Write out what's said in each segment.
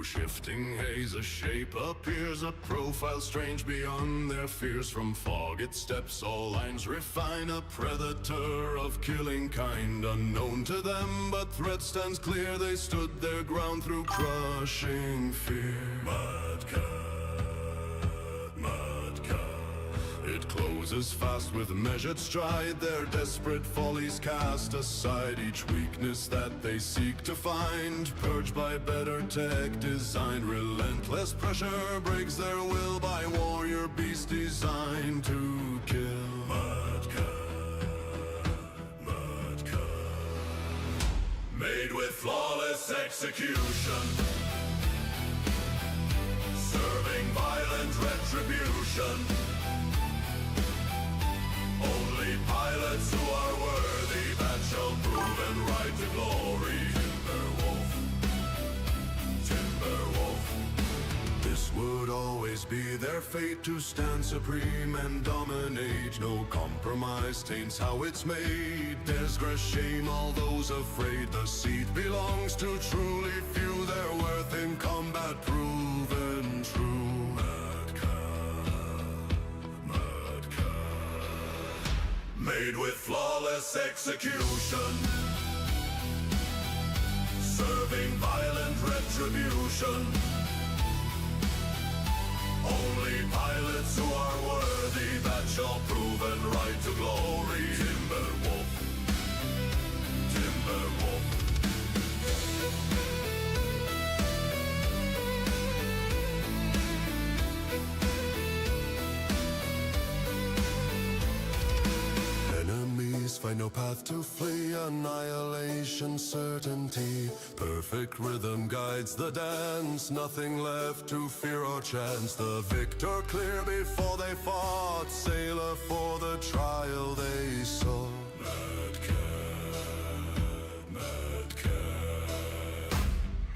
through shifting haze, a shape appears, a profile strange beyond their fears. From fog it steps, all lines refine, a predator of killing kind. Unknown to them, but threat stands clear, they stood their ground through crushing fear. It closes fast with measured stride, their desperate follies cast aside. Each weakness that they seek to find, purged by better tech design. Relentless pressure breaks their will by warrior beast designed to kill. Made with flawless execution, serving violent retribution. Only pilots who are worthy, that shall prove and ride to glory. Timberwolf. This would always be their fate, to stand supreme and dominate. No compromise taints how it's made. Disgrace, shame all those afraid. The seat belongs to truly few, their worth in combat proven true. Made with flawless execution, serving violent retribution. Only pilots who are worthy, that shall prove and ride to glory. Timberwolf. Enemies find no path to flee, annihilation certainty. Perfect rhythm guides the dance, nothing left to fear or chance. The victor clear before they fought, sailor for the trial they saw.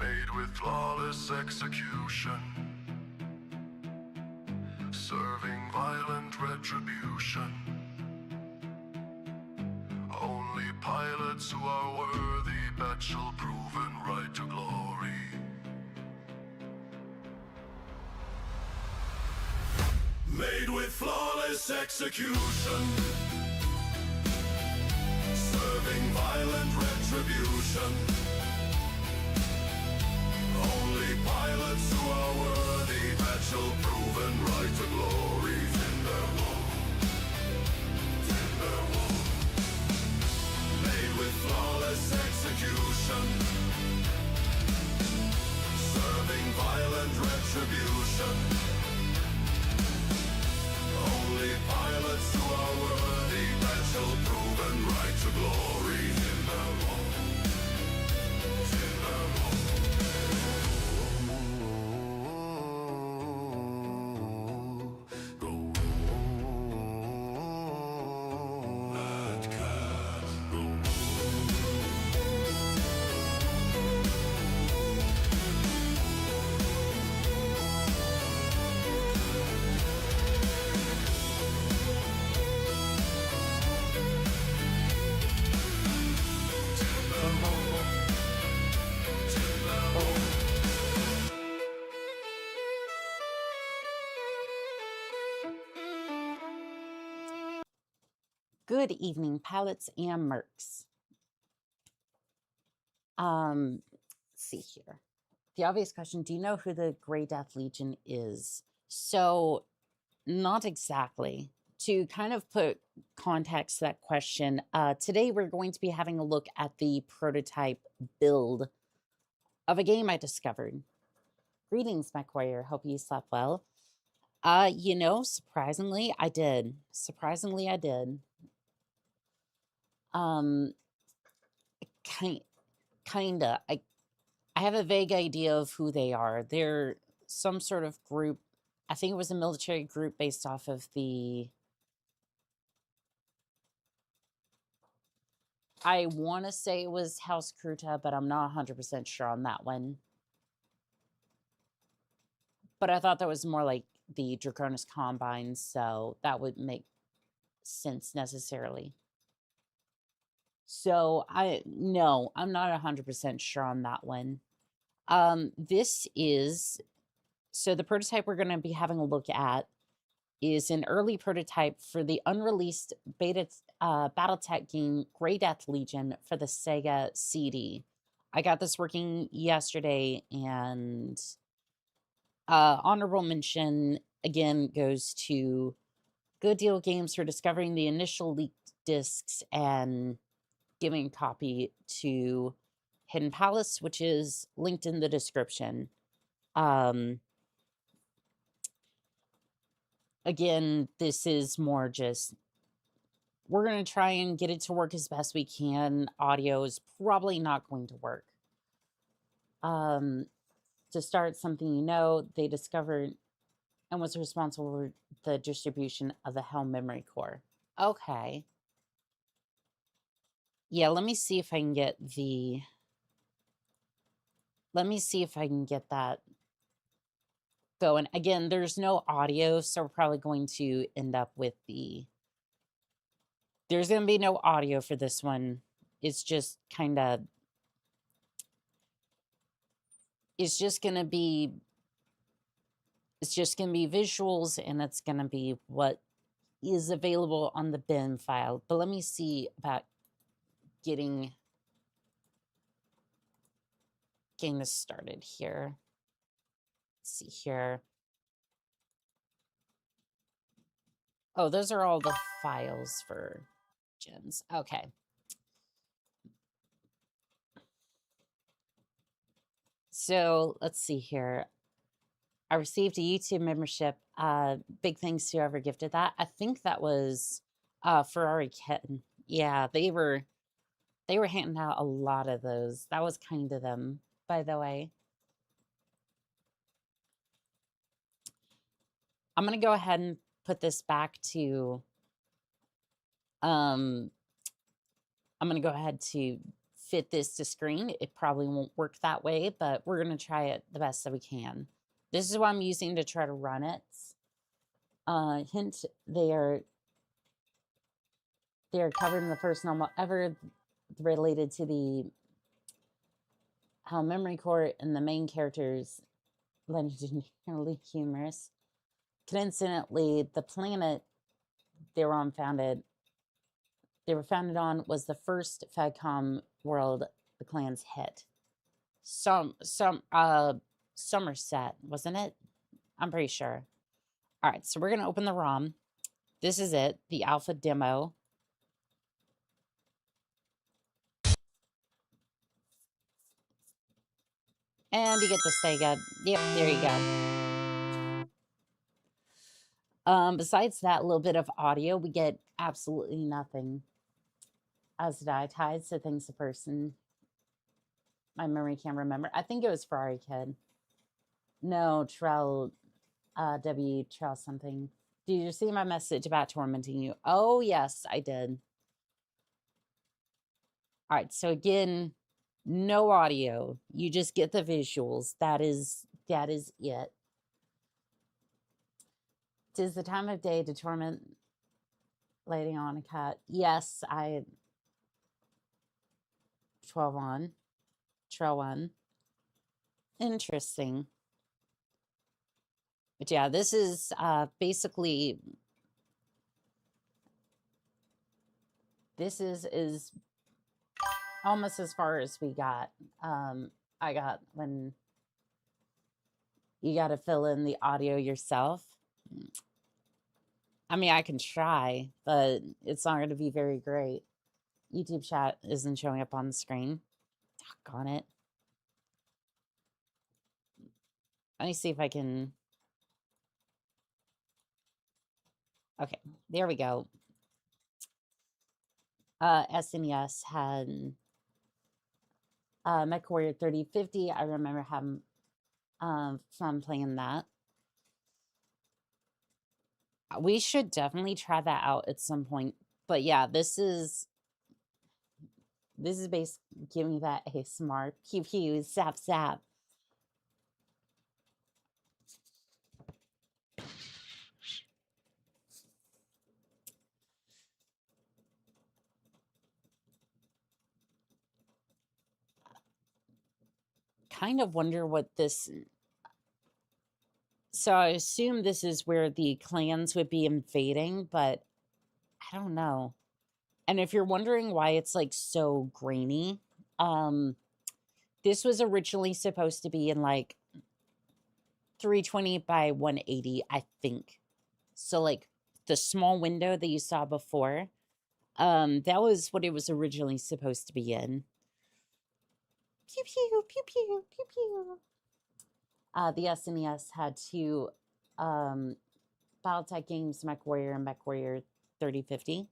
Made with flawless execution, serving violent retribution. Only pilots who are worthy, that shall prove and ride to glory. Made with flawless execution, serving violent retribution. Only pilots who are worthy, that shall prove and ride to glory. Timberwolf. Made with flawless execution, serving violent retribution. Only pilots who are worthy, that shall prove and ride to glory. Good evening, pilots and mercs. Let's see here. The obvious question, do you know who the Grey Death Legion is? So, not exactly. To kind of put context to that question, today we're going to be having a look at the prototype build of a game I discovered. Greetings, Mech Warrior. Hope you slept well. You know, surprisingly, I did. Surprisingly, I did. Kinda. I have a vague idea of who they are. They're some sort of group. I think it was a military group based off of the... I want to say it was House Kruta, but I'm not 100% sure on that one. But I thought that was more like the Draconis Combine, so that would make sense necessarily. So, no, I'm not 100% sure on that one. This is, so the prototype we're going to be having a look at is an early prototype for the unreleased beta Battletech game Grey Death Legion for the Sega CD. I got this working yesterday, and honorable mention again goes to Good Deal Games for discovering the initial leaked discs and giving a copy to Hidden Palace, which is linked in the description. Again, this is more just, we're going to try and get it to work as best we can. Audio is probably not going to work. To start something, you know, they discovered and was responsible for the distribution of the Helm memory core. Okay. Yeah, let me see if I can get the... Let me see if I can get that going. Again, there's no audio, so we're probably going to end up with the... There's going to be no audio for this one. It's just kind of... It's just going to be... It's just going to be visuals, and it's going to be what is available on the bin file. But let me see about getting this started here. Let's see here. Oh, those are all the files for gens. Okay. So let's see here. I received a YouTube membership. Big thanks to whoever gifted that. I think that was Ferrari Kitten. Yeah, they were handing out a lot of those. That was kind of them, by the way. I'm going to go ahead and put this back to... I'm going to go ahead to fit this to screen. It probably won't work that way, but we're going to try it the best that we can. This is what I'm using to try to run it. Hint, they are covered in the first normal ever related to the Helm memory core, and the main characters legendarily humorous. Coincidentally, the planet they were founded on was the first Fadcom world the clans hit. Somerset, wasn't it? I'm pretty sure. All right, so we're going to open the ROM. This is it, the alpha demo. And you get the Sega. Yep, there you go. Besides that, a little bit of audio, we get absolutely nothing. As did I. Tied, so thanks a person. My memory can't remember. I think it was Ferrari Kid. No, Trell, Trell something. Did you see my message about tormenting you? Oh, yes, I did. All right, so again, no audio. You just get the visuals. That is it. 'Tis the time of day to torment Lady on a cat. Yes, I... 12 on. Trail 1. Interesting. But yeah, this is basically... This is almost as far as we got. I got when you got to fill in the audio yourself. I mean, I can try, but it's not going to be very great. YouTube chat isn't showing up on the screen. Doggone it. Let me see if I can... Okay, there we go. SNES had MechWarrior 3050. I remember having fun playing that. We should definitely try that out at some point. But yeah, this is basically giving me that ASMR. Pew pew, zap zap. kind of wonder what this... So I assume this is where the clans would be invading, but I don't know. And if you're wondering why it's like so grainy, this was originally supposed to be in like 320 by 180, I think. So like the small window that you saw before, that was what it was originally supposed to be in. Pew pew pew pew pew pew. The SNES had two Battletech games, MechWarrior and MechWarrior 3050.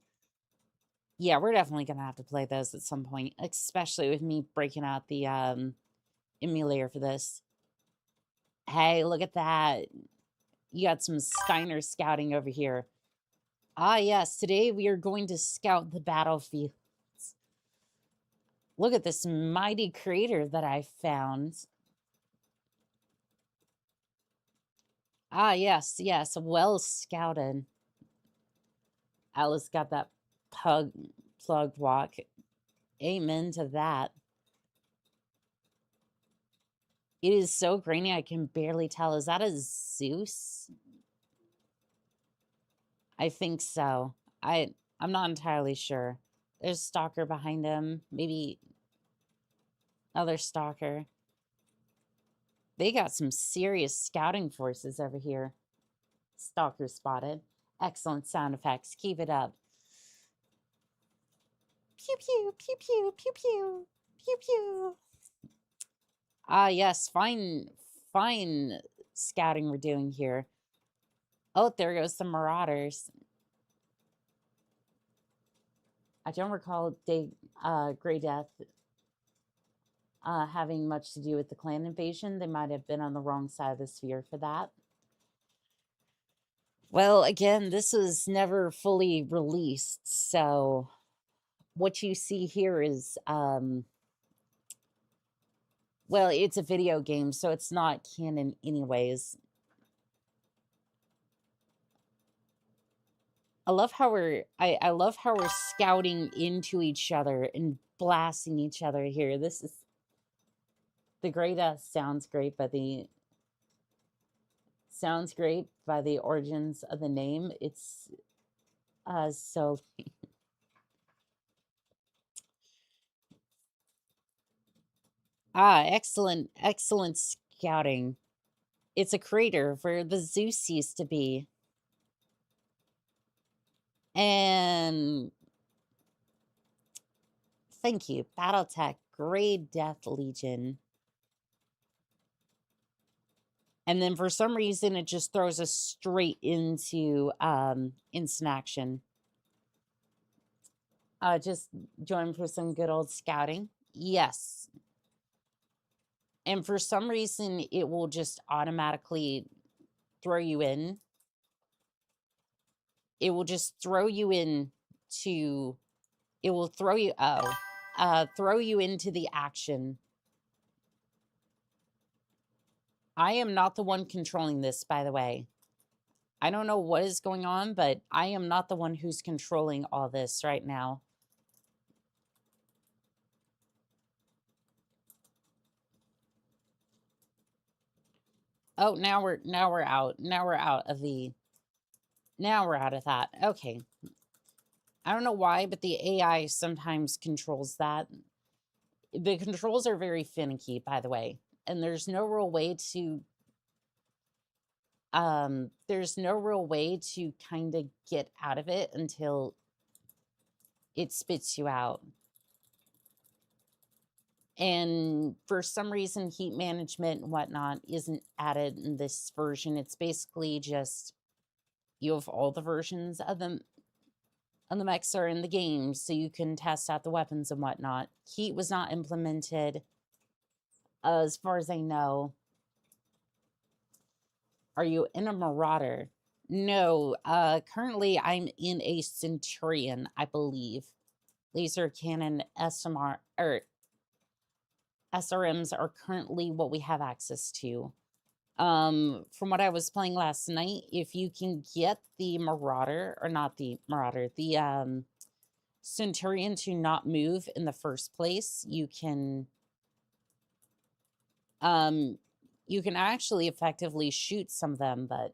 Yeah, we're definitely gonna have to play those at some point, especially with me breaking out the emulator for this. Hey, look at that. You got some Steiner scouting over here. Ah, yes, today we are going to scout the battlefields. Look at this mighty crater that I found. Ah, yes, yes, well scouted. Alice got that plugged walk. Amen to that. It is so grainy I can barely tell. Is that a Zeus? I think so. I'm not entirely sure. There's a stalker behind him. Maybe another stalker. They got some serious scouting forces over here. Stalker spotted. Excellent sound effects. Keep it up. Pew pew pew pew pew pew pew pew. Ah, yes, fine scouting we're doing here. Oh, there goes the Marauders. I don't recall Grey Death having much to do with the clan invasion. They might have been on the wrong side of the sphere for that. Well, again, this was never fully released, so what you see here is, well, it's a video game, so it's not canon anyways. I love how I love how we're scouting into each other and blasting each other here. This is the Grey Death sounds great, but the origins of the name. It's so excellent scouting. It's a crater where the Zeus used to be. And thank you, Battletech, Grey Death Legion. And then for some reason, it just throws us straight into instant action. Just join for some good old scouting. Yes. And for some reason, it will just automatically throw you in. It will just throw you into... It will throw you... throw you into the action. I am not the one controlling this, by the way. I don't know what is going on, but I am not the one who's controlling all this right now. Oh, now we're out. Now we're out of that. Okay. I don't know why, but the AI sometimes controls that. The controls are very finicky, by the way. And there's no real way to kind of get out of it until it spits you out. And for some reason, heat management and whatnot isn't added in this version. It's basically just you have all the versions of them and the mechs are in the game, so you can test out the weapons and whatnot. Heat was not implemented, as far as I know. Are you in a Marauder? No, currently I'm in a Centurion, I believe. Laser cannon SMR, or SRMs are currently what we have access to. From what I was playing last night, if you can get the Marauder, or not the Marauder, the Centurion to not move in the first place, you can You can actually effectively shoot some of them, but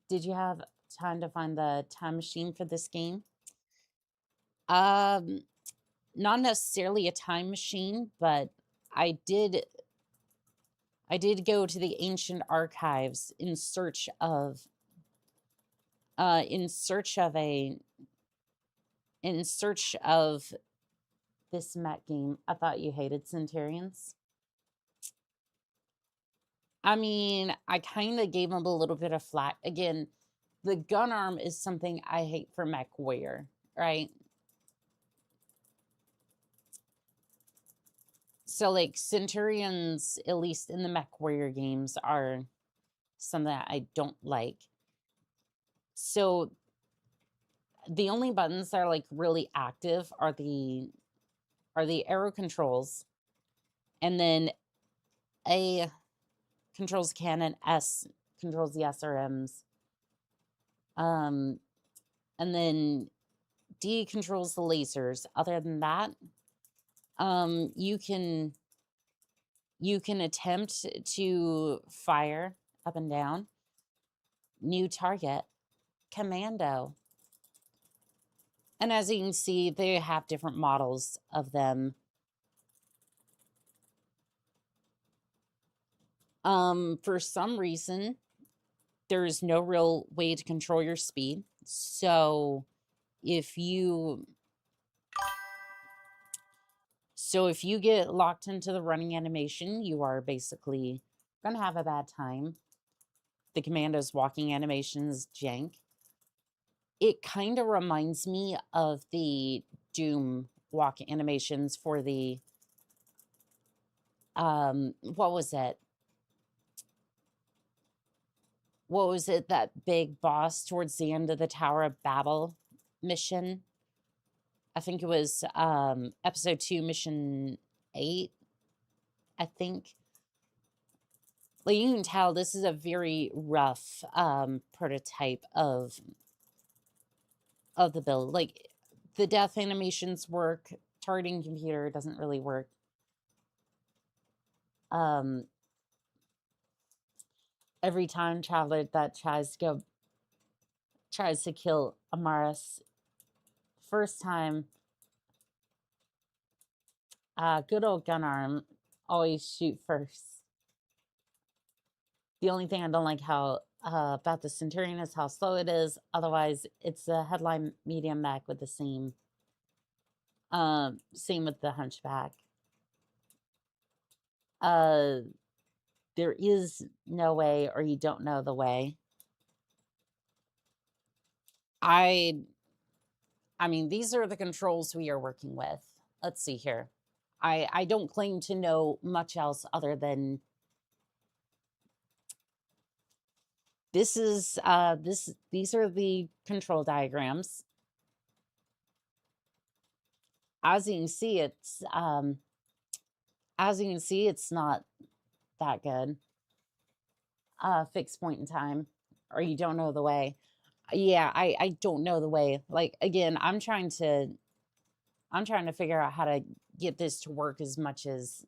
did you have time to find the time machine for this game? Not necessarily a time machine, but I did go to the ancient archives in search of this mech game. I thought you hated Centurions. I mean, I kind of gave him a little bit of flack. Again, the gun arm is something I hate for mech warrior, right? So, like, Centurions, at least in the mech warrior games, are something that I don't like. So, the only buttons that are, like, really active are the arrow controls, and then A controls cannon, S controls the SRMs, and then D controls the lasers. Other than that, you can attempt to fire up and down, new target, commando. And as you can see, they have different models of them. For some reason, there's no real way to control your speed. So if you get locked into the running animation, you are basically gonna have a bad time. The commando's walking animations jank. It kind of reminds me of the Doom walk animations for the what was it? What was it, that big boss towards the end of the Tower of Babel mission? I think it was episode 2, mission 8, I think. Like, you can tell this is a very rough prototype of the build. Like, the death animations work, targeting computer doesn't really work. Every time traveler that tries to kill Amaris, first time, good old gun arm, always shoot first. The only thing I don't like about the Centurion is how slow it is. Otherwise, it's a headline medium mech with the same with the Hunchback. There is no way, or you don't know the way. I mean, these are the controls we are working with. Let's see here. I don't claim to know much else other than this is these are the control diagrams. As you can see, it's not that good. Fixed point in time, or you don't know the way. Yeah, I don't know the way. Like, again, I'm trying to figure out how to get this to work as much as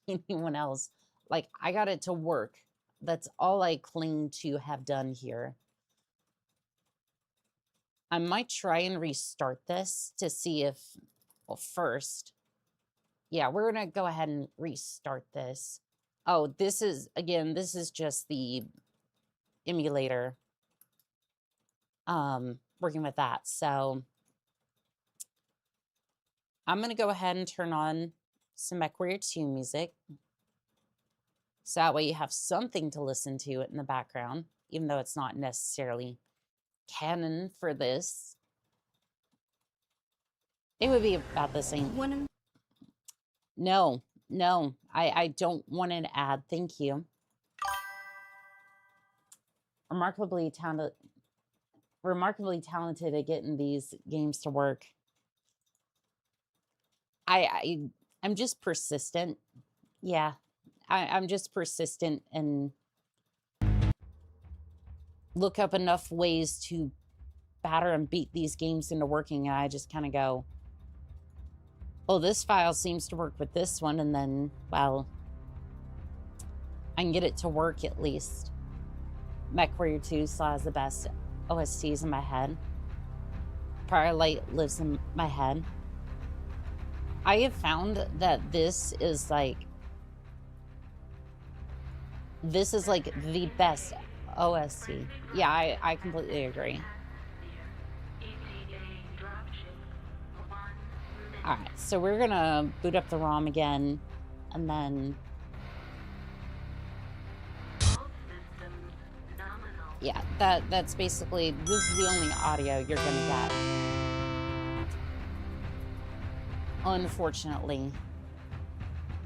anyone else. Like, I got it to work. That's all I claim to have done here. I might try and restart this to see if, well, first, yeah, we're gonna go ahead and restart this. Oh, this is just the emulator, working with that. So I'm gonna go ahead and turn on some MechWarrior 2 music, so that way you have something to listen to in the background, even though it's not necessarily canon for this. It would be about the same. No, I don't want an ad. Thank you. Remarkably talented at getting these games to work. I'm just persistent. Yeah, I'm just persistent and look up enough ways to batter and beat these games into working, and I just kind of go, oh, this file seems to work with this one, and then, well, I can get it to work at least. MechWarrior 2 still has the best OSTs in my head. Prior Light lives in my head. I have found that this is like the best OST. Yeah, I completely agree. Alright, so we're gonna boot up the ROM again, and then... Yeah, that's basically, this is the only audio you're gonna get. Unfortunately.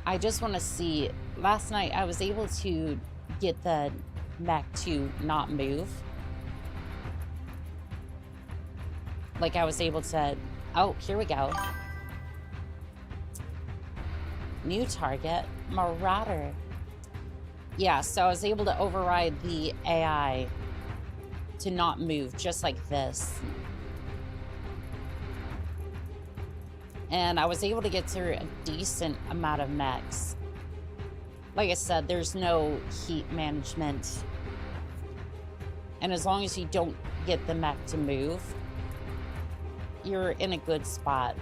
I just want to see, last night I was able to get the mech to not move. Like I was able to, oh, here we go. New target, Marauder. Yeah, so I was able to override the AI to not move, just like this. And I was able to get through a decent amount of mechs. Like I said, there's no heat management. And as long as you don't get the mech to move, you're in a good spot.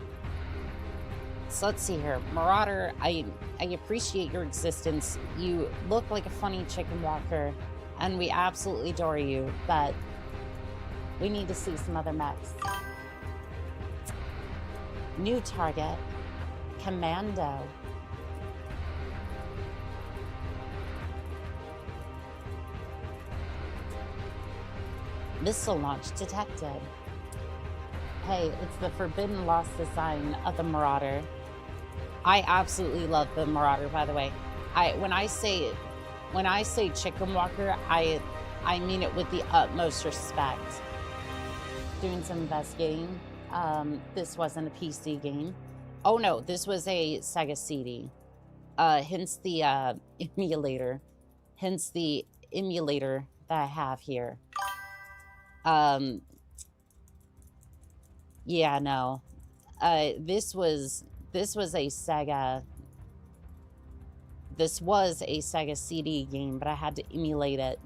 So let's see here. Marauder, I appreciate your existence. You look like a funny chicken walker, and we absolutely adore you, but we need to see some other mechs. New target, Commando. Missile launch detected. Hey, it's the Forbidden Lost design of the Marauder. I absolutely love the Marauder, by the way. When I say chicken walker, I mean it with the utmost respect. Doing some investigating. This wasn't a PC game. Oh no, this was a Sega CD. Hence the emulator. Hence the emulator that I have here. Yeah, no. This was a Sega. This was a Sega CD game, but I had to emulate it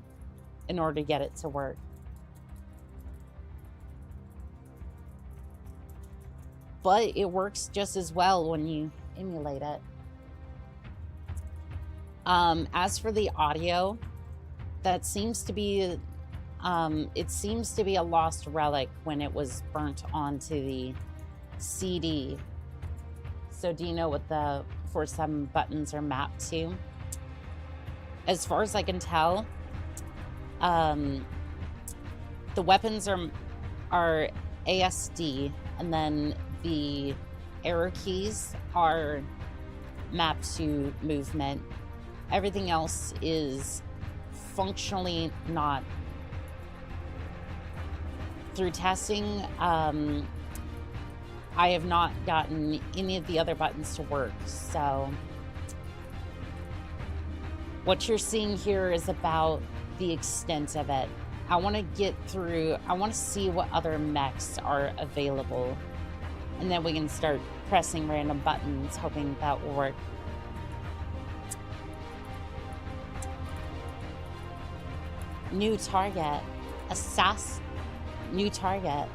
in order to get it to work. But it works just as well when you emulate it. As for the audio, that seems to be, it seems to be a lost relic when it was burnt onto the CD. So do you know what the 4-7 buttons are mapped to? As far as I can tell, the weapons are ASD, and then the arrow keys are mapped to movement. Everything else is functionally not. Through testing, I have not gotten any of the other buttons to work, so what you're seeing here is about the extent of it. I want to get through, I want to see what other mechs are available, and then we can start pressing random buttons, hoping that will work. New target, new target,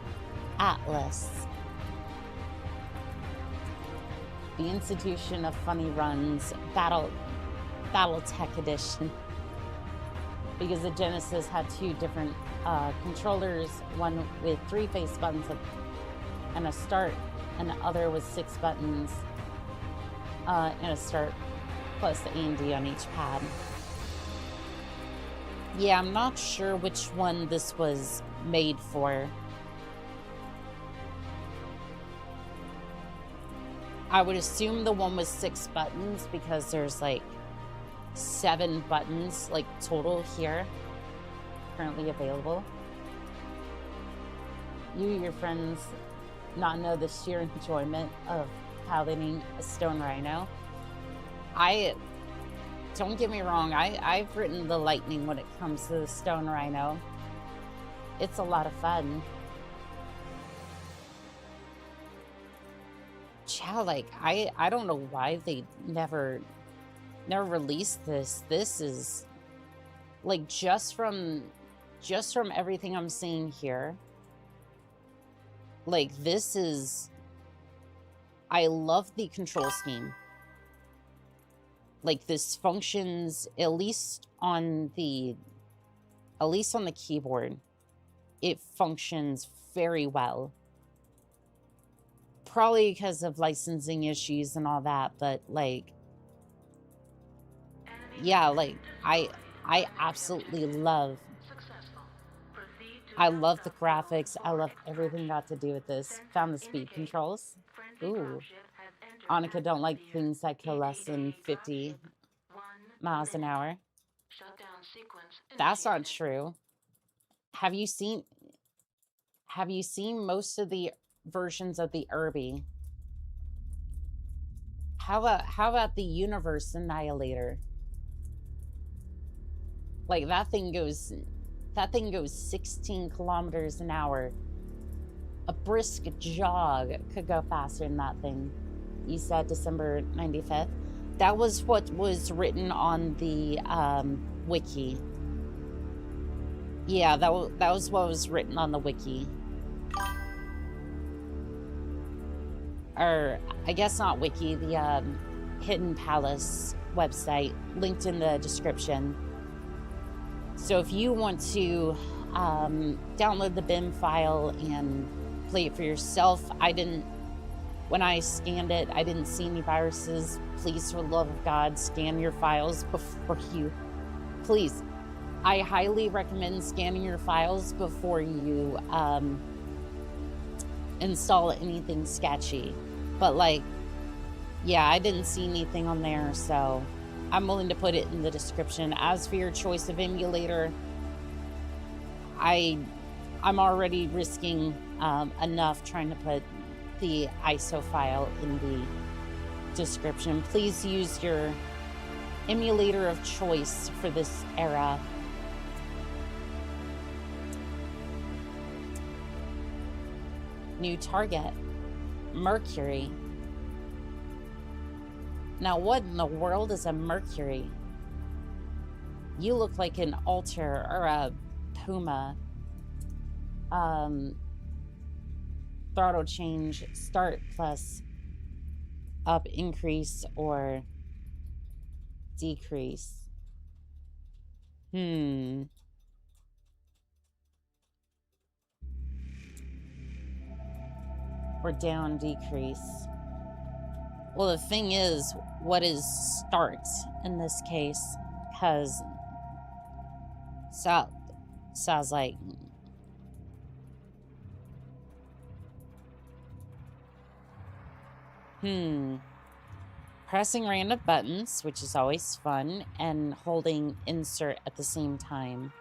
Atlas. The Institution of Funny Runs, Battletech Edition. Because the Genesis had two different controllers, one with 3 face buttons and a start, and the other with 6 buttons and a start, plus the A and D on each pad. Yeah, I'm not sure which one this was made for. I would assume the one with 6 buttons, because there's like 7 buttons like total here currently available. You and your friends not know the sheer enjoyment of piloting a stone rhino. Don't get me wrong, I've ridden the Lightning when it comes to the stone rhino. It's a lot of fun. Chow, like, I don't know why they never never released this. This is like just from everything I'm seeing here. Like this is, I love the control scheme. Like this functions at least on the keyboard. It functions very well. Probably because of licensing issues and all that, but like, yeah, like I absolutely love. I love the graphics. I love everything got to do with this. Found the speed controls. Ooh. Annika don't like things that go less than 50 miles an hour. That's not true. Have you seen most of the versions of the Irby? How about the Universe Annihilator? Like that thing goes 16 kilometers an hour. A brisk jog could go faster than that thing. You said December 95th. That was what was written on the wiki. Yeah, that was what was written on the wiki. Or I guess not wiki, the Hidden Palace website, linked in the description. So if you want to download the BIM file and play it for yourself, when I scanned it, I didn't see any viruses. Please, for the love of God, scan your files before you, please. I highly recommend scanning your files before you install anything sketchy. But like, yeah, I didn't see anything on there, so I'm willing to put it in the description. As for your choice of emulator, I'm already risking enough trying to put the ISO file in the description. Please use your emulator of choice for this era. New target, Mercury. Now, what in the world is a Mercury? You look like an Alter or a Puma. Throttle change, start plus up, increase or decrease. Or down, decrease. Well, the thing is, what is start in this case? Because sounds like pressing random buttons, which is always fun, and holding insert at the same time.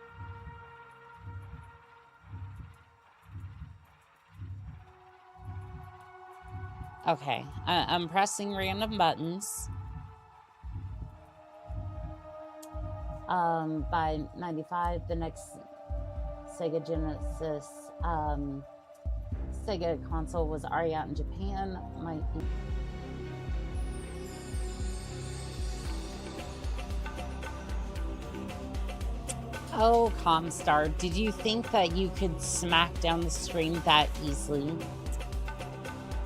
Okay, I'm pressing random buttons. By 95, the next Sega Genesis Sega console was already out in Japan. Oh, Comstar, did you think that you could smack down the screen that easily?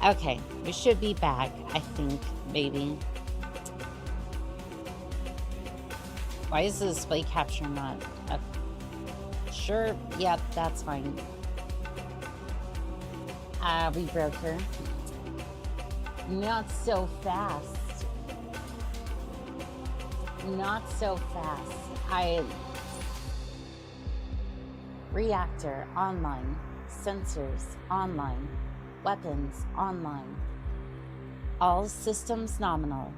Okay, we should be back, I think, maybe. Why is the display capture not up? Sure, yeah, that's fine. We broke her. Not so fast. Not so fast. Reactor online. Sensors online. Weapons online. All systems nominal.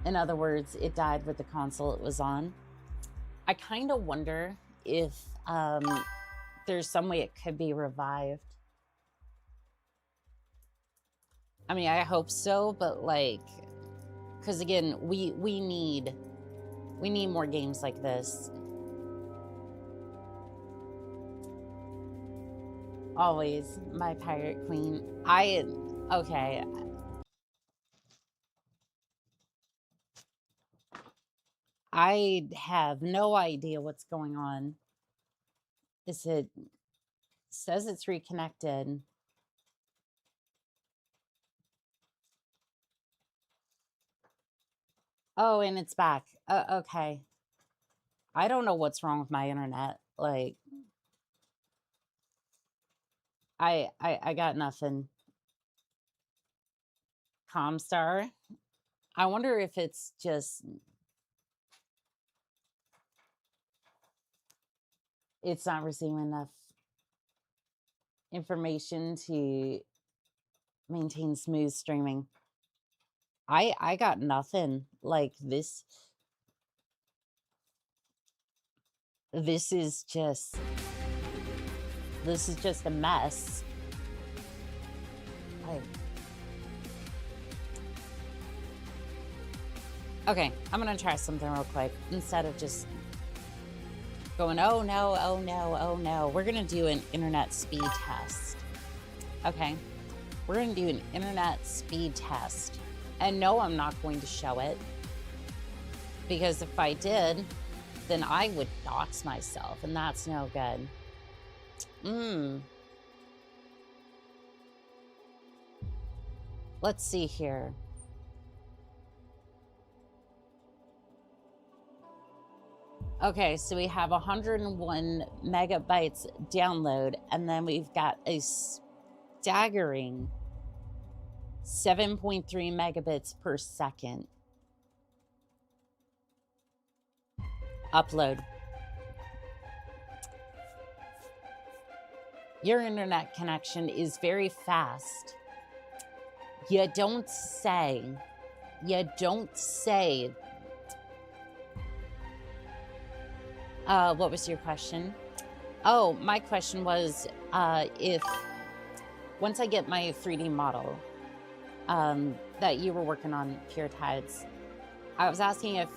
In other words, it died with the console it was on. I kind of wonder if there's some way it could be revived. I mean, I hope so, but like, because again, we need more games like this. Always my pirate queen. Okay. I have no idea what's going on. It says it's reconnected. Oh, and it's back. Okay. I don't know what's wrong with my internet. Like, I got nothing. Comstar. I wonder if it's just it's not receiving enough information to maintain smooth streaming. I got nothing. Like this is just a mess. Okay, I'm gonna try something real quick instead of just going, oh no, oh no, oh no. We're gonna do an internet speed test. Okay, we're gonna do an internet speed test. And no, I'm not going to show it, because if I did, then I would dox myself, and that's no good. Let's see here. Okay, so we have 101 megabytes download, and then we've got a staggering 7.3 megabits per second upload. Your internet connection is very fast. You don't say. You don't say. What was your question? Oh, my question was if once I get my 3D model that you were working on, Pure Tides, I was asking if,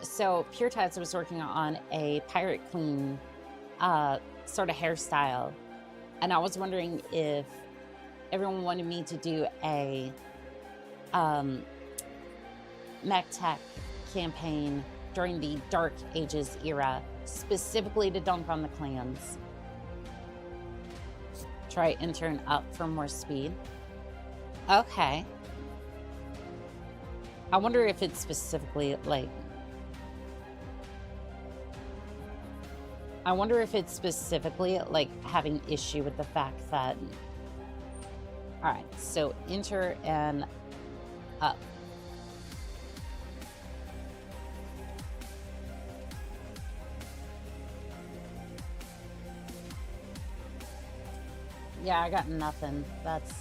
so Pure Tides was working on a Pirate Queen sort of hairstyle, and I was wondering if everyone wanted me to do a mech tech campaign during the Dark Ages era, specifically to dunk on the clans. Try enter and up for more speed. Okay. I wonder if it's specifically like, I wonder if it's specifically like having issue with the fact that, all right, so enter and up. Yeah, I got nothing. That's,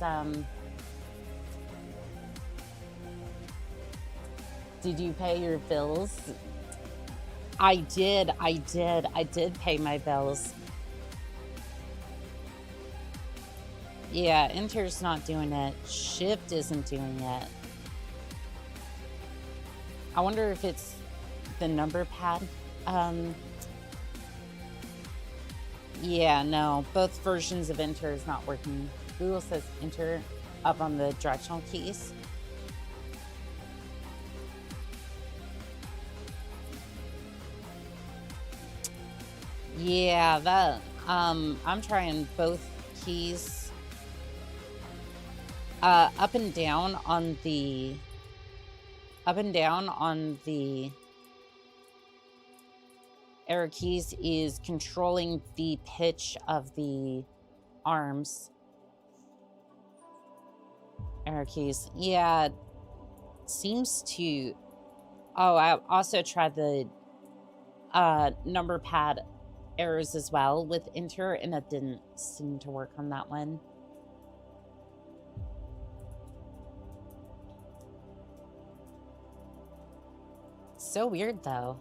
did you pay your bills? I did pay my bills. Yeah, Enter's not doing it. Shift isn't doing it. I wonder if it's the number pad. Yeah, no, both versions of Enter is not working. Google says Enter up on the directional keys. Yeah, that, I'm trying both keys. Up and down on the arrow keys is controlling the pitch of the arms. Arrow keys. Yeah, seems to... Oh, I also tried the number pad arrows as well with Enter, and it didn't seem to work on that one. So weird, though.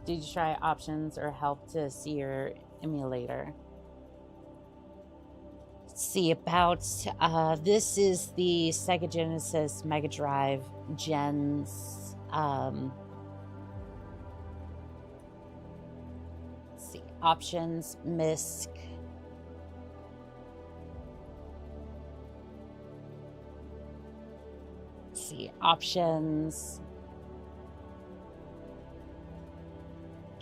Did you try options or help to see your emulator? Let's see about, this is the Sega Genesis Mega Drive Gens, let's see, options, MISC. Let's see, options.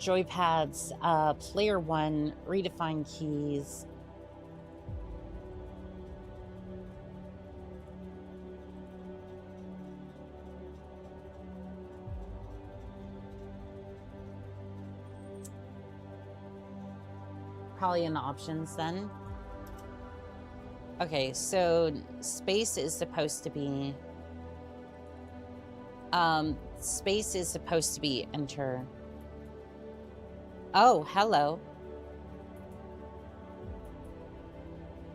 joypads, player 1, redefine keys. Probably in the options then. Okay, so space is supposed to be enter. Oh, hello.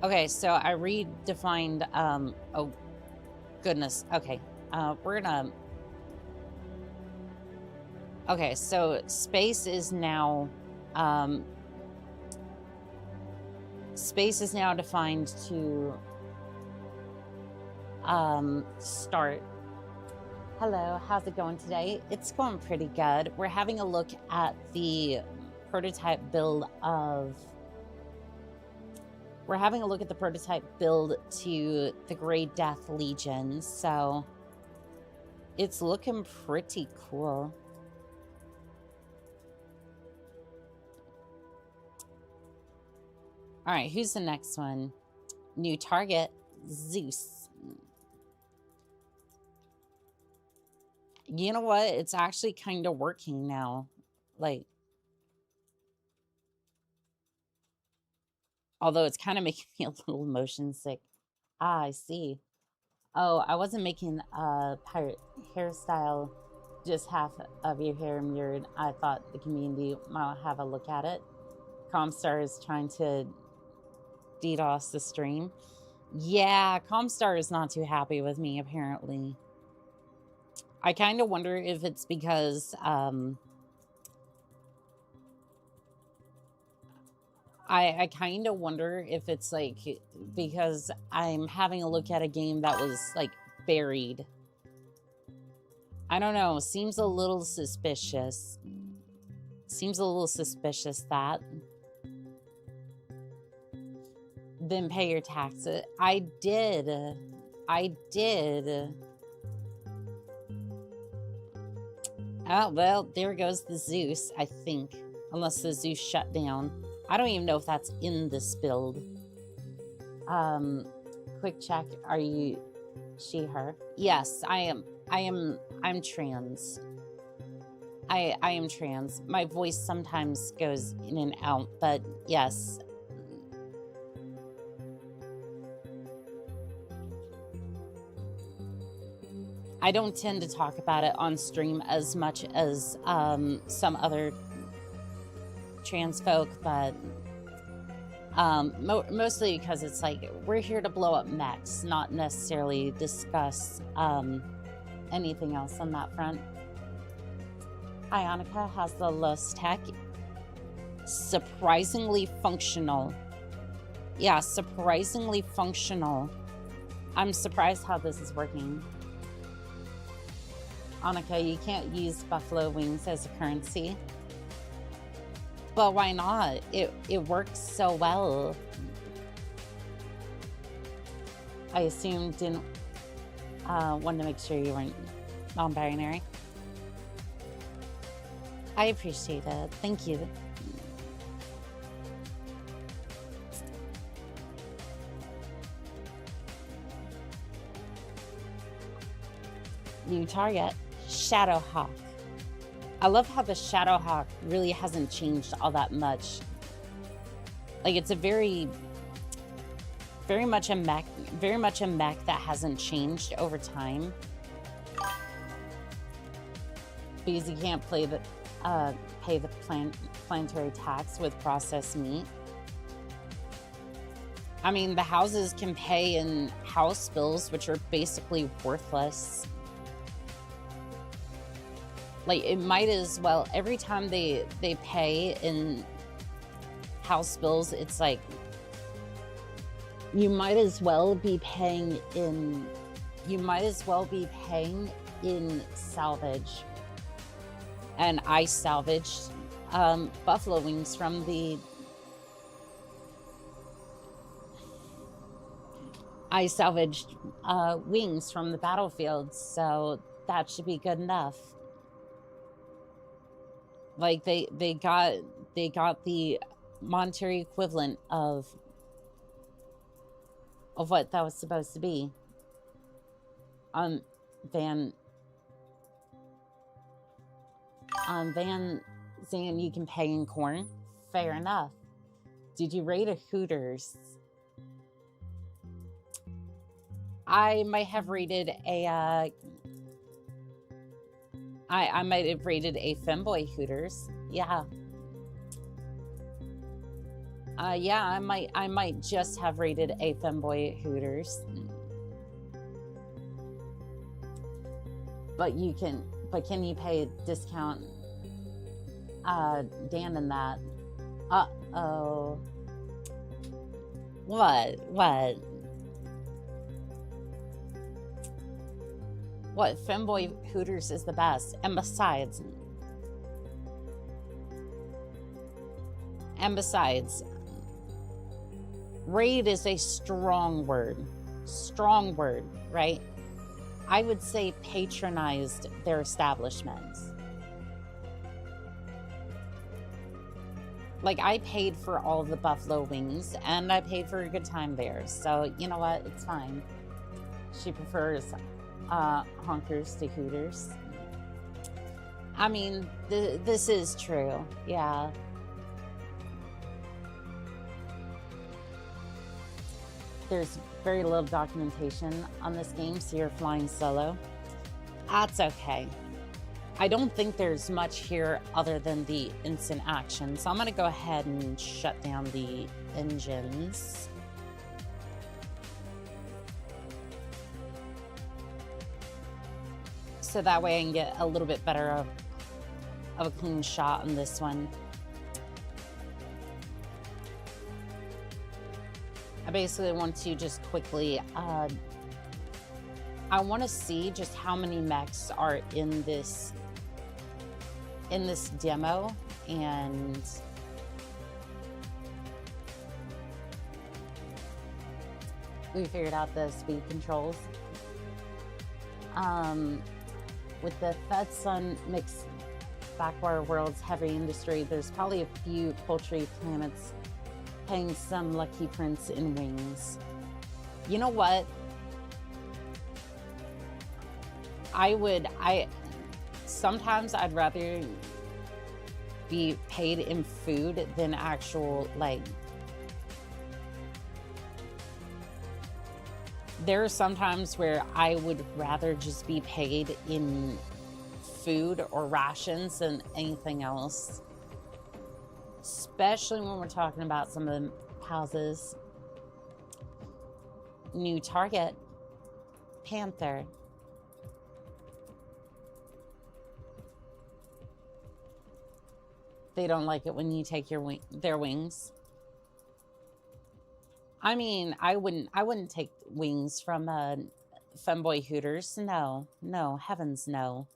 Okay, so I redefined oh goodness. Okay. We're gonna Okay, so space is now defined to start. Hello, how's it going today? It's going pretty good. We're having a look at the prototype build to the Grey Death Legion, so it's looking pretty cool. All right, who's the next one? New target, Zeus. You know what? It's actually kind of working now. Like, although it's kind of making me a little motion sick. Ah, I see. Oh, I wasn't making a pirate hairstyle, just half of your hair mirrored. I thought the community might have a look at it. Comstar is trying to DDoS the stream. Yeah, Comstar is not too happy with me, apparently. I kind of wonder if it's because I kind of wonder if it's like because I'm having a look at a game that was like buried. I don't know. Seems a little suspicious. That. Then pay your taxes. I did. Oh, well, there goes the Zeus, I think. Unless the Zeus shut down. I don't even know if that's in this build. Quick check. Are you she, her? Yes, I am. I'm trans. I am trans. My voice sometimes goes in and out, but yes. I don't tend to talk about it on stream as much as some other trans folk, but mostly because it's like we're here to blow up mechs, not necessarily discuss anything else on that front. Hi, Annika. How's the Los Tech? Surprisingly functional. Yeah, surprisingly functional. I'm surprised how this is working. Annika, you can't use buffalo wings as a currency. But why not? It works so well. I assumed didn't want to make sure you weren't non-binary. I appreciate it. Thank you. New target, Shadowhawk. I love how the Shadowhawk really hasn't changed all that much. Like it's a very much a mech that hasn't changed over time. Because you can't pay the planetary tax with processed meat. I mean, the houses can pay in house bills, which are basically worthless. Like, it might as well, every time they pay in house bills, it's like, you might as well be paying in salvage. And I salvaged buffalo wings from the... I salvaged wings from the battlefield, so that should be good enough. Like they got the monetary equivalent of what that was supposed to be. Van Zan, you can pay in corn. Fair enough. Did you rate a Hooters? I might have rated a I might have rated a femboy Hooters. Yeah. Yeah, I might just have rated a femboy Hooters. But can you pay a discount Dan in that? Uh-oh. What? Femboy Hooters is the best. And besides, raid is a strong word, right? I would say patronized their establishments. Like, I paid for all the buffalo wings, and I paid for a good time there. So, you know what? It's fine. She prefers honkers to Hooters. I mean, this is true. Yeah. There's very little documentation on this game, so you're flying solo. That's okay. I don't think there's much here other than the instant action, so I'm going to go ahead and shut down the engines. So that way I can get a little bit better of a clean shot on this one. I basically want to just quickly, I want to see just how many mechs are in this demo, and we figured out the speed controls. With the Fed Sun mixed Backwire World's heavy industry, there's probably a few poultry planets paying some lucky prince in wings. You know what? Sometimes I'd rather be paid in food than actual, like, there are some times where I would rather just be paid in food or rations than anything else. Especially when we're talking about some of the houses. New target, Panther. They don't like it when you take their wings. I mean, I wouldn't take wings from femboy Hooters. No, heavens no.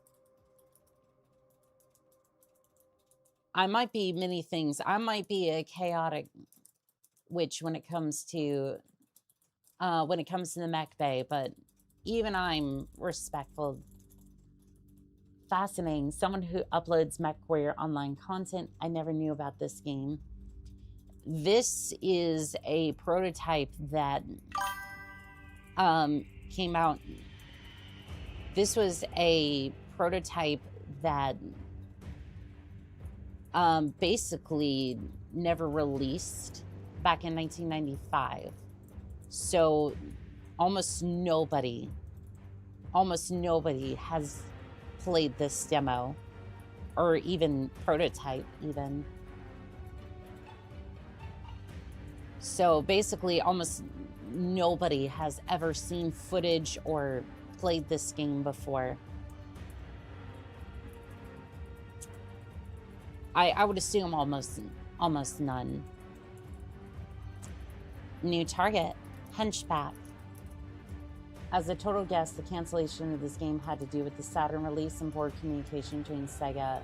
I might be many things. I might be a chaotic witch when it comes to the mech bay, but even I'm respectful. Fascinating. Someone who uploads MechWarrior online content. I never knew about this game. This is a prototype that came out. This was a prototype that basically never released back in 1995. So almost nobody has played this demo or even prototype even. So basically almost nobody has ever seen footage or played this game before. I would assume almost none. New target, Hunchback. As a total guess, the cancellation of this game had to do with the Saturn release and poor communication between Sega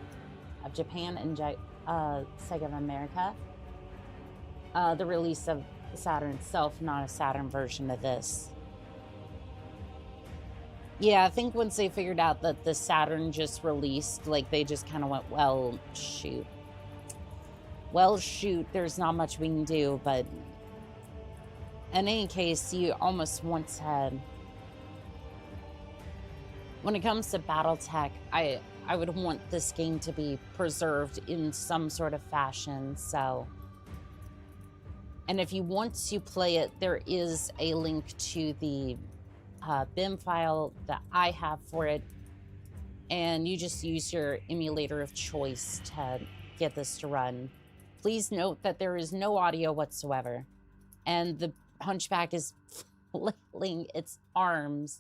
of Japan and Sega of America. The release of Saturn itself, not a Saturn version of this. Yeah, I think once they figured out that the Saturn just released, like, they just kind of went, well, shoot. Well, shoot, there's not much we can do, but in any case, you almost once had... When it comes to Battletech, I would want this game to be preserved in some sort of fashion, so... And if you want to play it, there is a link to the BIM file that I have for it, and you just use your emulator of choice to get this to run. Please note that there is no audio whatsoever, and the Hunchback is flailing its arms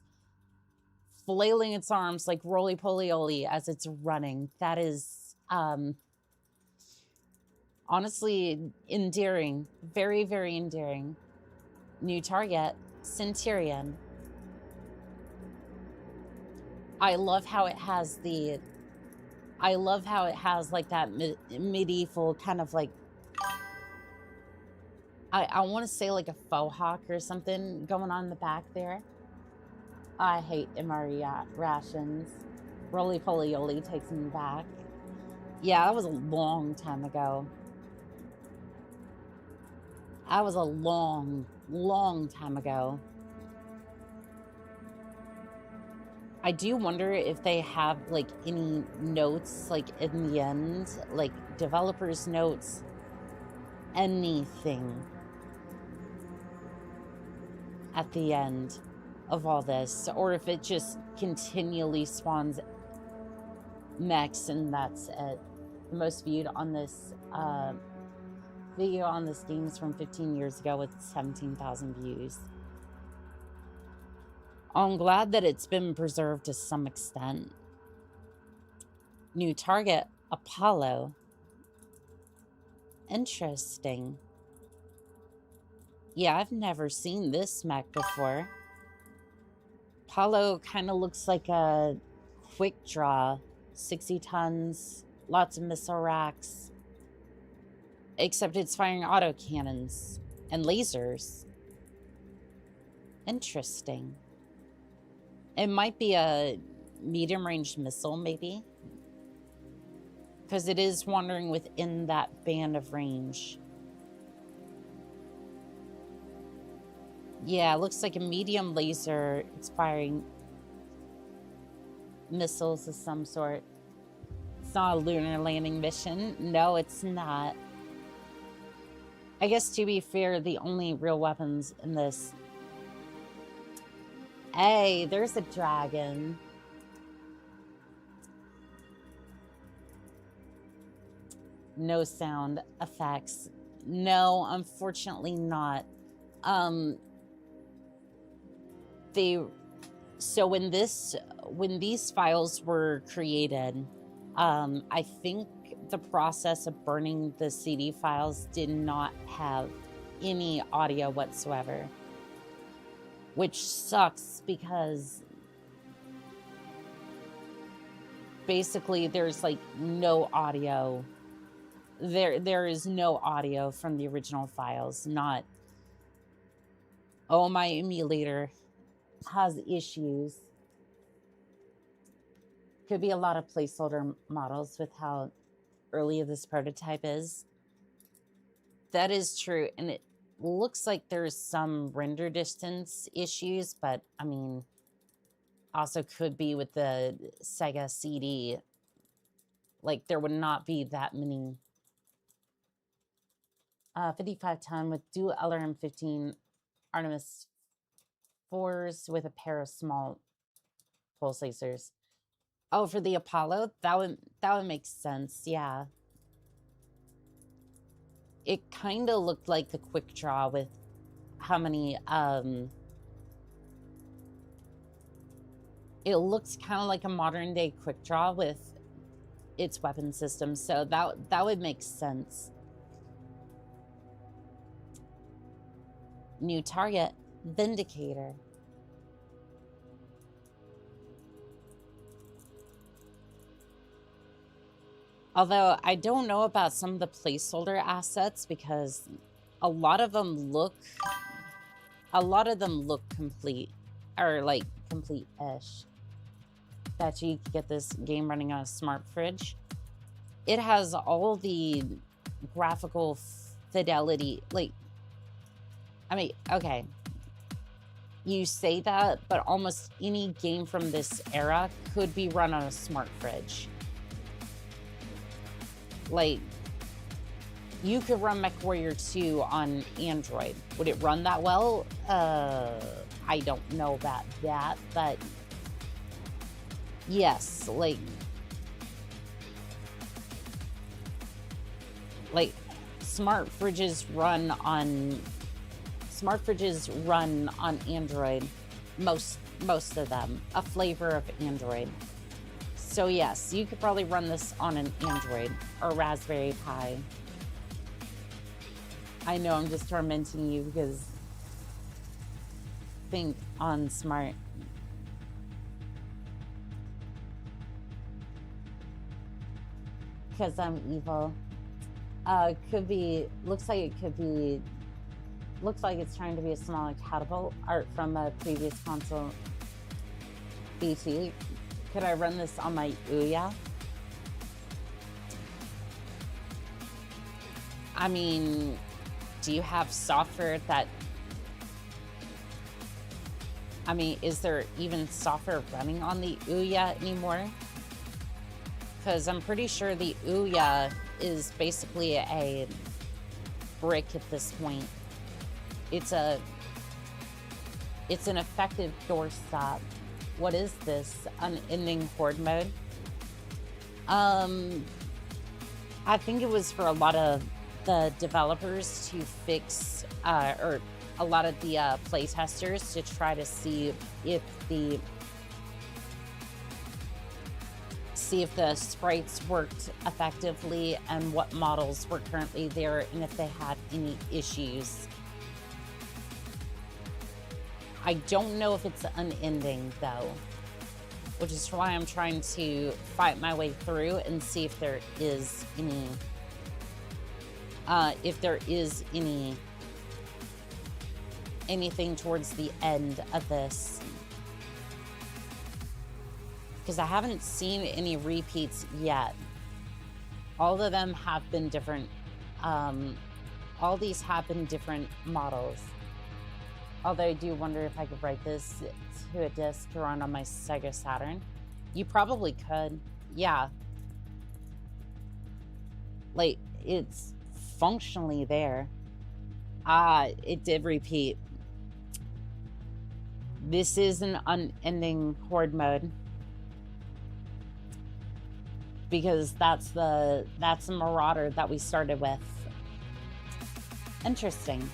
like roly-poly-oly as it's running. That is honestly endearing. Very, very endearing. New target, Centurion. I love how it has like that medieval kind of like, I want to say like a faux hawk or something going on in the back there. I hate MRE rations. Roly-poly-oly takes me back. Yeah, that was a long time ago. That was a long, long time ago. I do wonder if they have like any notes like in the end, like developers' notes, anything at the end of all this, or if it just continually spawns mechs and that's it. The most viewed on this video on this game is from 15 years ago with 17,000 views. I'm glad that it's been preserved to some extent. New target, Apollo. Interesting. Yeah, I've never seen this mech before. Apollo kind of looks like a quick draw. 60 tons, lots of missile racks. Except it's firing autocannons and lasers. Interesting. It might be a medium-range missile, maybe. Because it is wandering within that band of range. Yeah, it looks like a medium laser. It's firing missiles of some sort. It's not a lunar landing mission. No, it's not. I guess, to be fair, the only real weapons in this... Hey, there's a dragon. No sound effects. No, unfortunately not. So when these files were created, I think the process of burning the CD files did not have any audio whatsoever. Which sucks because basically there's like no audio. There is no audio from the original files. Not, oh, my emulator has issues. Could be a lot of placeholder models with how early this prototype is. That is true, and it looks like there's some render distance issues, but I mean, also could be with the Sega CD. Like, there would not be that many 55 ton with dual LRM-15 Artemis 4s with a pair of small pulse lasers. Oh, for the Apollo? That would make sense, yeah. It kind of looked like the quick draw with how many, it looks kind of like a modern day quick draw with its weapon system, so that would make sense. New target, Vindicator. Although I don't know about some of the placeholder assets because a lot of them look complete, or like complete-ish. bet you could get this game running on a smart fridge. It has all the graphical fidelity. Like, I mean, okay. You say that, but almost any game from this era could be run on a smart fridge. Like, you could run MechWarrior 2 on Android. Would it run that well? I don't know about that, but yes, like smart fridges run on Android, most of them, a flavor of Android. So yes, you could probably run this on an Android or Raspberry Pi. I know I'm just tormenting you because think on smart. Because I'm evil. Could be, looks like it's trying to be a smaller catapult art from a previous console BT. Could I run this on my Ouya? I mean, do you have software that, I mean, is there even software running on the Ouya anymore? Because I'm pretty sure the Ouya is basically a brick at this point. It's an effective doorstop. What is this? Unending horde mode? I think it was for a lot of the developers to fix, or a lot of the playtesters to try to see if the sprites worked effectively and what models were currently there and if they had any issues. I don't know if it's unending though, which is why I'm trying to fight my way through and see if there is anything towards the end of this. Because I haven't seen any repeats yet. All of them have been different. All these have been different models. Although I do wonder if I could write this to a disc to run on my Sega Saturn. You probably could, yeah. Like, it's functionally there. It did repeat. This is an unending horde mode. Because that's the Marauder that we started with. Interesting.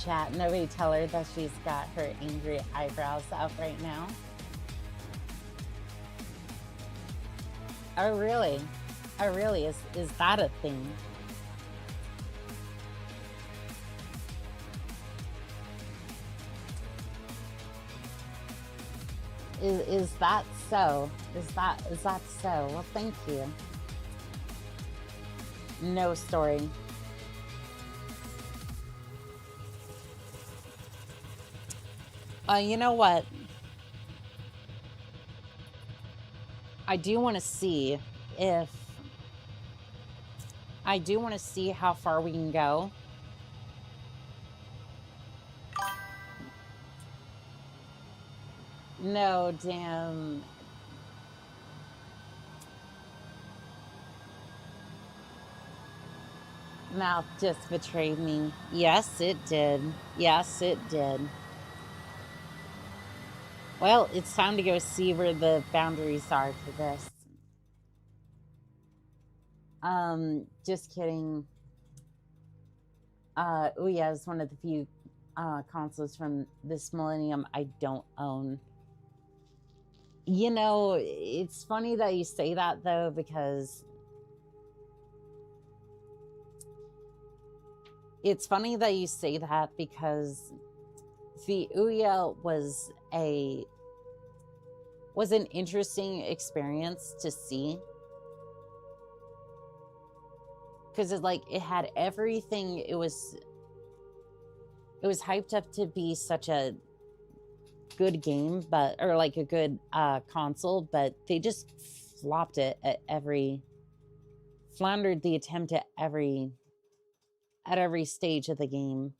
Chat, nobody tell her that she's got her angry eyebrows up right now. Oh really? Oh really? Is that a thing? Is that so? Is that so? Well, thank you. No story. You know what? I do want to see how far we can go. No, damn. Mouth just betrayed me. Yes, it did. Yes, it did. Well, it's time to go see where the boundaries are for this. Just kidding. Ouya is one of the few consoles from this millennium I don't own. You know, it's funny that you say that though, because the Ouya was an interesting experience to see. because it had everything. It was hyped up to be such a good game, or like a good console, but they just flopped it at floundered the attempt at every stage of the game.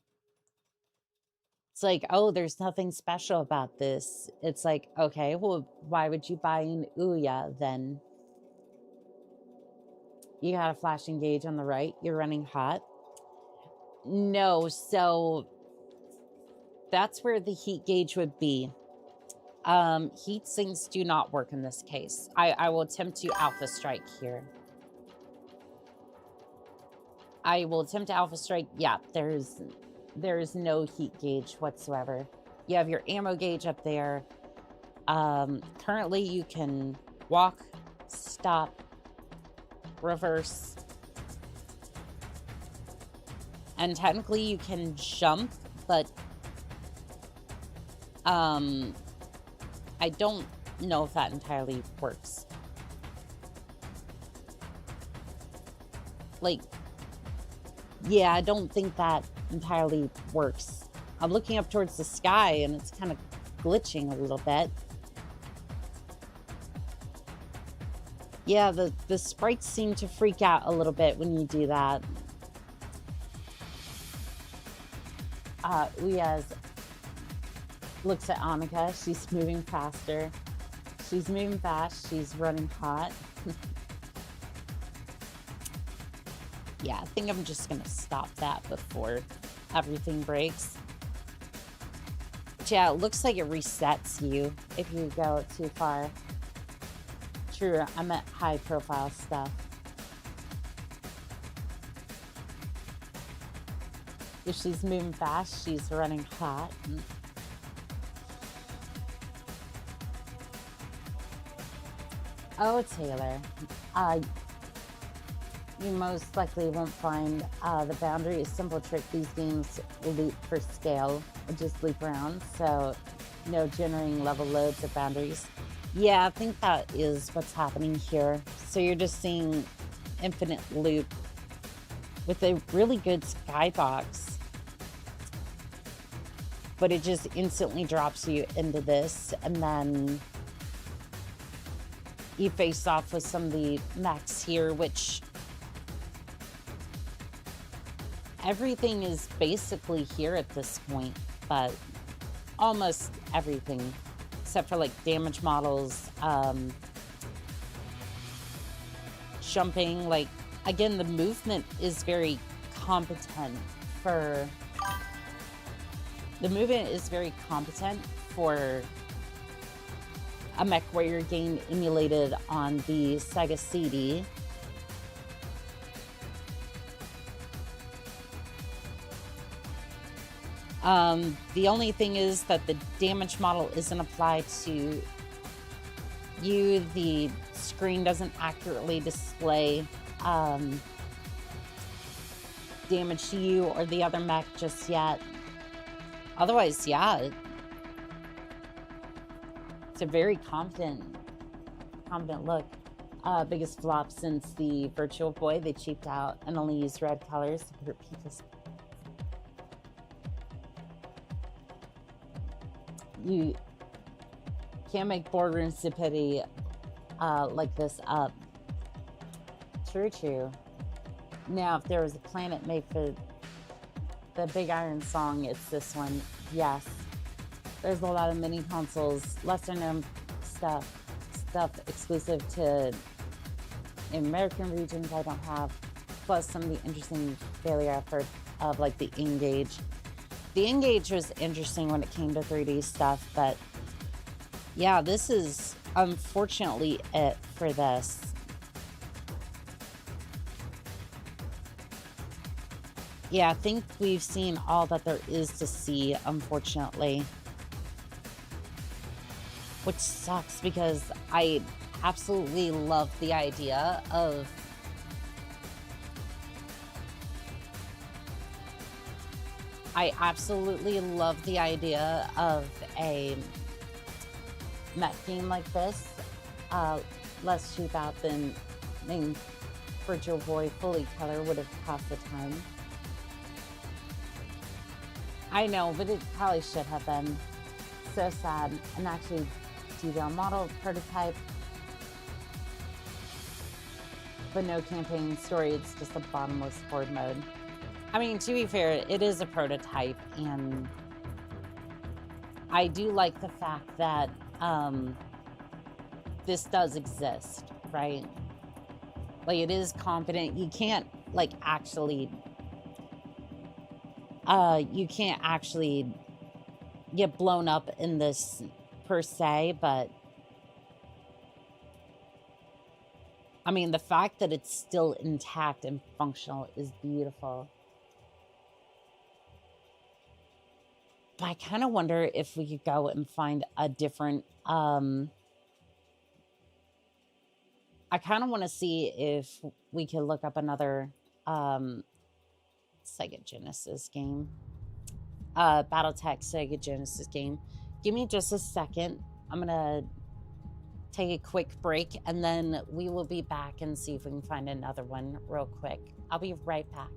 It's like, oh, there's nothing special about this. It's like, okay, well, why would you buy an Ouya then? You got a flashing gauge on the right. You're running hot. No, so that's where the heat gauge would be. Heat sinks do not work in this case. I will attempt to alpha strike here. I will attempt to alpha strike. Yeah, there's no heat gauge whatsoever. You have your ammo gauge up there. Currently you can walk, stop, reverse, and technically you can jump, but I don't know if that entirely works. Like, yeah, I don't think that entirely works. I'm looking up towards the sky and it's kind of glitching a little bit. Yeah, the sprites seem to freak out a little bit when you do that. Uyaz looks at Annika. She's moving faster. She's moving fast. She's running hot. Yeah, I think I'm just gonna stop that before everything breaks. But yeah, it looks like it resets you if you go too far. True, I'm at high profile stuff. If she's moving fast, she's running hot. Oh, Taylor. You most likely won't find the boundary. A simple trick. These games will loop for scale or just loop around, so no generating level loads or boundaries. Yeah, I think that is what's happening here. So you're just seeing infinite loop with a really good skybox, but it just instantly drops you into this, and then you face off with some of the mechs here, which everything is basically here at this point, but almost everything, except for like damage models, jumping. Like, again, the movement is very competent for a mech warrior game emulated on the Sega CD. The only thing is that the damage model isn't applied to you. The screen doesn't accurately display damage to you or the other mech just yet. Otherwise, yeah, it's a very confident look. Biggest flop since the Virtual Boy. They cheaped out and only used red colors to repeat this. You can't make boardroom stupidity like this up. True. Now, if there was a planet made for the Big Iron Song, it's this one. Yes. There's a lot of mini consoles, lesser known stuff exclusive to American regions I don't have, plus some of the interesting failure effort of like the N-Gage. The N-Gage was interesting when it came to 3D stuff, but yeah, this is unfortunately it for this. Yeah, I think we've seen all that there is to see, unfortunately. Which sucks because I absolutely love the idea of a mech game like this. Less cheap out than, Virtual Boy fully color would have passed the time. I know, but it probably should have been. So sad. And actually, DVL model prototype, but no campaign story. It's just a bottomless horde mode. I mean, to be fair, it is a prototype, and I do like the fact that this does exist, right? Like, it is competent. You can't, like, actually, get blown up in this per se, but I mean, the fact that it's still intact and functional is beautiful. But I kind of wonder if we could go and find a different, I kind of want to see if we could look up another Sega Genesis game. Battletech Sega Genesis game. Give me just a second. I'm gonna take a quick break, and then we will be back and see if we can find another one real quick. I'll be right back.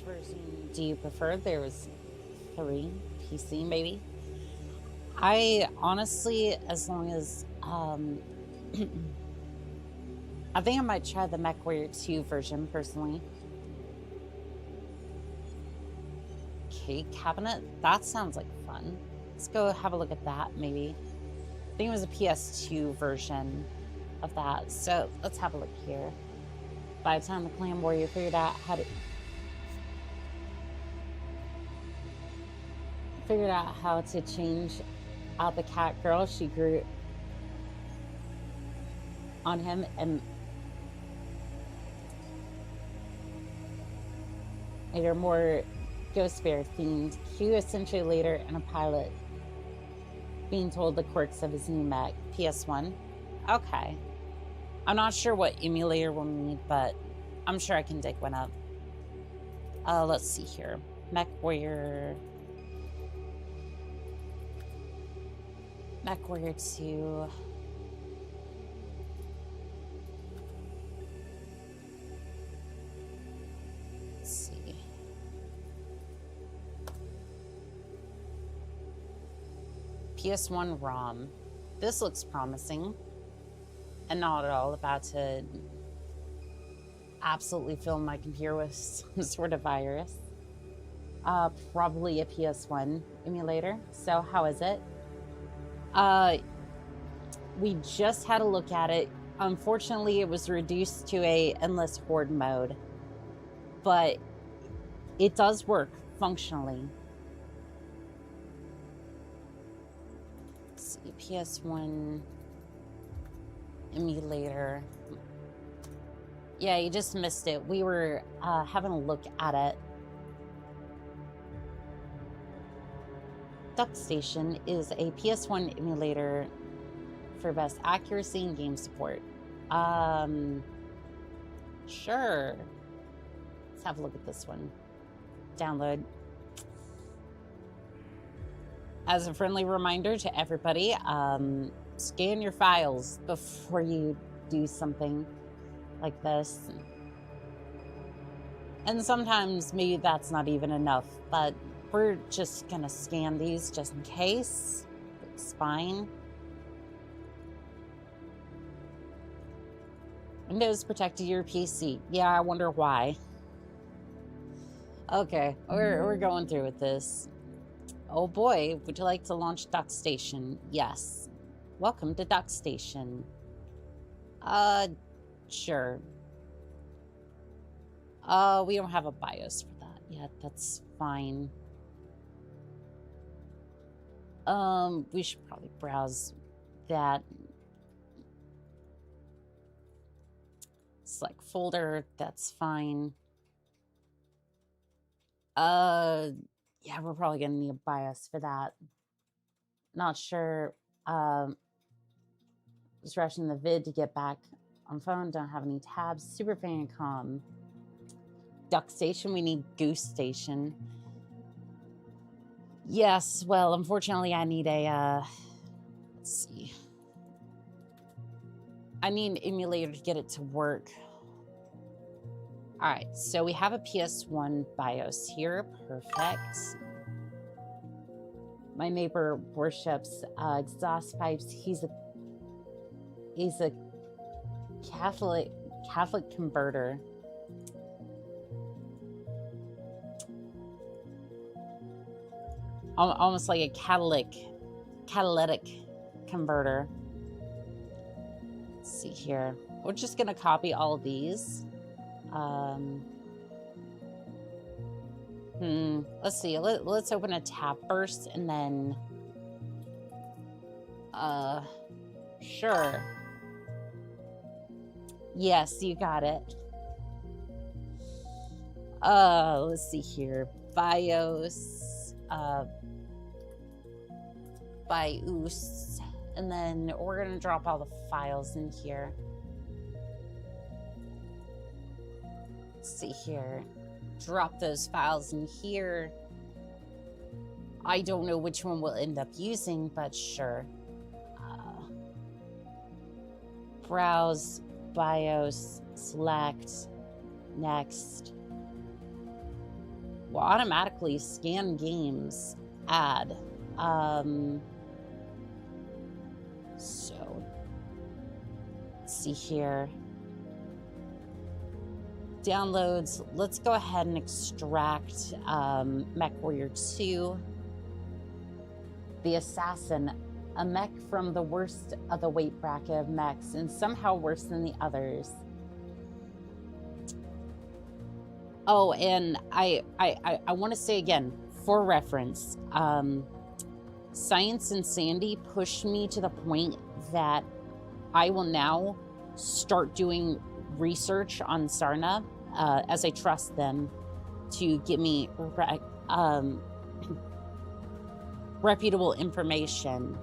version do you prefer? There was 3, PC maybe. I honestly, as long as I think I might try the MechWarrior 2 version personally. Cake cabinet? That sounds like fun. Let's go have a look at that, maybe. I think it was a PS2 version of that. So let's have a look here. By the time the Clan Warrior figured out how to change out the cat girl, she grew on him and made her more Ghost Bear themed. Q a century later and a pilot being told the quirks of his new mech. PS1. Okay. I'm not sure what emulator we'll need, but I'm sure I can dig one up. Let's see here. MechWarrior 2. Let's see. PS1 ROM. This looks promising. And not at all about to absolutely fill my computer with some sort of virus. Probably a PS1 emulator. So how is it? We just had a look at it. Unfortunately, it was reduced to a endless horde mode, but it does work functionally. Let's see, PS1 emulator. Yeah, you just missed it. We were having a look at it. DuckStation is a PS1 emulator for best accuracy and game support. Sure. Let's have a look at this one. Download. As a friendly reminder to everybody, scan your files before you do something like this. And sometimes maybe that's not even enough, but we're just gonna scan these just in case. Looks fine. Windows protected your PC. Yeah, I wonder why. Okay, we're going through with this. Oh boy, would you like to launch DuckStation? Yes. Welcome to DuckStation. Sure. We don't have a BIOS for that yet. That's fine. We should probably browse that. Select folder, that's fine. Yeah, we're probably gonna need a BIOS for that. Not sure. Just rushing the vid to get back on phone. Don't have any tabs. Super Famicom. DuckStation. We need Goose Station. Yes. Well, unfortunately, I need a. Let's see. I need an emulator to get it to work. All right. So we have a PS1 BIOS here. Perfect. My neighbor worships exhaust pipes. He's a Catholic converter. Almost like a catalytic converter. Let's see here. We're just gonna copy all of these. Let's see. Let's open a tab first, and then. Sure. Yes, you got it. Let's see here. BIOS. BIOS. And then we're gonna drop all the files in here. Let's see here. Drop those files in here. I don't know which one we'll end up using, but sure. Browse, BIOS, select, next. will automatically scan games add. So let's see here. Downloads. Let's go ahead and extract MechWarrior 2. The Assassin, a mech from the worst of the weight bracket of mechs and somehow worse than the others. Oh, and I want to say again, for reference, Science and Sandy pushed me to the point that I will now start doing research on Sarna, as I trust them to give me reputable information.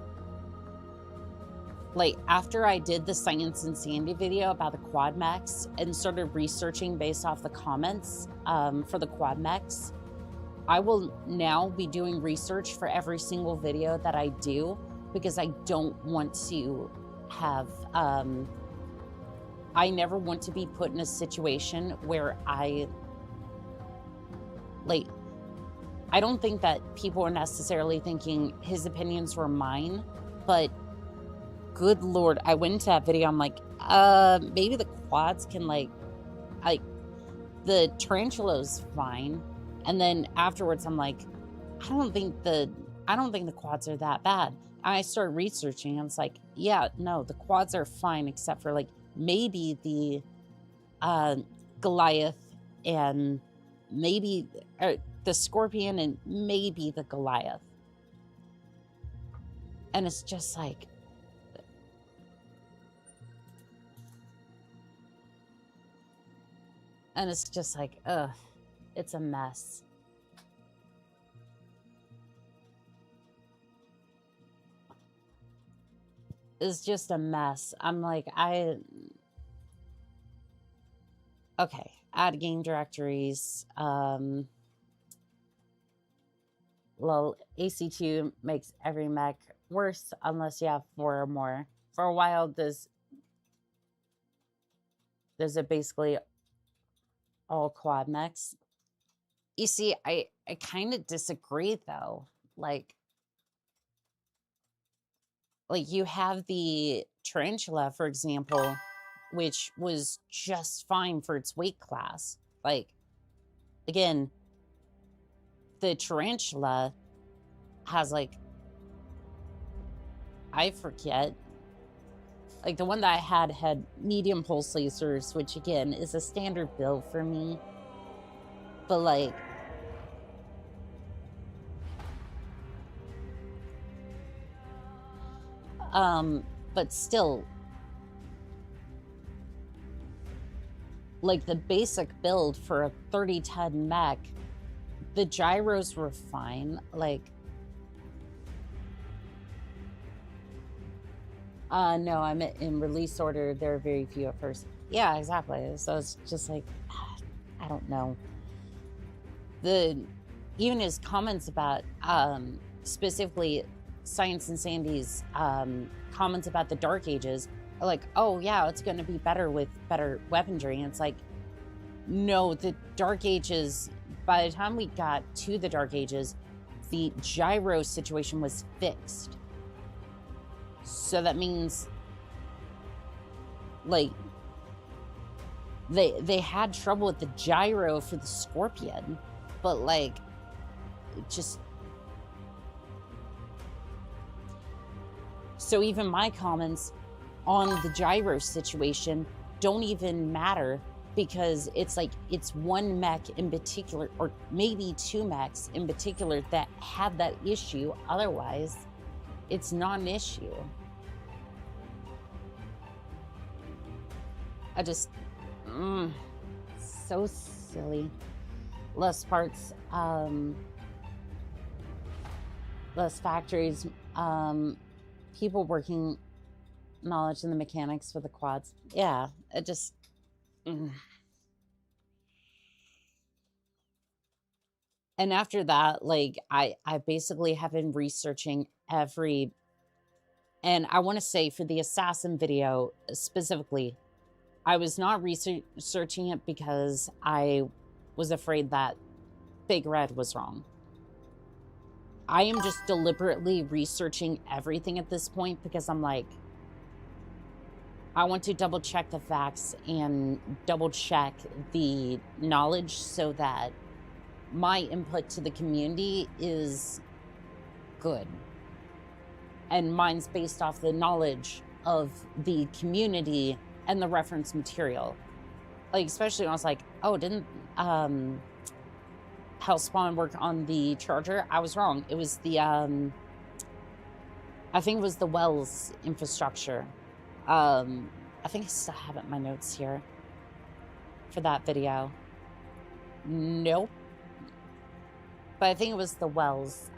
Like, after I did the Science and Sandy video about the quad mechs and started researching based off the comments for the quad mechs, I will now be doing research for every single video that I do, because I don't want to have, I never want to be put in a situation where I don't think that people are necessarily thinking his opinions were mine, but good Lord, I went into that video, I'm like, maybe the quads can the tarantula's fine. And then afterwards I'm like, I don't think the quads are that bad. And I started researching, I was like, yeah, no, the quads are fine, except for maybe the Goliath and maybe the Scorpion and maybe the Goliath. And it's just like, ugh, it's a mess. It's just a mess. I'm like, okay, add game directories. Well, AC2 makes every mech worse unless you have 4 or more. For a while, there's it basically all quad mechs. You see, I kind of disagree though. Like you have the tarantula, for example, which was just fine for its weight class. Again, the tarantula has I forget. The one that I had medium pulse lasers, which again is a standard build for me. But but still, the basic build for a 30-ton mech, the gyros were fine. No, I'm in release order. There are very few at first. Yeah, exactly. So it's just I don't know. Even his comments about specifically Science and Sandy's comments about the Dark Ages are oh yeah, it's going to be better with better weaponry. And it's no, the Dark Ages, by the time we got to the Dark Ages, the gyro situation was fixed. So that means they had trouble with the gyro for the Scorpion, but just so even my comments on the gyro situation don't even matter, because it's it's one mech in particular, or maybe 2 mechs in particular, that have that issue. Otherwise, it's not an issue. I just, so silly. Less parts, less factories, people working knowledge in the mechanics for the quads. Yeah, it just, And after that, I basically have been researching every, and I want to say for the Assassin video specifically, I was not researching it because I was afraid that Big Red was wrong. I am just deliberately researching everything at this point because I'm like, I want to double check the facts and double check the knowledge so that my input to the community is good. And mine's based off the knowledge of the community and the reference material. Like, especially when I was like, oh, didn't Hellspawn work on the charger? I was wrong. It was the, I think it was the Wells infrastructure. I think I still have it in my notes here for that video. Nope. But I think it was the Wells.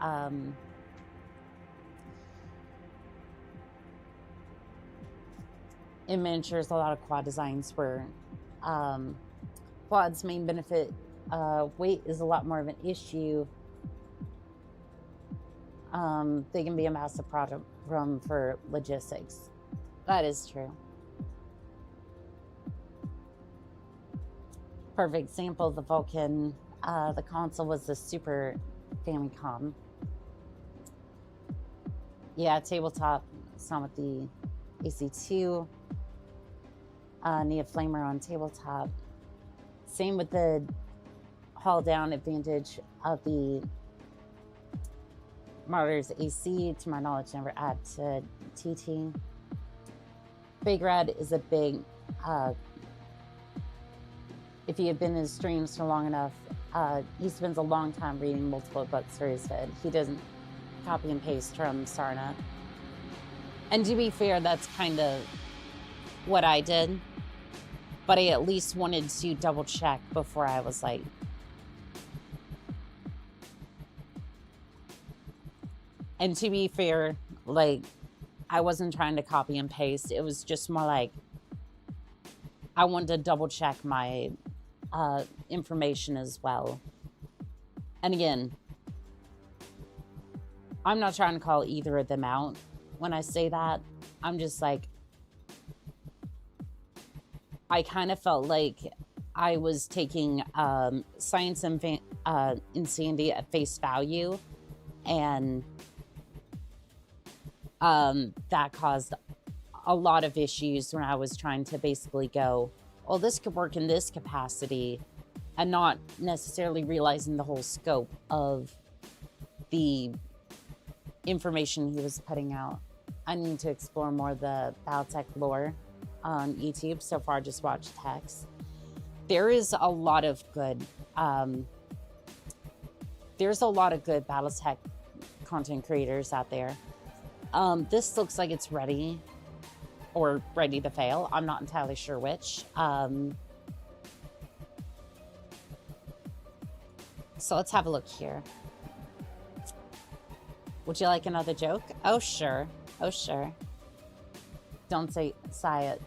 In miniatures, a lot of quad designs were quad's main benefit. Weight is a lot more of an issue. They can be a massive problem for logistics. That is true. Perfect example of the Vulcan. The console was the Super Famicom. Yeah, tabletop. Some with the AC2. Need a flamer on tabletop. Same with the haul down advantage of the Martyr's AC. To my knowledge, never add to TT. Big Red is a big, if he had been in his streams for long enough, he spends a long time reading multiple books for his vid. He doesn't copy and paste from Sarna. And to be fair, that's kind of what I did. But I at least wanted to double check before I was like, and to be fair, like, I wasn't trying to copy and paste. It was just more like, I wanted to double check my information as well. And again, I'm not trying to call either of them out when I say that. I'm just like, I kind of felt like I was taking science and insanity at face value, and that caused a lot of issues when I was trying to basically go, oh, this could work in this capacity, and not necessarily realizing the whole scope of the information he was putting out. I need to explore more of the Battletech lore on YouTube. So far, just watched text. There is a lot of good, Battletech content creators out there. This looks like it's ready, or ready to fail. I'm not entirely sure which. So let's have a look here. Would you like another joke? Oh, sure. Oh, sure. Don't say it.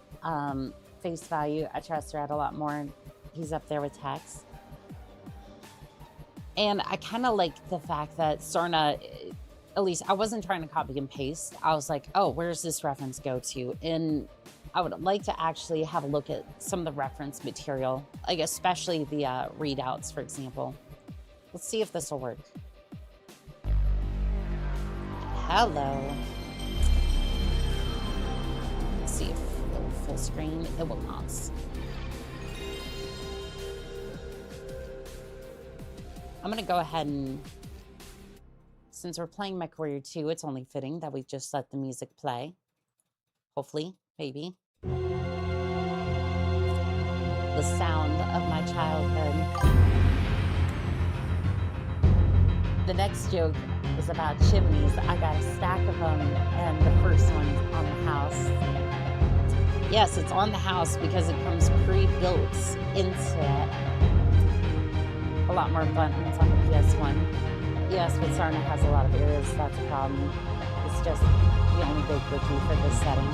Face value, I trust Red a lot more. He's up there with text. And I kind of like the fact that Sarna, at least I wasn't trying to copy and paste. I was like, oh, where's this reference go to? And I would like to actually have a look at some of the reference material, like especially the readouts, for example. Let's see if this will work. Hello. Let's see if it'll full screen. It will not. I'm going to go ahead and, since we're playing MechWarrior 2, it's only fitting that we just let the music play. Hopefully, maybe. The sound of my childhood. The next joke was about chimneys. I got a stack of them, and the first one's on the house. Yes, it's on the house because it comes pre-built into it. A lot more buttons on the PS1. Yes, but Sarna has a lot of areas. That's a problem. It's just the only big wiki for this setting.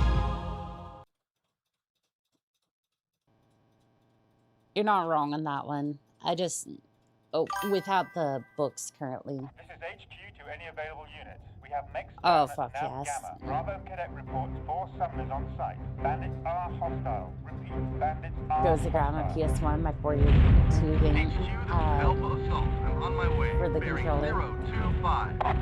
You're not wrong on that one. Oh, without the books currently. This is HQ to any available units. We have mechs Oh, down at fuck Nav yes. Gamma. Bravo Cadet reports 4 summoners on site. Bandits are hostile. Repeat, bandits are Goes around on hostile. PS1, my 42 game. Alpha Assault. I'm on my way. For the Bearing controller. 025. I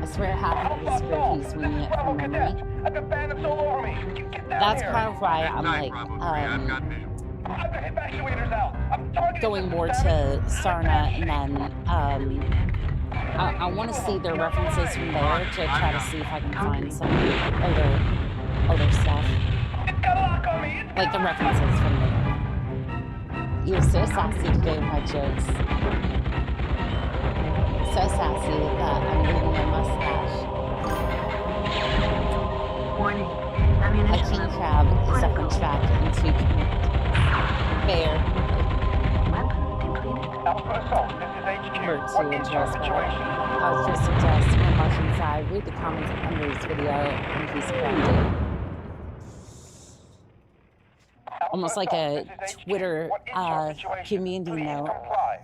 swear half of this group he's winging it from memory. I've got bandits all over me. You get down That's here. kind of why I'm Night, like, Bravo 3. I've got visual. I've got evacuators out. I'm targeting going this more to damage. Sarna, and then I want to see their references from there to try to see if I can find some older stuff, It's got a lock on me. It's like the references from there. You're so sassy today with my jokes. So sassy that I'm leaving my mustache. Warning. A Ammunition king level crab is a critical. hunchback and two bear. Weapons depleted. Alpha Assault, this is HQ. Or What two is your just situation? I was just suggesting a Martian side. Read the comments under this video and he's corrected. Almost like a This is HQ. Twitter What is your situation? community Please note. comply.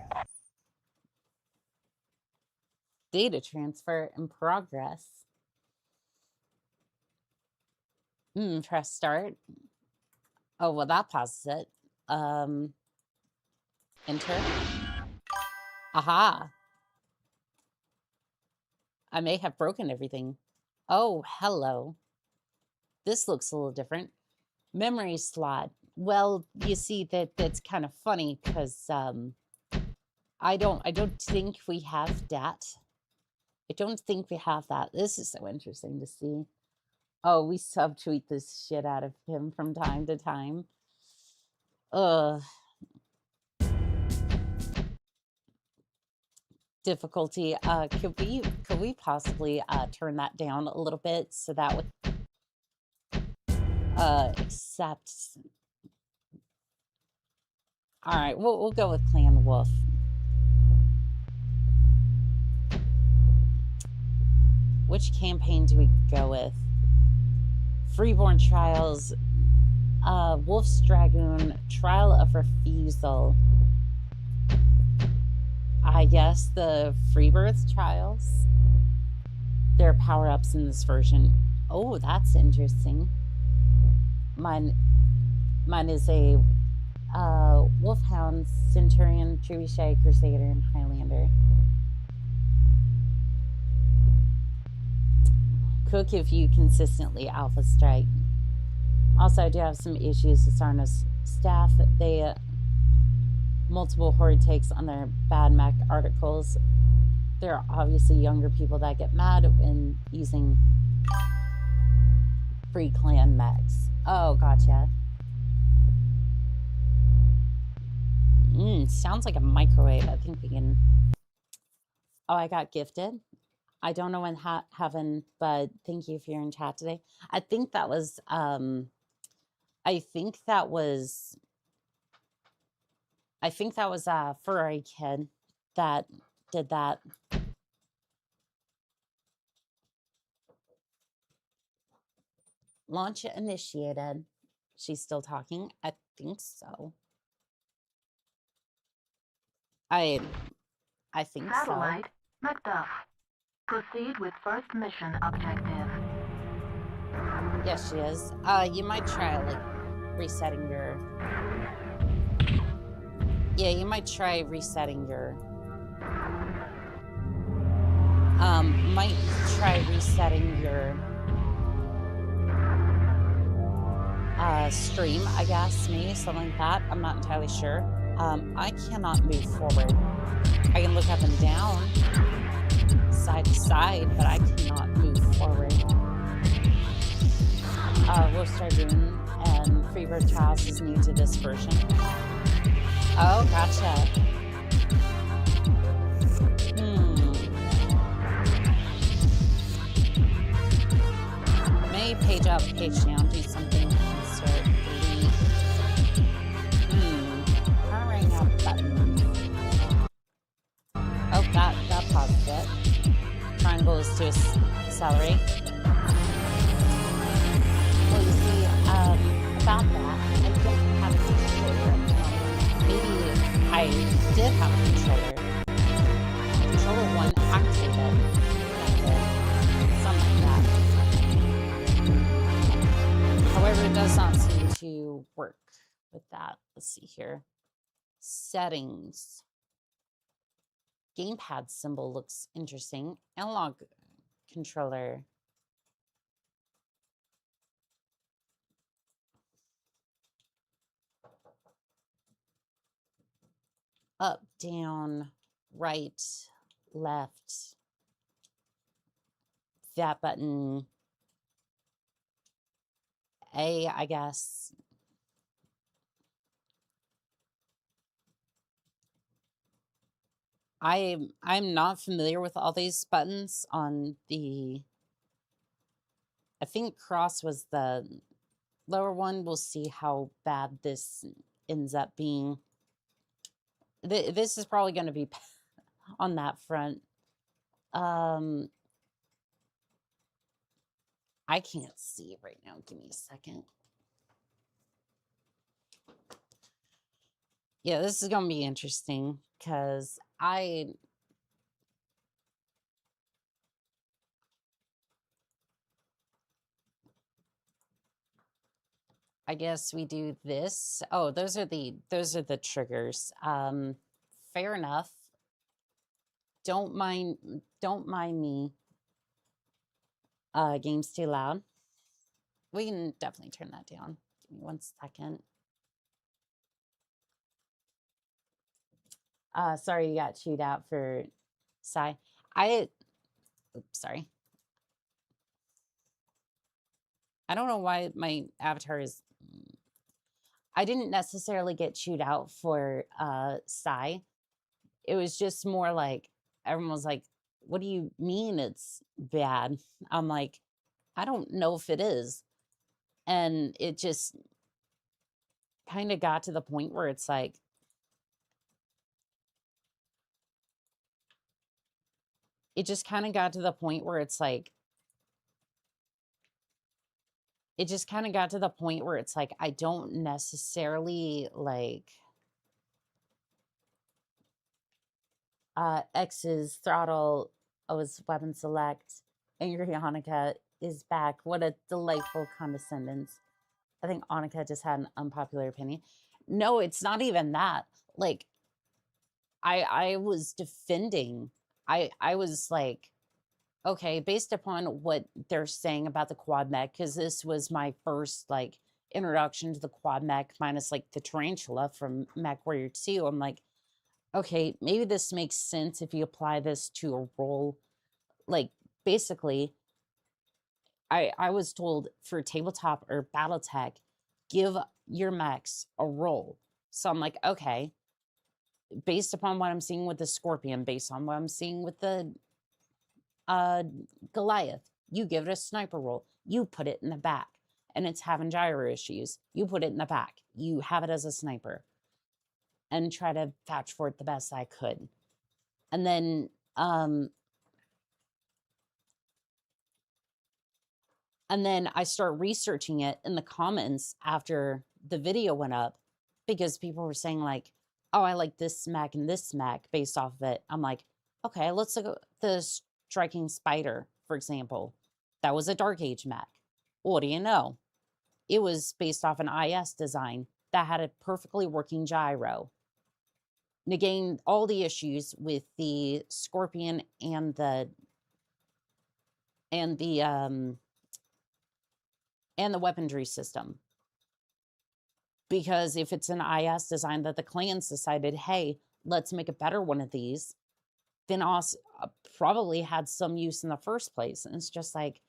Data transfer in progress. Press start. Oh, well, that pauses it. Enter. Aha. I may have broken everything. Oh, hello. This looks a little different. Memory slot. Well, you see that's kind of funny because I don't think we have that. I don't think we have that. This is so interesting to see. Oh, we subtweet this shit out of him from time to time. Ugh. Difficulty. Could we possibly turn that down a little bit so that would accept. All right, we'll go with Clan Wolf. Which campaign do we go with? Freeborn Trials, Wolf's Dragoon, Trial of Refusal. I guess the Freebirth Trials. There are power-ups in this version. Oh, that's interesting. Mine is a Wolfhound, Centurion, Trebuchet, Crusader, and Highlander. Cook if you consistently alpha strike. Also, I do have some issues with Sarna's staff. They multiple horde takes on their bad mech articles. There are obviously younger people that get mad when using free clan mechs. Oh, gotcha. Sounds like a microwave. I think we can. Oh, I got gifted. I don't know when heaven, but thank you for your in chat today. I think that was a furry kid that did that. Launch initiated. She's still talking? I think so. I think Satellite Macduff. Proceed with first mission objective. so. Yes, she is. You might try like resetting your. Yeah, you might try resetting your. Might try resetting your stream, I guess, maybe something like that. I'm not entirely sure. I cannot move forward. I can look up and down, side to side, but I cannot move forward. Wolf's Dragoon and Freebird Trials is new to this version. Oh, gotcha. Maybe page up, page down, do something. Insert, delete. How do I ring out buttons? Oh, that paused it. Triangle is to accelerate. Well, you see, about that, I don't have a control right now. Maybe I did have a controller. Controller 1 activated. Something like that. However, it does not seem to work with that. Let's see here. Settings. Gamepad symbol looks interesting. Analog controller. Up, down, right, left. That button. A, I guess. I'm not familiar with all these buttons on the. I think cross was the lower one. We'll see how bad this ends up being. This is probably going to be on that front. I can't see it right now. Give me a second. Yeah, this is going to be interesting because I guess we do this. Oh, those are the triggers. Fair enough. Don't mind me. Game's too loud. We can definitely turn that down. Give me 1 second. Sorry you got chewed out for Psy. Oops, sorry. I don't know why my avatar is. I didn't necessarily get chewed out for Psy. It was just more like everyone was like, "What do you mean it's bad?" I'm like, "I don't know if it is," and it just kind of got to the point where it's like. It just kind of got to the point where it's like. It just kind of got to the point where it's like, I don't necessarily like X's throttle, O's weapon select, Angry Annika is back. What a delightful condescendence. I think Annika just had an unpopular opinion. No, it's not even that. Like, I was defending. I was like, okay, based upon what they're saying about the quad mech, because this was my first like introduction to the quad mech, minus like the tarantula from Mech Warrior 2. I'm like, okay, maybe this makes sense if you apply this to a role. Like, basically, I was told for tabletop or Battletech, give your mechs a role. So I'm like, okay, based upon what I'm seeing with the Scorpion, based on what I'm seeing with the Goliath, you give it a sniper role, you put it in the back, and it's having gyro issues, you put it in the back, you have it as a sniper, and try to vouch for it the best I could. And then I start researching it in the comments after the video went up, because people were saying like, oh, I like this mech and this mech based off of it. I'm like, okay, let's look at the Striking Spider, for example. That was a Dark Age mech. What do you know? It was based off an IS design that had a perfectly working gyro, negating all the issues with the Scorpion and the weaponry system. Because if it's an IS design that the clans decided, hey, let's make a better one of these, then also probably had some use in the first place. And it's just like,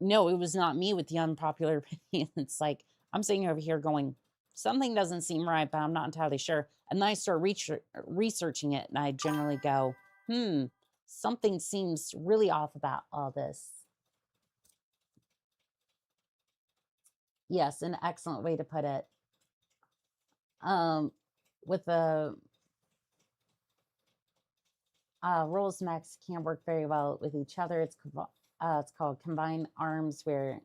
no, it was not me with the unpopular opinion. It's like, I'm sitting over here going, something doesn't seem right, but I'm not entirely sure. And then I start researching it, and I generally go, something seems really off about all this. Yes, an excellent way to put it. With the roles mechs can't work very well with each other. It's called combined arms, where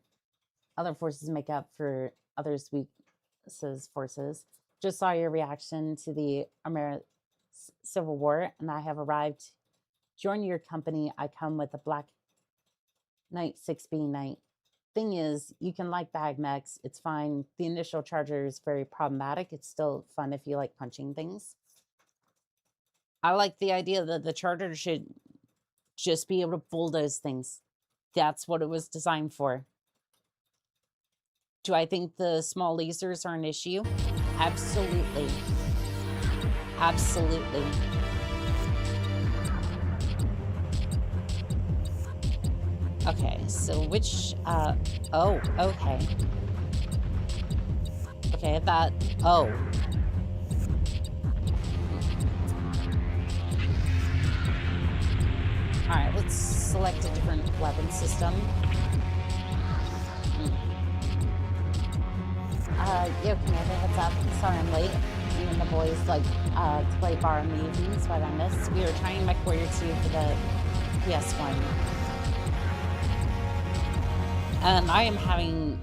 other forces make up for others' weaknesses forces. just saw your reaction to the Civil War, and I have arrived. Join your company. I come with a Black Knight 6B Knight. Thing is, you can like bag mechs. It's fine. The initial charger is very problematic. It's still fun if you like punching things. I like the idea that the charger should just be able to bulldoze things. That's what it was designed for. Do I think the small lasers are an issue? Absolutely. Absolutely. Okay, so which, oh, okay. Okay, that, oh. All right, let's select a different weapon system. Yo, Commander, what's up? Sorry I'm late. Me and the boys like to play bar in the evenings, but I missed. We were trying Mech Warrior 2 for the PS1. And I am having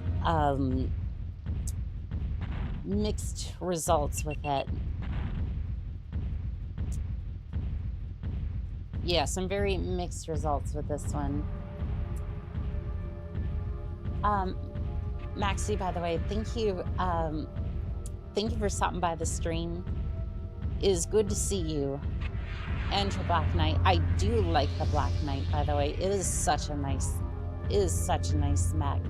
mixed results with it. Yeah, some very mixed results with this one. Maxie, by the way, thank you for stopping by the stream. It is good to see you. And your Black Knight. I do like the Black Knight, by the way. It is such a nice mech.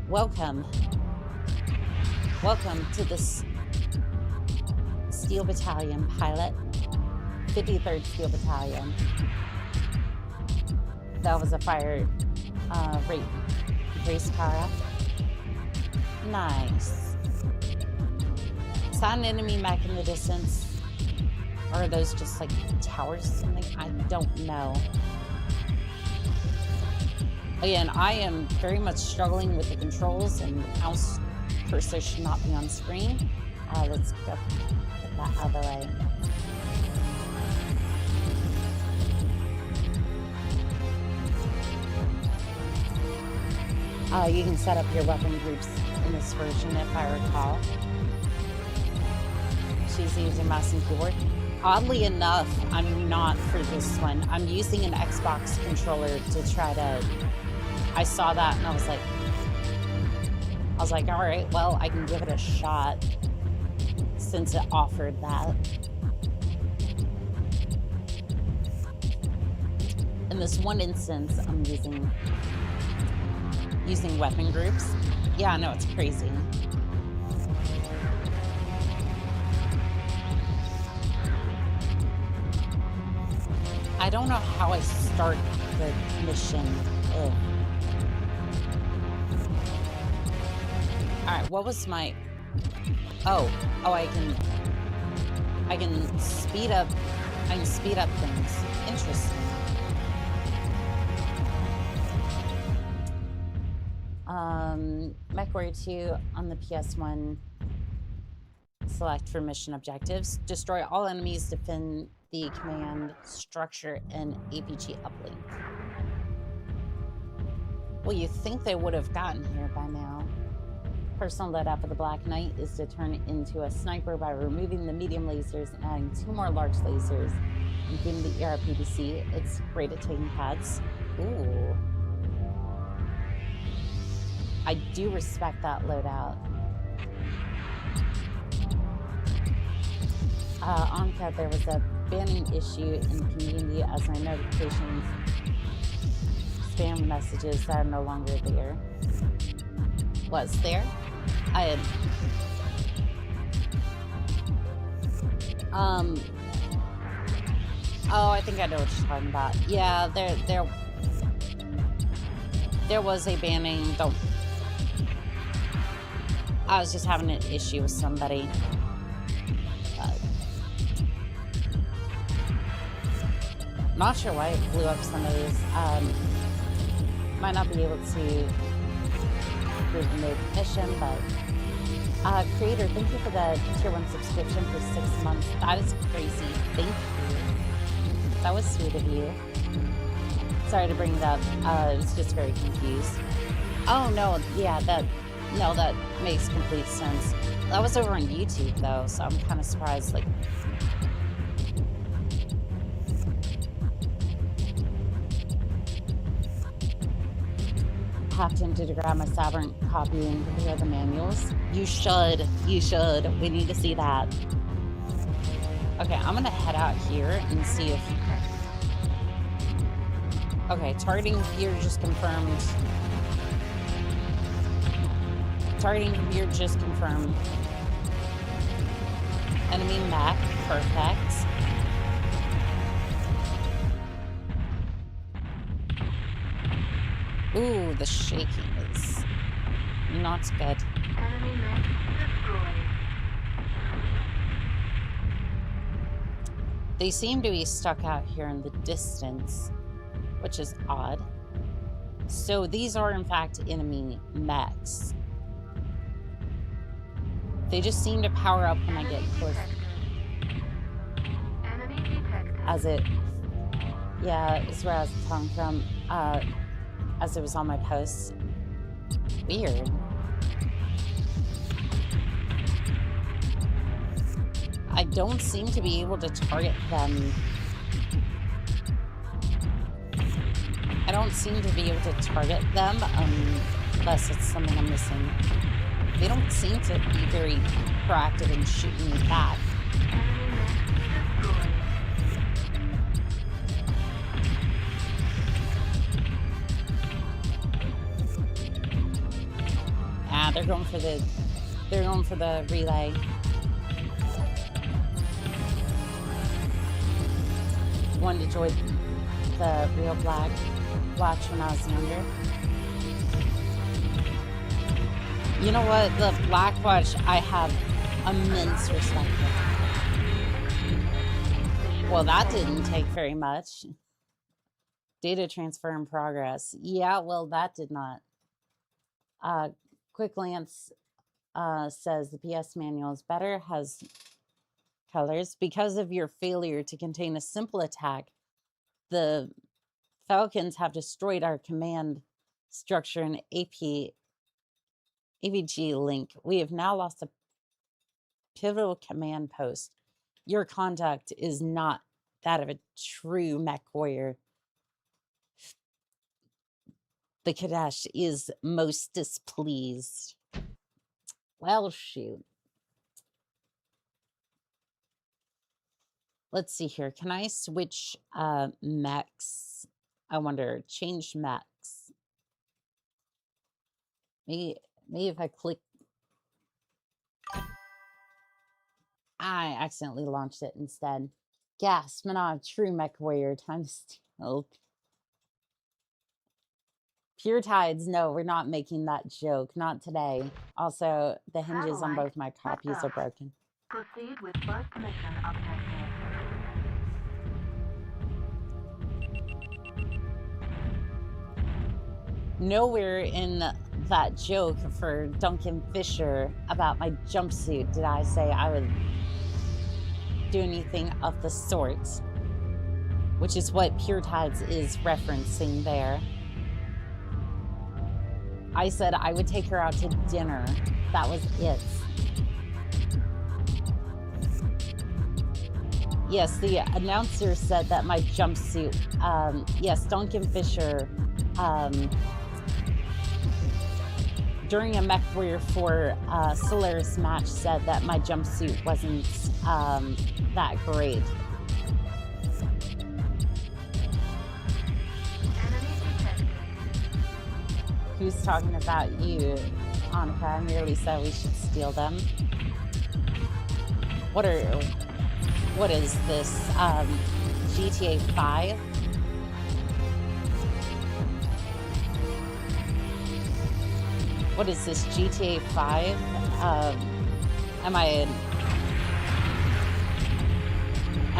Welcome to this Steel Battalion pilot, 53rd Steel Battalion. That was a fire race car up. Nice. Is that an enemy mech in the distance? Or are those just like towers or something? I don't know. Again, I am very much struggling with the controls, and the mouse cursor should not be on screen. Let's go get that out of the way. You can set up your weapon groups in this version, if I recall. She's using mouse and keyboard. Oddly enough, I'm not for this one. I'm using an Xbox controller to try to... I saw that and I was like, all right, well, I can give it a shot since it offered that. In this one instance, I'm using weapon groups. Yeah, I know, it's crazy. I don't know how I start the mission. Ugh. All right, what was my... Oh, I can speed up things. Interesting. Mech Warrior 2 on the PS1. Select for mission objectives. Destroy all enemies, defend the command structure, and APG uplink. Well, you think they would have gotten here by now. Personal loadout for the Black Knight is to turn into a sniper by removing the medium lasers and adding 2 more large lasers, including the ERPDC. It's great at taking heads. Ooh. I do respect that loadout. Anka, there was a banning issue in the community as my notifications spam messages are no longer there. Was there? I had... Oh, I think I know what you're talking about. Yeah, there was a banning. I was just having an issue with somebody. Not sure why it blew up some of these. Might not be able to approve the mission, but creator, thank you for the tier 1 subscription for 6 months. That is crazy. Thank you. That was sweet of you. Sorry to bring it up. I was just very confused. Oh, no, yeah, that makes complete sense. That was over on YouTube, though, so I'm kind of surprised, like... Have tempted to grab my Sabrent copy and compare the manuals. You should. We need to see that. Okay, I'm gonna head out here and see if... Okay, targeting computer just confirmed. Targeting computer just confirmed. Enemy map, perfect. Ooh, the shaking is not good. Enemy mech destroyed. They seem to be stuck out here in the distance, which is odd. So these are in fact enemy mechs. They just seem to power up when I get close. Enemy detected. As it, yeah, it's where I was talking from, as it was on my posts. Weird. I don't seem to be able to target them. I don't seem to be able to target them unless it's something I'm missing. They don't seem to be very proactive in shooting me back. Ah, they're going for the relay. Wanted to join the real Black Watch when I was younger. You know what? The Black Watch I have immense respect for. Well, that didn't take very much. Data transfer in progress. Yeah, well, that did not. Quick glance says the PS manual is better, has colors. Because of your failure to contain a simple attack, the Falcons have destroyed our command structure and AVG link. We have now lost a pivotal command post. Your conduct is not that of a true mech warrior. The Kadesh is most displeased. Well, shoot. Let's see here. Can I switch mechs? I wonder. Change mechs. Maybe if I click... I accidentally launched it instead. Gasp, not a true mech warrior. Time to steal. Pure Tides, no, we're not making that joke. Not today. Also, the hinges on both my copies are broken. Proceed with first mission objective. Nowhere in that joke for Duncan Fisher about my jumpsuit did I say I would do anything of the sort, which is what Pure Tides is referencing there. I said I would take her out to dinner. That was it. Yes, the announcer said that my jumpsuit, yes, Duncan Fisher, during a Mech Warrior 4 Solaris match said that my jumpsuit wasn't that great. Who's talking about you, Annika? I merely said we should steal them. What is this, GTA 5? What is this, GTA 5? Am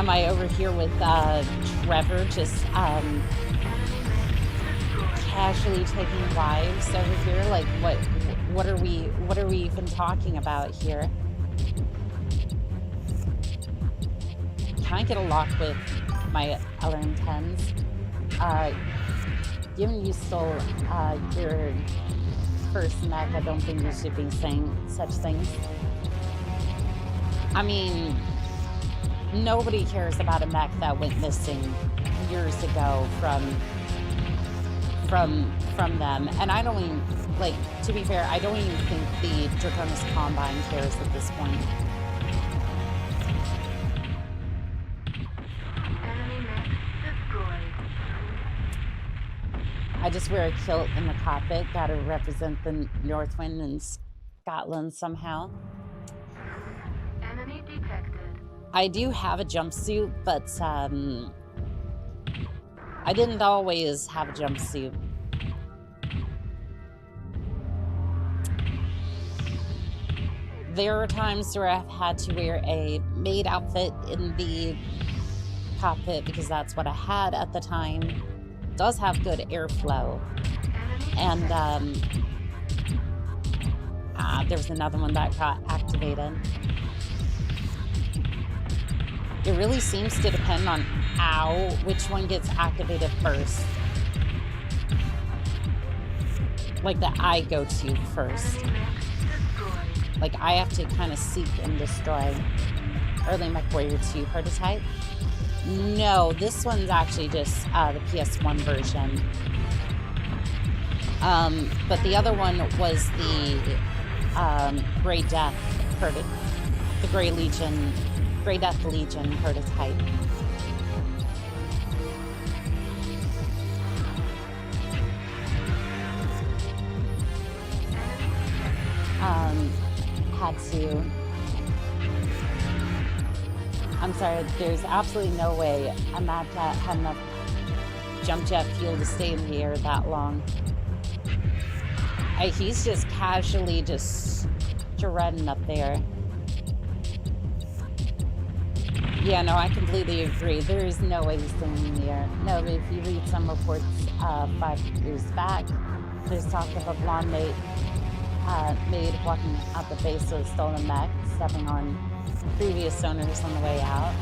I over here with Trevor just casually taking wives over here? Like what are we even talking about here? Can I get a lock with my LRM-10s? Given you stole your first mech, I don't think you should be saying such things. I mean, nobody cares about a mech that went missing years ago from them. And I don't even, like, to be fair, I don't even think the Draconis Combine cares at this point. Enemy mech destroyed. I just wear a kilt in the cockpit, gotta represent the Northwind in Scotland somehow. Enemy detected. I do have a jumpsuit, but I didn't always have a jumpsuit. There are times where I've had to wear a maid outfit in the cockpit because that's what I had at the time. It does have good airflow. And there was another one that got activated. It really seems to depend on which one gets activated first. Like the I go to first. Like I have to kind of seek and destroy. Early MechWarrior 2 prototype. No, this one's actually just the PS1 version. But the other one was the Grey Death the Grey Death Legion prototype. Had to. I'm sorry, there's absolutely no way a Mad Cat had enough jump jet fuel to stay in the air that long. He's just casually just dreading up there. Yeah, no, I completely agree. There is no way he's staying in the air. No, but if you read some reports 5 years back, there's talk of a blonde maid walking out the base of a stolen mech, stepping on previous owners on the way out.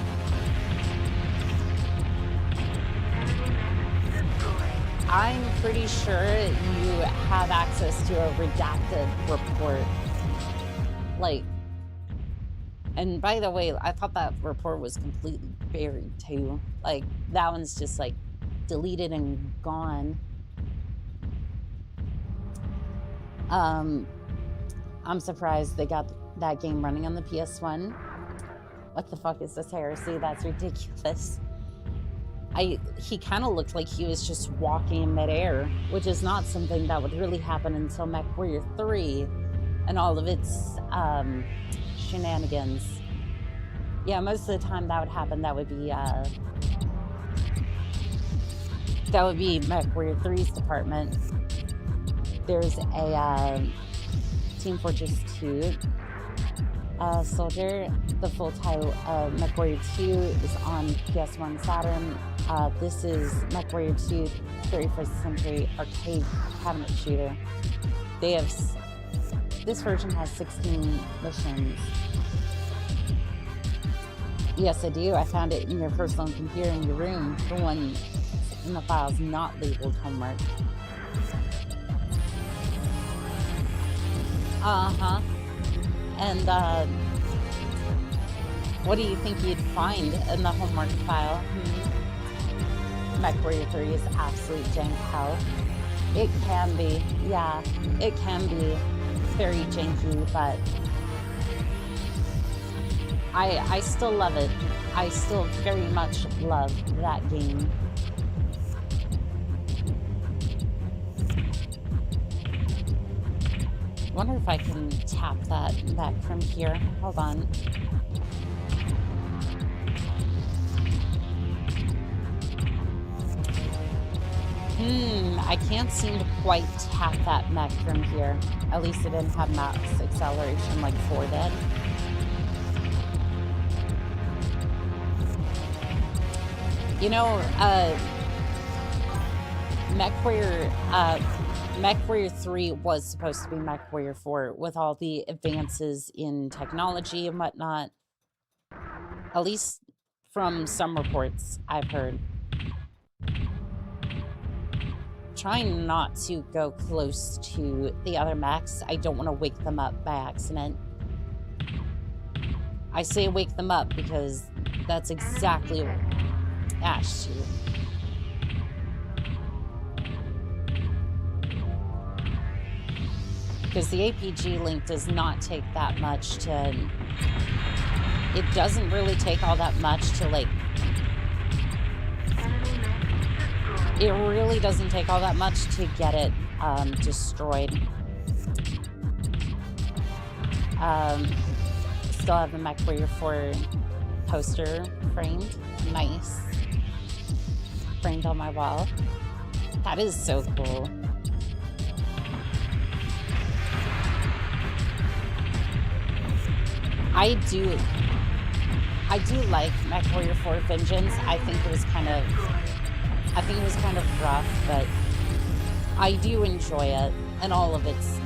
I'm pretty sure you have access to a redacted report. Like, and by the way, I thought that report was completely buried too. Like, that one's just like deleted and gone. I'm surprised they got that game running on the PS1. What the fuck is this heresy? That's ridiculous. He kind of looked like he was just walking in midair, which is not something that would really happen until MechWarrior 3 and all of its shenanigans. Yeah, most of the time that would happen. That would be MechWarrior 3's department. There's a Team Fortress 2 soldier. The full title of MechWarrior 2 is on PS1 Saturn. This is MechWarrior 2 31st Century Arcade Cabinet Shooter. This version has 16 missions. Yes, I do. I found it in your personal computer in your room. The one in the file's not labeled homework. Uh-huh. And, what do you think you'd find in the homework file? MechWarrior 3 is absolute jank hell. It can be, yeah, it can be very janky, but I still love it. I still very much love that game. I wonder if I can tap that from here. Hold on. I can't seem to quite tap that mech from here. At least it didn't have max acceleration like 4 did. You know, MechWarrior 3 was supposed to be MechWarrior 4 with all the advances in technology and whatnot. At least from some reports I've heard. trying not to go close to the other mechs. I don't want to wake them up by accident. I say wake them up because that's exactly what Ash to. Because the APG link does not take that much to... It doesn't really take all that much to, like... It really doesn't take all that much to get it destroyed. Still have the Mech Warrior 4 poster framed. Nice. Framed on my wall. That is so cool. I do like Mech Warrior 4 Vengeance. I think it was kind of rough, but I do enjoy it and all of its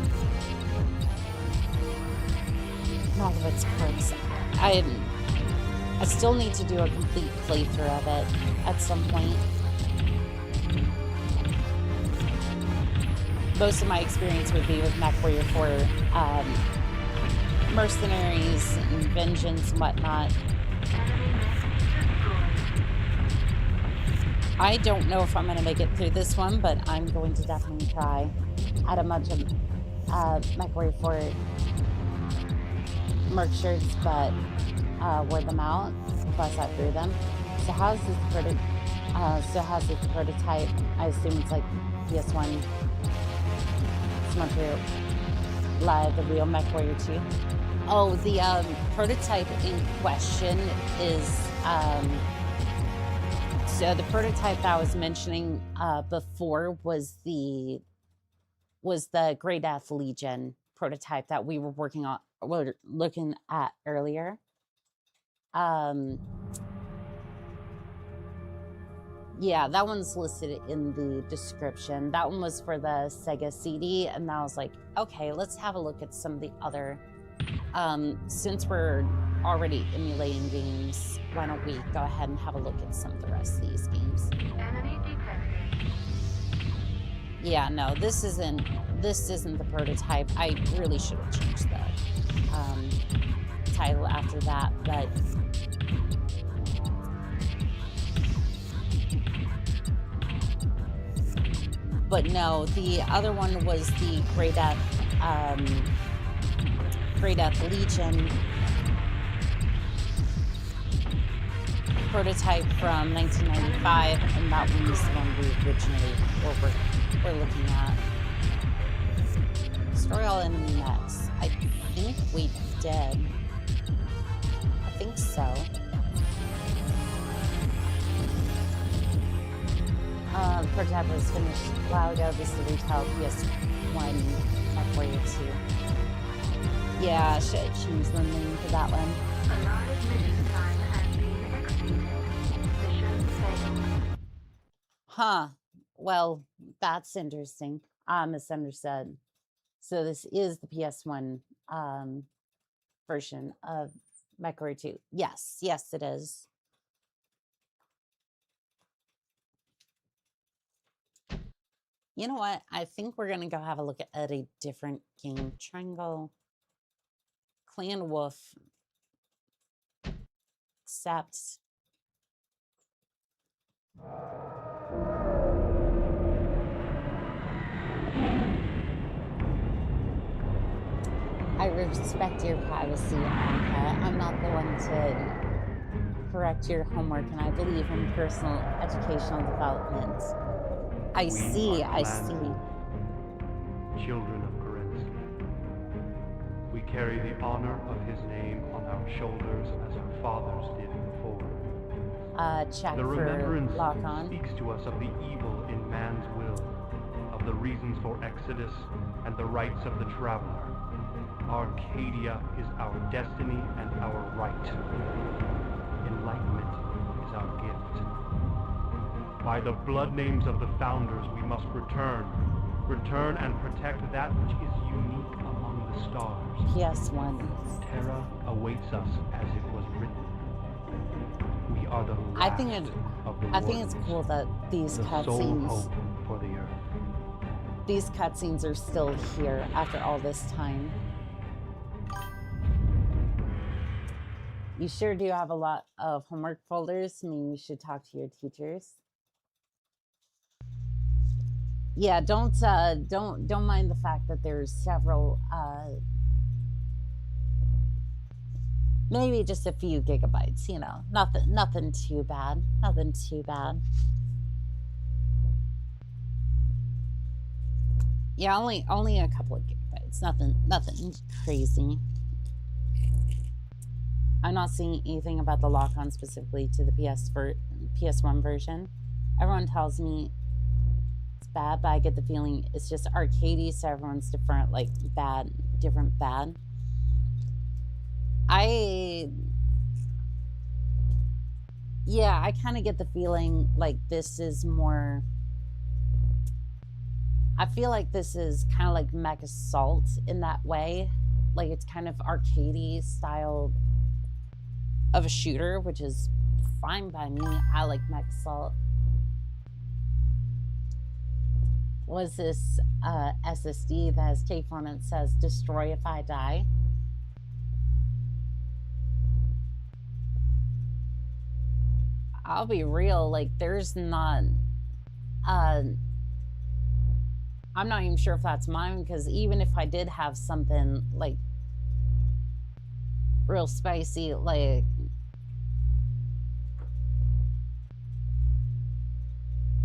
perks. I still need to do a complete playthrough of it at some point. Most of my experience would be with Mech Warrior 4 Mercenaries and Vengeance and whatnot. I don't know if I'm going to make it through this one, but I'm going to definitely try. I had a bunch of Mech Warrior 4 merch shirts, but wore them out, plus I threw them. So how's this prototype? I assume it's like PS1 Montreal Live, the real Mech Warrior 2. Oh, the prototype in question is so the prototype that I was mentioning before was the Grey Death Legion prototype that we were looking at earlier. Yeah, that one's listed in the description. That one was for the Sega CD, and I was like, okay, let's have a look at some of the other. Since we're already emulating games, why don't we go ahead and have a look at some of the rest of these games? Enemy detected. Yeah, no, this isn't the prototype. I really should have changed the title after that, but no, the other one was the Grey Death Legion prototype from 1995, and that one was the one we originally were looking at. Destroy all enemy mechs. I think we did. I think so. The prototype was finished a while ago. This is the retail PS1 Mech Warrior 2. Yeah, I should choose the name for that one. Allotted mission time has been exceeded. Mission failed. Huh. Well, that's interesting. I misunderstood. So this is the PS1 version of Mech Warrior 2. Yes, it is. You know what? I think we're going to go have a look at a different game. Triangle. Clan Wolf. Except... I respect your privacy, Anka. I'm not the one to correct your homework, and I believe in personal educational development. I see. Children of Griffin. We carry the honor of his name on our shoulders as our fathers did before. Check The for remembrance lock on. speaks to us of the evil in man's will, of the reasons for exodus and the rights of the traveler. Arcadia is our destiny and our right. Enlightenment is our gift. By the blood names of the founders, we must return and protect that which is unique among the stars. PS1. Terra awaits us as it was written. We are the last I think it's of the cool that these the sole cutscenes. hope for the earth. these cutscenes are still here after all this time. You sure do have a lot of homework folders. I mean, you should talk to your teachers. Yeah, don't mind the fact that there's several maybe just a few gigabytes, you know. Nothing too bad. Nothing too bad. Yeah, only a couple of gigabytes. Nothing crazy. I'm not seeing anything about the lock-on specifically to the PS1 version. Everyone tells me it's bad, but I get the feeling it's just arcadey, so everyone's different, like different bad. Yeah, I kind of get the feeling like this is more. I feel like this is kind of like Mech Assault in that way. Like it's kind of arcadey style of a shooter, which is fine by me. I like Mech Assault. Was this SSD that has tape on it says destroy if I die? I'll be real, like there's not I'm not even sure if that's mine, because even if I did have something like real spicy, like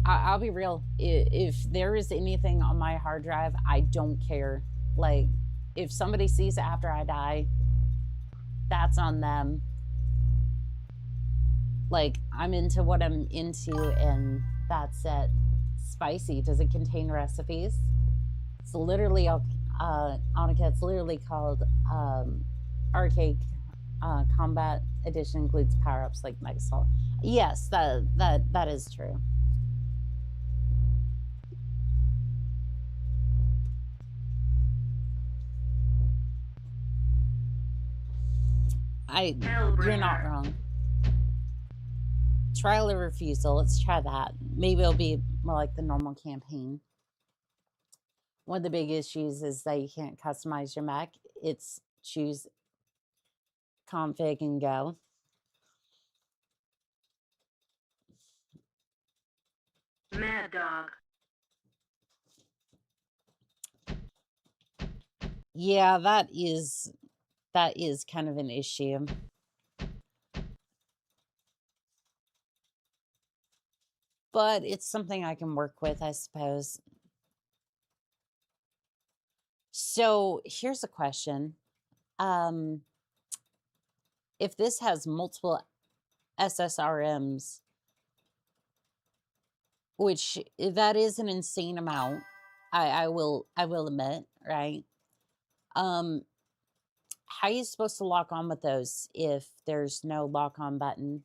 I'll be real, if there is anything on my hard drive, I don't care. Like if somebody sees it after I die, that's on them. Like I'm into what I'm into, and that's it. Spicy, does it contain recipes? It's literally Oni-chan, it's literally called Arcade Combat Edition, includes power-ups like Mega Assault. Yes, that is true. You're not wrong. Trial or refusal, let's try that. Maybe it'll be more like the normal campaign. One of the big issues is that you can't customize your mech. It's choose config and go. Mad Dog. Yeah, that is kind of an issue. But it's something I can work with, I suppose. So here's a question. If this has multiple SSRMs, which that is an insane amount, I will admit, right? How are you supposed to lock on with those if there's no lock on button?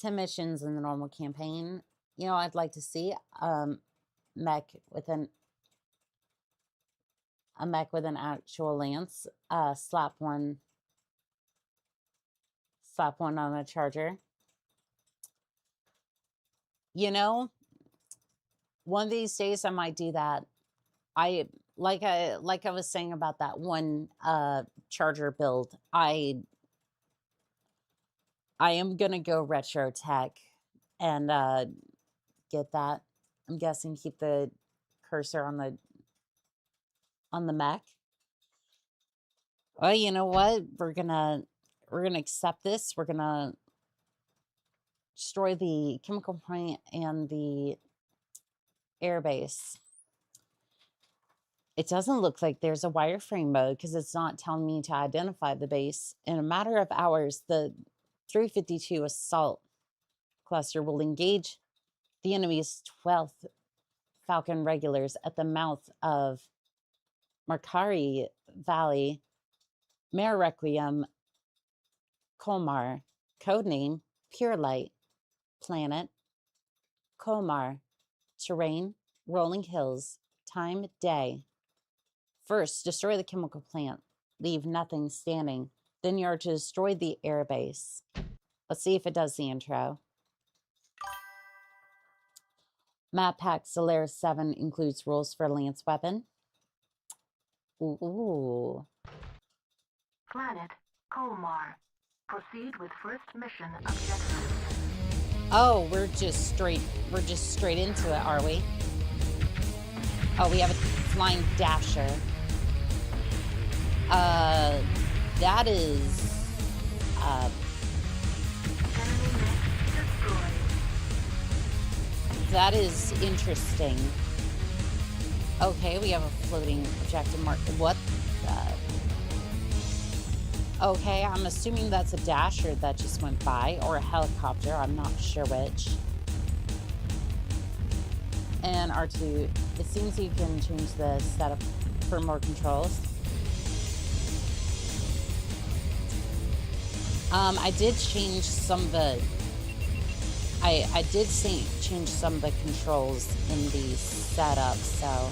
10 missions in the normal campaign. You know, I'd like to see mech with a mech with an actual lance. Slap one on a charger. You know, one of these days I might do that. Like I was saying about that one charger build, I am gonna go retro tech and get that. I'm guessing keep the cursor on the mech. Well, you know what? We're gonna accept this. We're gonna destroy the chemical plant and the airbase. It doesn't look like there's a wireframe mode because it's not telling me to identify the base. In a matter of hours, the 352 assault cluster will engage the enemy's 12th Falcon regulars at the mouth of Markari Valley, Mare Requiem, Kolmar, codename Pure Light, planet Kolmar, terrain rolling hills, time day. First, destroy the chemical plant, leave nothing standing. Then you are to destroy the airbase. Let's see if it does the intro. Map pack Solaris 7 includes rules for lance weapon. Ooh. Planet Colmar. Proceed with first mission objective. Oh, we're just straight into it, are we? Oh, we have a flying dasher. That is Enemy mech destroyed. that is interesting. Okay, we have a floating objective mark. What the? Okay, I'm assuming that's a dasher that just went by, or a helicopter. I'm not sure which. And R2, it seems you can change the setup for more controls. I did change some of the. I did change some of the controls in the setup, so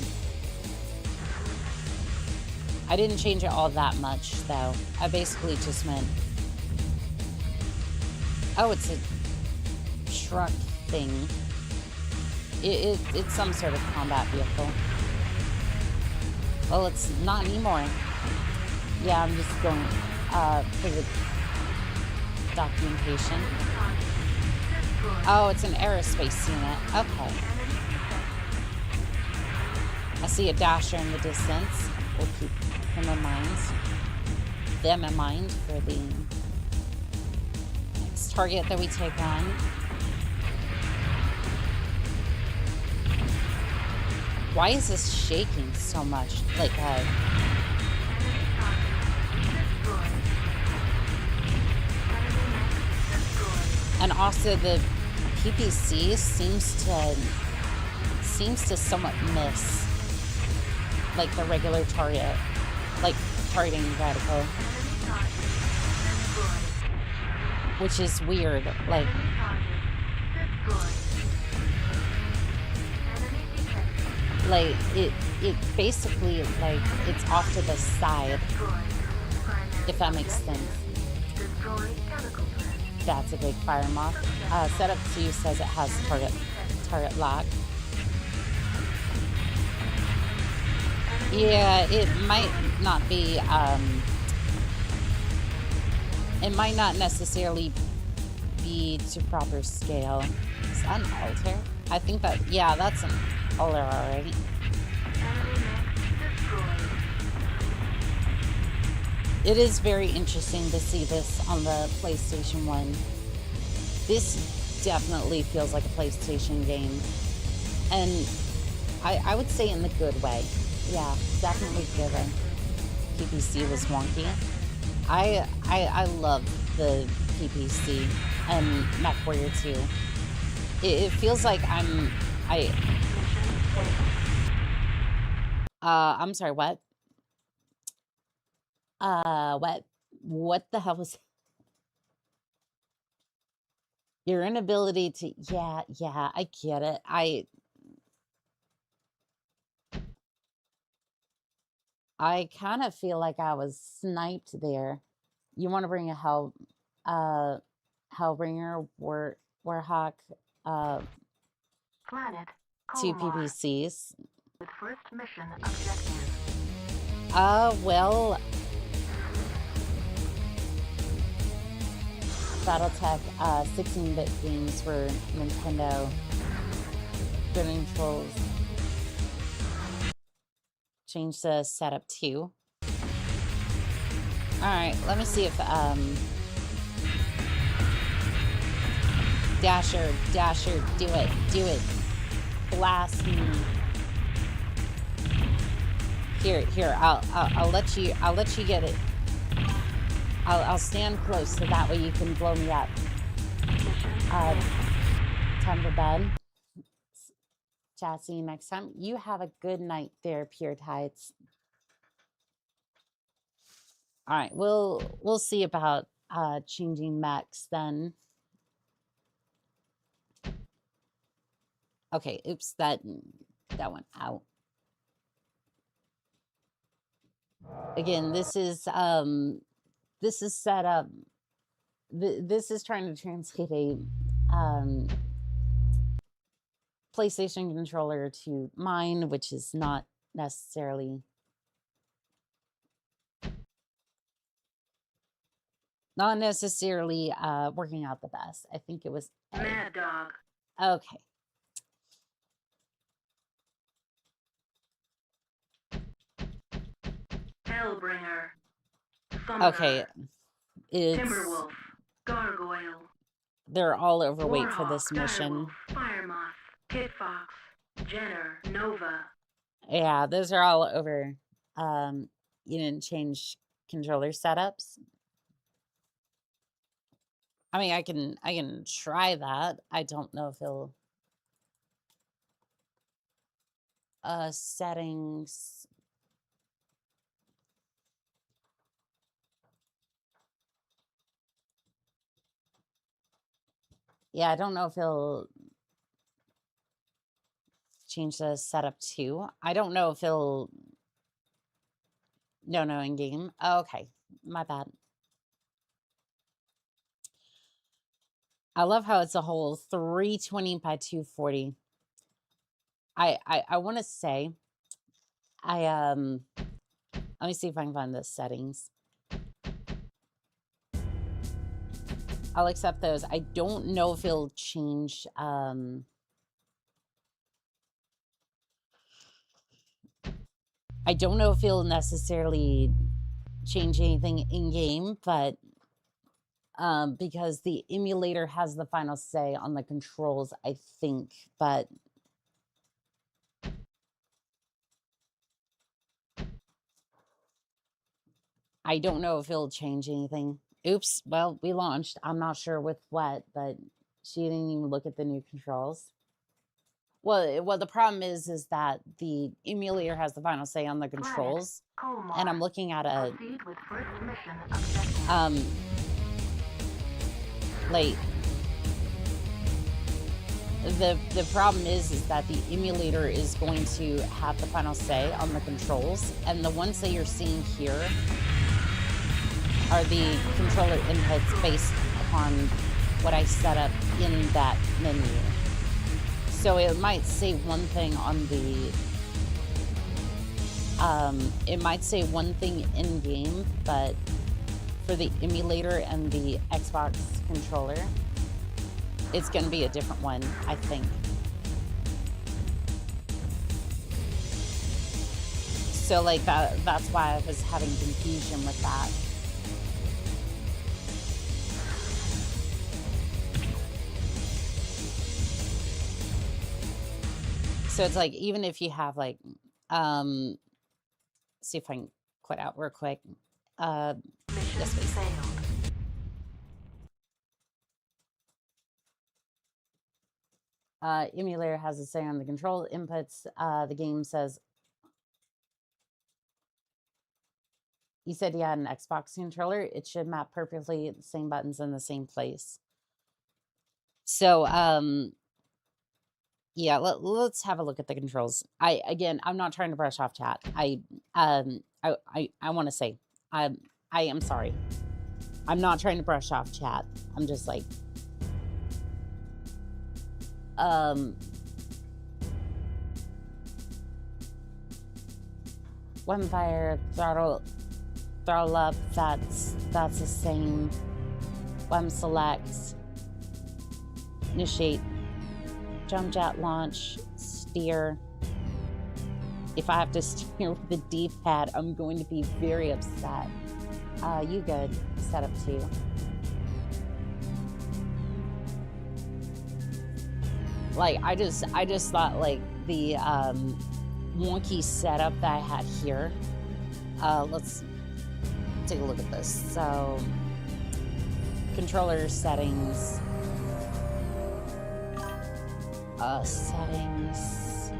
I didn't change it all that much, though. I basically just went. Oh, it's a truck thing. It's some sort of combat vehicle. Well, it's not anymore. Yeah, I'm just going for the documentation. Oh, it's an aerospace unit. Okay. I see a dasher in the distance. We'll keep him in mind. Them in mind for the next target that we take on. Why is this shaking so much? Like and also the PPC seems to somewhat miss like the regular target, like targeting reticle, which is weird. Like it basically like it's off to the side, if that makes sense. That's a big fire moth. Setup 2 says it has target lock. Yeah, it might not be. It might not necessarily be to proper scale. Is that an altar? I think that. Yeah, that's an altar already. It is very interesting to see this on the PlayStation 1. This definitely feels like a PlayStation game. And I would say in the good way. Yeah, definitely good way. PPC was wonky. I love the PPC and MechWarrior 2. It feels like I'm sorry, what? What the hell was your inability to, yeah, I get it. I kind of feel like I was sniped there. You want to bring a Hellbringer, Warhawk, Planet 2 Colmar. PPCs. With first mission objective. Well, Battletech, 16-bit games for Nintendo. Good controls. Change the setup 2. Alright, let me see if, Dasher, do it. Blast me. Here, I'll let you get it. I'll stand close so that way you can blow me up. Time for bed. Chat, see you next time. You have a good night there, Pure Tides. All right, we'll see about changing mechs then. Okay, oops, that went out. Again, this is set up. This is trying to translate a PlayStation controller to mine, which is not necessarily working out the best. I think it was A. Mad Dog. Okay. Hellbringer. Okay. Summoner. It's Timberwolf. Gargoyle. they're all overweight for Warhawk, this mission. Direwolf, Firemoth, Pit Fox, Jenner, Nova. Yeah, those are all over. You didn't change controller setups. I mean, I can try that. I don't know if it'll settings. Yeah, I don't know if it'll change the setup too. I don't know if it'll. No, in game. Oh, okay, my bad. I love how it's a whole 320 by 240. I want to say, let me see if I can find the settings. I'll accept those. I don't know if it'll change. I don't know if it'll necessarily change anything in game, but because the emulator has the final say on the controls, I think, but I don't know if it'll change anything. Oops, well, we launched. I'm not sure with what, but she didn't even look at the new controls. Well, the problem is that the emulator has the final say on the controls, and I'm looking at a Proceed with first mission objective. like the problem is that the emulator is going to have the final say on the controls, and the ones that you're seeing here are the controller inputs based upon what I set up in that menu. So it might say one thing on the it might say one thing in game, but for the emulator and the Xbox controller, it's going to be a different one, I think. So like that's why I was having confusion with that. So it's like, even if you have like, see if I can quit out real quick. Mission Yes, please. failed. Emulator has a say on the control inputs. The game says, you said you had an Xbox controller. It should map perfectly, the same buttons in the same place. So, yeah, let's have a look at the controls. Again, I'm not trying to brush off chat. I want to say, I am sorry. I'm not trying to brush off chat. I'm just like, weapon fire, throttle up, that's the same. Weapon select, initiate, jump jet launch, steer. If I have to steer with the D-pad, I'm going to be very upset. You good, setup 2. Like, I just thought like the wonky setup that I had here. Let's take a look at this. So, controller settings. Settings.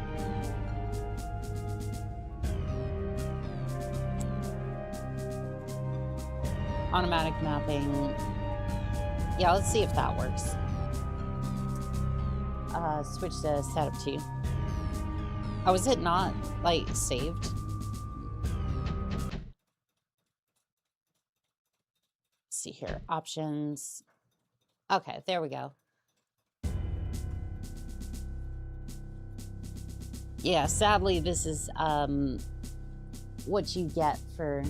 Automatic mapping. Yeah, let's see if that works. Switch to setup 2. Oh, is it not like saved? Let's see here. Options. Okay, there we go. Yeah, sadly, this is what you get for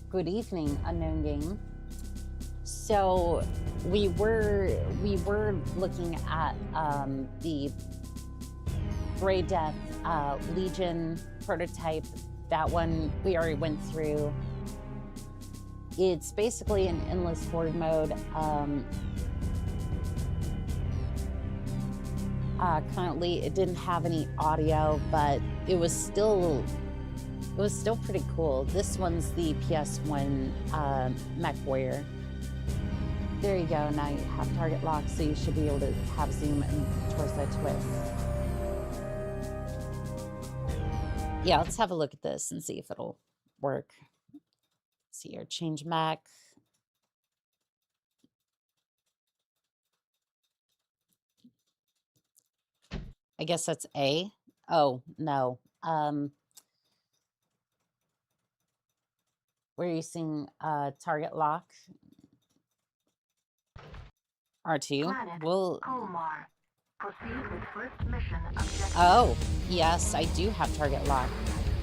good evening, unknown game. So we were looking at the Grey Death Legion prototype. That one we already went through. It's basically an endless horde mode. Currently, it didn't have any audio, but it was still pretty cool. This one's the PS1 Mech Warrior. There you go. Now you have target lock, so you should be able to have zoom and torso twist. Yeah, let's have a look at this and see if it'll work. Let's see here, change mech. I guess that's A. Oh, no. We're using target lock. R2. Planet We'll... Kulmar. Proceed with first mission objective. Oh, yes, I do have target lock.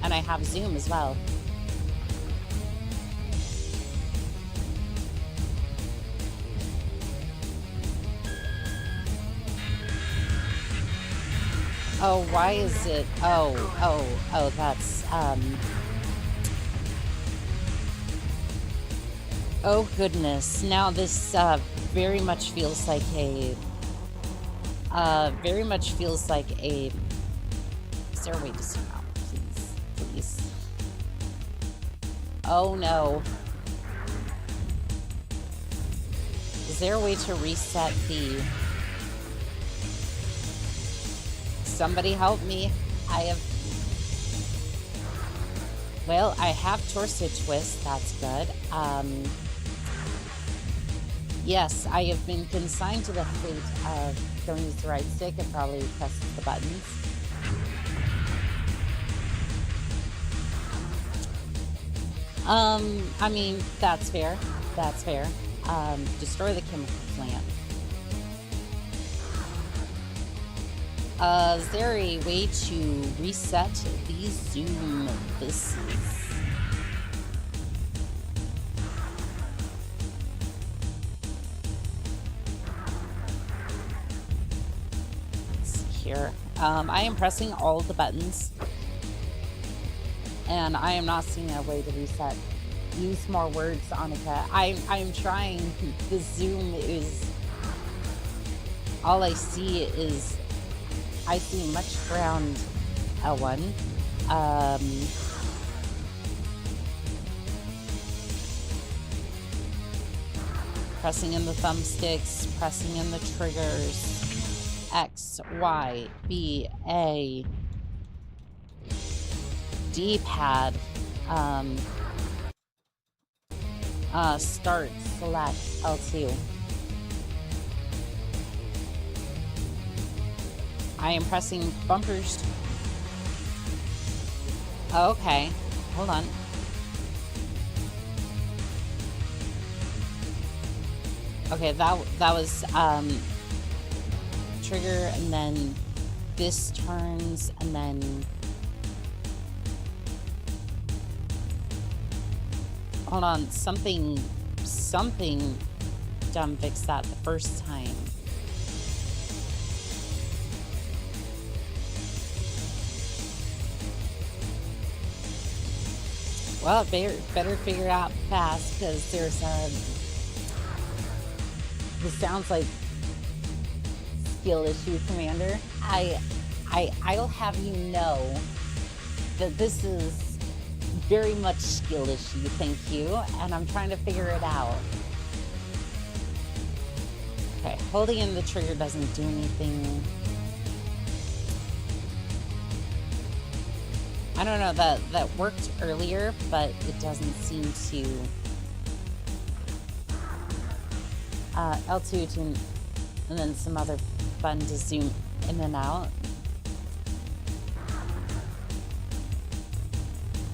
And I have zoom as well. Oh, why is it? Oh, that's, oh, goodness. Now this, very much feels like a, is there a way to zoom out? Please. Oh, no. Is there a way to reset the... Somebody help me. I have torso twist. That's good. Yes, I have been consigned to the fate of don't use the right stick and probably presses the buttons. I mean, that's fair. That's fair. Destroy the chemical plant. Is there a way to reset the zoom? This is... Let's see here. I am pressing all of the buttons. And I am not seeing a way to reset. Use more words, Annika. I'm trying. The zoom is... All I see is... I see much ground L1. Pressing in the thumbsticks, pressing in the triggers. X, Y, B, A. D-pad. Start, select, L2. I am pressing bumpers. Oh, okay. Hold on. Okay, that was trigger, and then this turns, and then hold on, something dumb fixed that the first time. Well, better figure it out fast, because there's this sounds like skill issue, Commander. I'll have you know that this is very much skill issue, thank you, and I'm trying to figure it out. Okay, holding in the trigger doesn't do anything. I don't know, that worked earlier, but it doesn't seem to... L2 to... and then some other button to zoom in and out.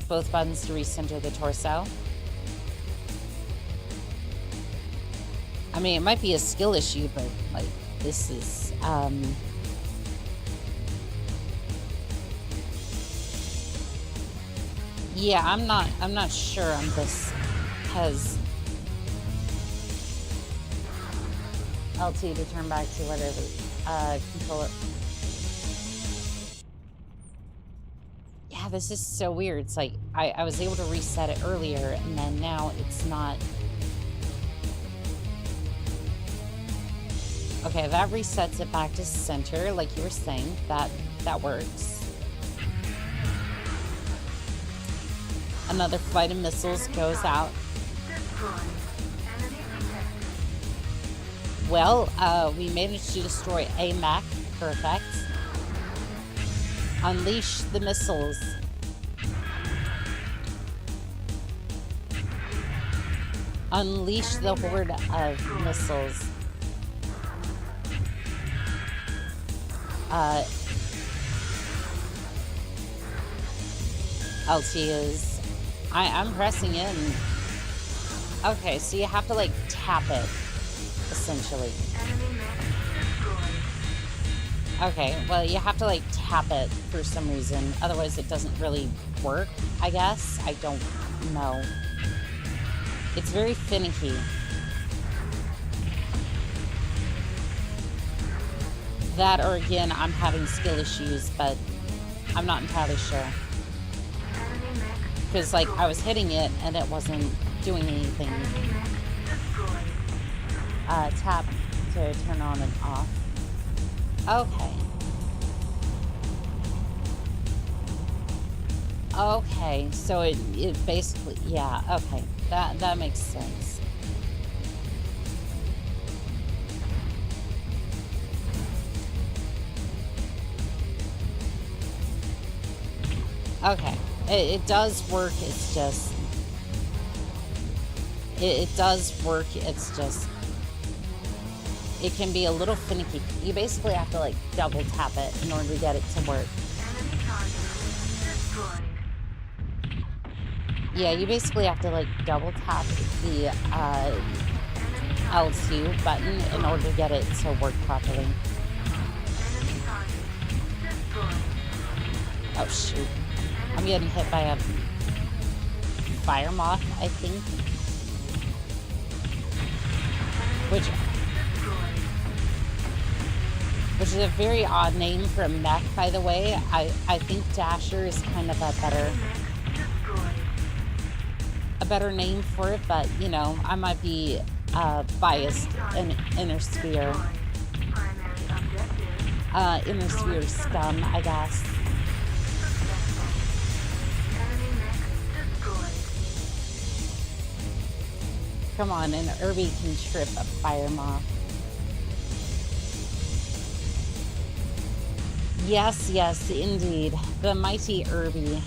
Both buttons to recenter the torso. I mean, it might be a skill issue, but, like, this is, Yeah, I'm not sure on this because LT to turn back to whatever control it. Yeah, this is so weird. It's like I was able to reset it earlier and then now it's not. Okay, that resets it back to center, like you were saying. That works. Another flight of missiles goes out. Well, we managed to destroy a mech. Perfect. Unleash the missiles. Unleash the horde of missiles. LT is... I'm pressing in. Okay, so you have to, like, tap it, essentially. Okay, well, you have to, like, tap it for some reason. Otherwise, it doesn't really work, I guess. I don't know. It's very finicky. That, or again, I'm having skill issues, but I'm not entirely sure. Because, like, I was hitting it, and it wasn't doing anything. Tap to turn on and off. Okay. Okay, so it basically, yeah, okay. That makes sense. Okay, it does work, it's just... It does work, it's just... It can be a little finicky. You basically have to, like, double tap it in order to get it to work. Yeah, you basically have to, like, double tap the L2 button in order to get it to work properly. Oh, shoot. I'm getting hit by a fire moth, I think. Which is a very odd name for a mech, by the way. I think Dasher is kind of a better name for it, but, you know, I might be biased in Inner Sphere. Inner Sphere scum, I guess. Come on, an Irby can trip a fire moth. Yes, yes, indeed. The mighty Irby.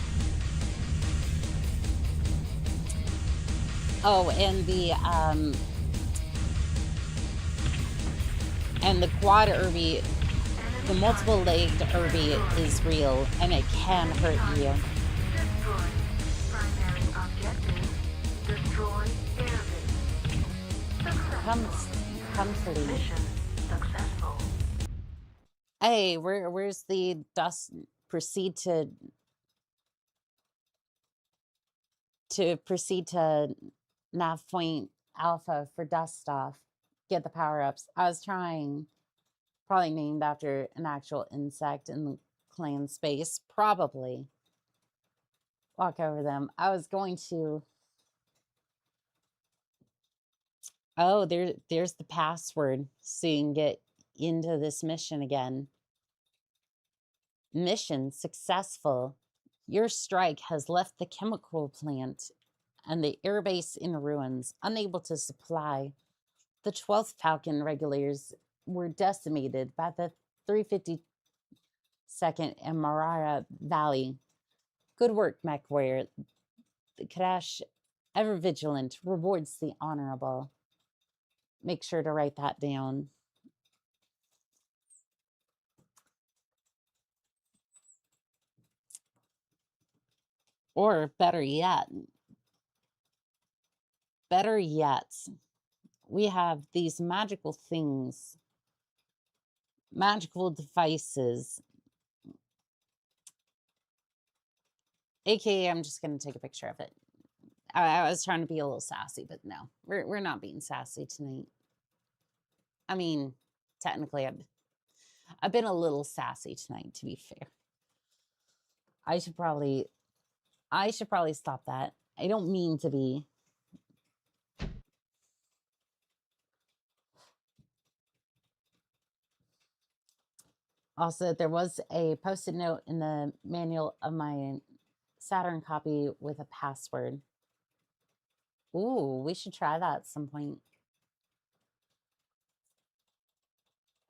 Oh, and the quad Irby, the multiple-legged Irby is real, and it can hurt you. Come please. Hey, where's the dust? Proceed to nav point alpha for dust off. Get the power-ups. I was trying, probably named after an actual insect in the clan space. Probably. Walk over them. I was going to... Oh, there's the password so you can get into this mission again. Mission successful. Your strike has left the chemical plant and the airbase in ruins, unable to supply. The 12th Falcon regulars were decimated by the 352nd and Marara Valley. Good work, mech warrior. The Kadash, ever vigilant, rewards the honorable. Make sure to write that down. Or better yet, we have these magical things, magical devices AKA, I'm just going to take a picture of it. I was trying to be a little sassy, but no, we're not being sassy tonight. I mean, technically, I've been a little sassy tonight, to be fair. I should probably stop that. I don't mean to be. Also, there was a post-it note in the manual of my Saturn copy with a password. Ooh, we should try that at some point.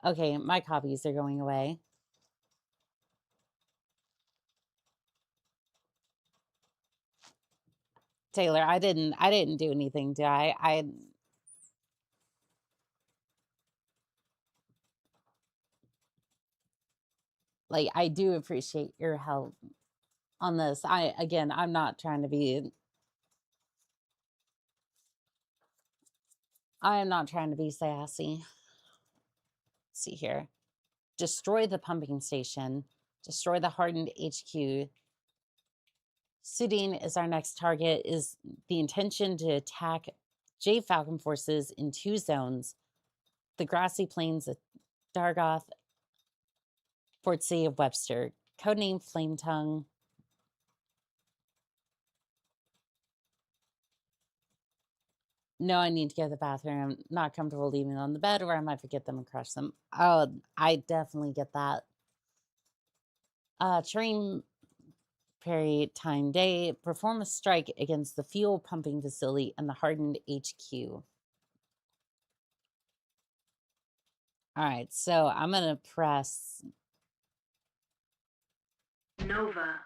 Okay, my copies are going away. Taylor, I didn't do anything, did I? Like, I do appreciate your help on this. I'm not trying to be. I am not trying to be sassy. Let's see here. Destroy the pumping station. Destroy the hardened HQ. Sudine is our next target. Is the intention to attack J Falcon forces in 2 zones. The grassy plains of Dargoth, Fort City of Webster. Codename Flame Tongue. No, I need to go to the bathroom. I'm not comfortable leaving on the bed, or I might forget them and crush them. Oh, I definitely get that. Train Perry time day. Perform a strike against the fuel pumping facility and the hardened HQ. All right, so I'm gonna press Nova.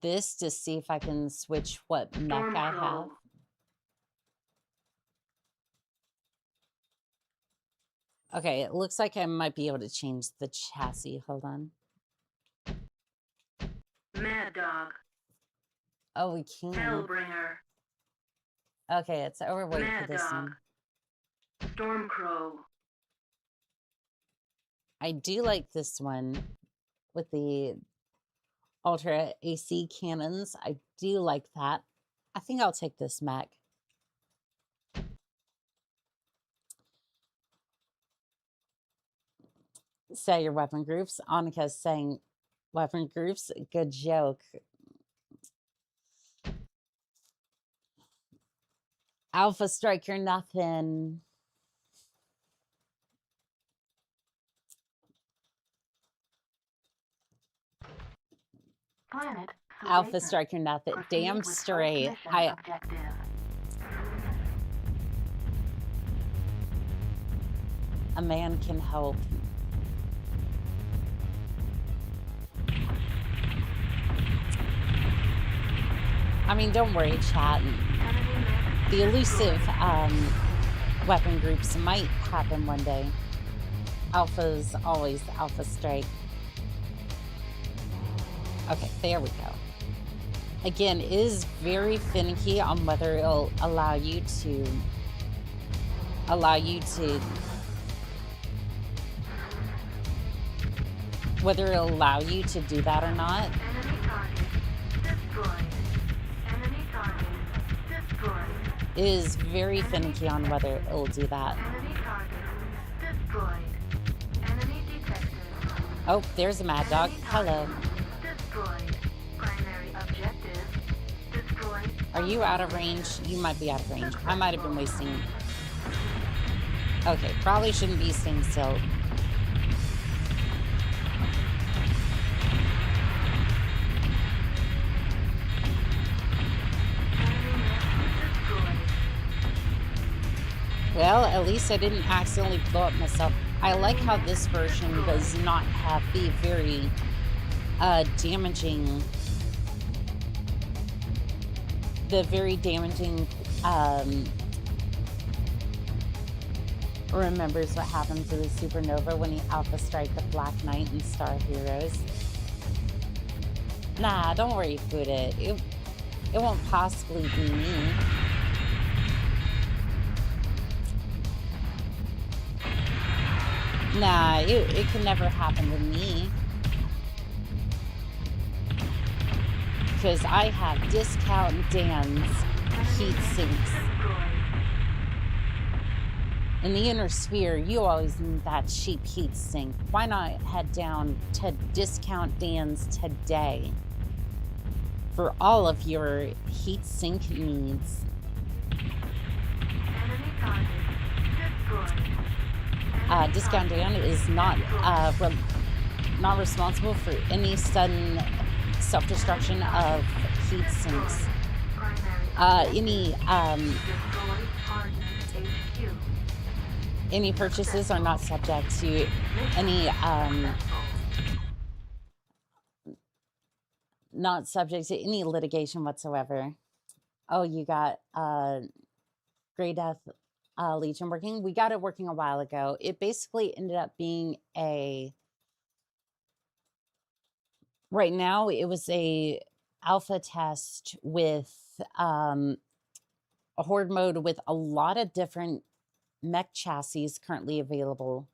this to see if I can switch what mech I have. Okay, it looks like I might be able to change the chassis. Hold on. Mad Dog. Oh, we can. Hellbringer. Okay, it's overweight Mad for this Dog. one. Stormcrow. I do like this one with the Ultra AC cannons. I do like that. I think I'll take this mech. Say your weapon groups. Annika's saying weapon groups. Good joke. Alpha Striker, nothing. Planet. Alpha Solaris. Striker, nothing. Proceed Damn with first straight. mission objective. A man can help. I mean, don't worry, chat. The elusive weapon groups might happen one day. Alpha's always Alpha Strike. Okay, there we go. Again, it is very finicky on whether it'll allow you to whether it'll allow you to do that or not. Enemy target destroyed. Enemy target destroyed. It is very finicky on whether it'll do that. Enemy target destroyed. Enemy detected. Oh, there's a mad dog. Enemy Hello. target destroyed. Primary objective destroyed. Are you out of range? You might be out of range. I might have been wasting. Okay, probably shouldn't be staying still. Well, at least I didn't accidentally blow up myself. I like how this version does not have the very damaging remembers what happened to the supernova when he alpha strike the Black Knight and Star Heroes. Nah, don't worry, Fuda. It won't possibly be me. Nah, it could never happen to me. because I have Discount Dan's heat sinks. In the inner sphere, you always need that cheap heat sink. Why not head down to Discount Dan's today for all of your heat sink needs? Discount Dan is not responsible for any sudden self-destruction of heat sinks. Any purchases are not subject to any litigation whatsoever. Oh, you got Grey Death Legion working. We got it working a while ago. It basically ended up being right now it was a alpha test with a horde mode with a lot of different mech chassis currently available,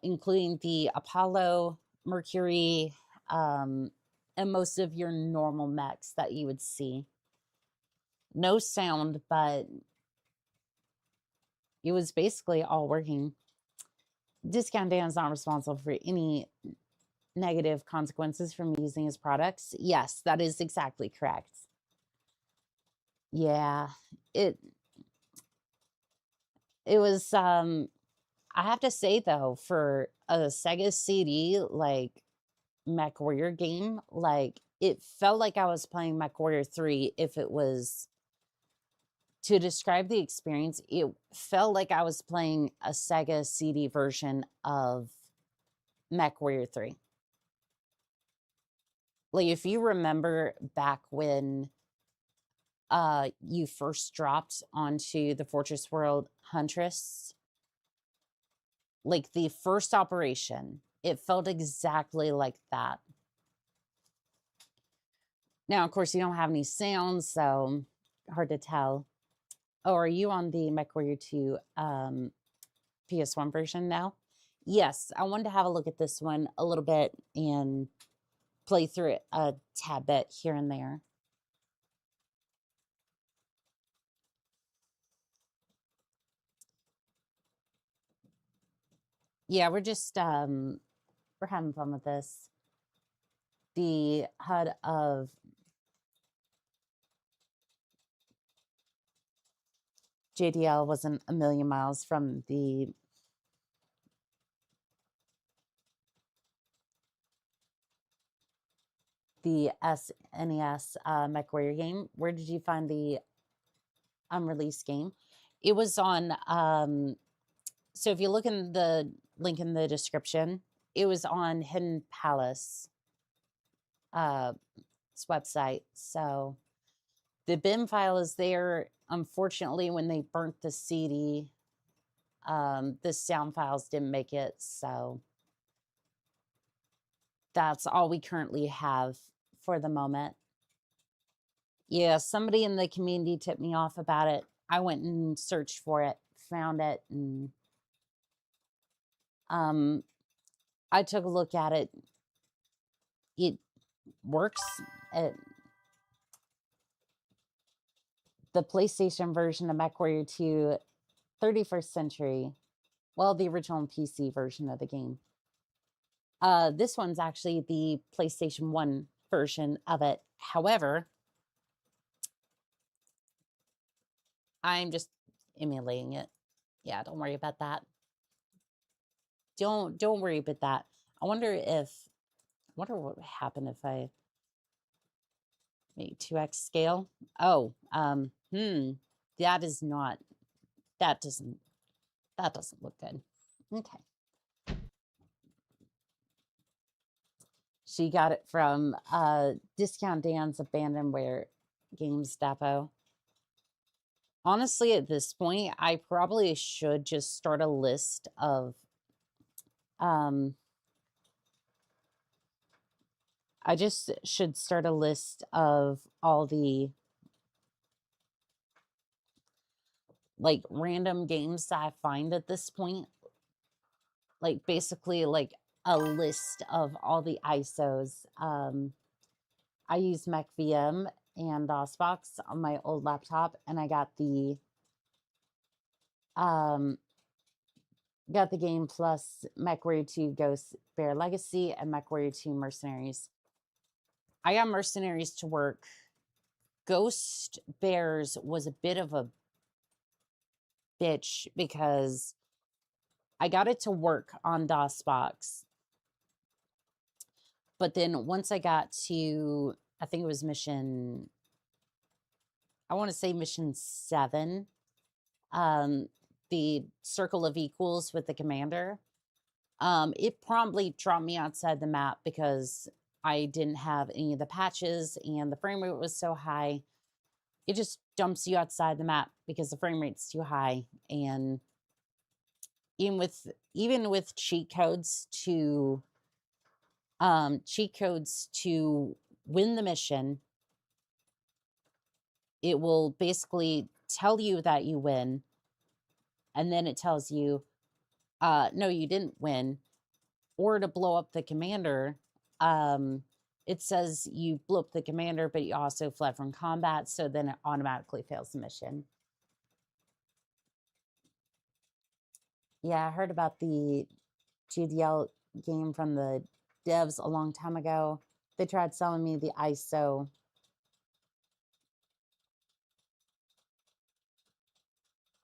including the Apollo, Mercury, and most of your normal mechs that you would see. No sound, but it was basically all working. Discount Dan is not responsible for any negative consequences from using his products. Yes, that is exactly correct. Yeah, it was I have to say though, for a Sega CD like Mech Warrior game, like it felt like I was playing Mech Warrior 3. If it was to describe the experience, it felt like I was playing a Sega CD version of Mech Warrior 3. Like if you remember back when you first dropped onto the Fortress World Huntress, like the first operation, it felt exactly like that. Now, of course, you don't have any sounds, so hard to tell. Oh, are you on the MechWarrior 2 PS1 version now? Yes, I wanted to have a look at this one a little bit and play through it a tad bit here and there. Yeah, we're just we're having fun with this. The HUD of JDL wasn't a million miles from the SNES MechWarrior game. Where did you find the unreleased game? It was on so if you look in the link in the description, it was on Hidden Palace website. So the bin file is there. Unfortunately, when they burnt the CD, the sound files didn't make it. So that's all we currently have for the moment. Yeah, somebody in the community tipped me off about it. I went and searched for it, found it, and I took a look at it. It works. The PlayStation version of MechWarrior 2, 31st Century, well, the original PC version of the game. This one's actually the PlayStation 1 version of it. However, I'm just emulating it. Yeah, don't worry about that. Don't worry about that. I wonder what would happen if I make 2x scale. Oh, that is not, that doesn't look good. Okay. She got it from Discount Dan's Abandonware Games Depot. Honestly, at this point, I probably should just start a list of I just should start a list of all the like random games that I find at this point. Like basically like a list of all the ISOs. I use Mech VM and DOSBox on my old laptop, and I got the game plus MechWarrior 2 Ghost Bear Legacy and MechWarrior 2 Mercenaries. I got Mercenaries to work. Ghost Bears was a bit of a bitch because I got it to work on DOSBox. But then once I got to, I think it was mission, I want to say mission 7, the circle of equals with the commander, it promptly dropped me outside the map because I didn't have any of the patches and the frame rate was so high. It just dumps you outside the map because the frame rate's too high. And even with cheat codes to win the mission, it will basically tell you that you win, and then it tells you, no, you didn't win. Or to blow up the commander, it says you blew up the commander, but you also fled from combat, so then it automatically fails the mission. Yeah, I heard about the GDL game from the devs a long time ago. They tried selling me the ISO.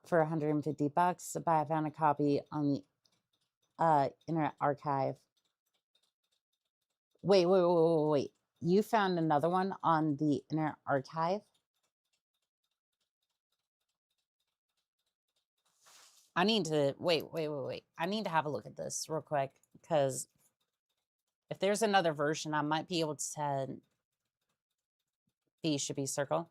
For $150, but I found a copy on the Internet Archive. Wait. You found another one on the Internet Archive? I need to, wait. I need to have a look at this real quick, because if there's another version, I might be able to send B should be circle.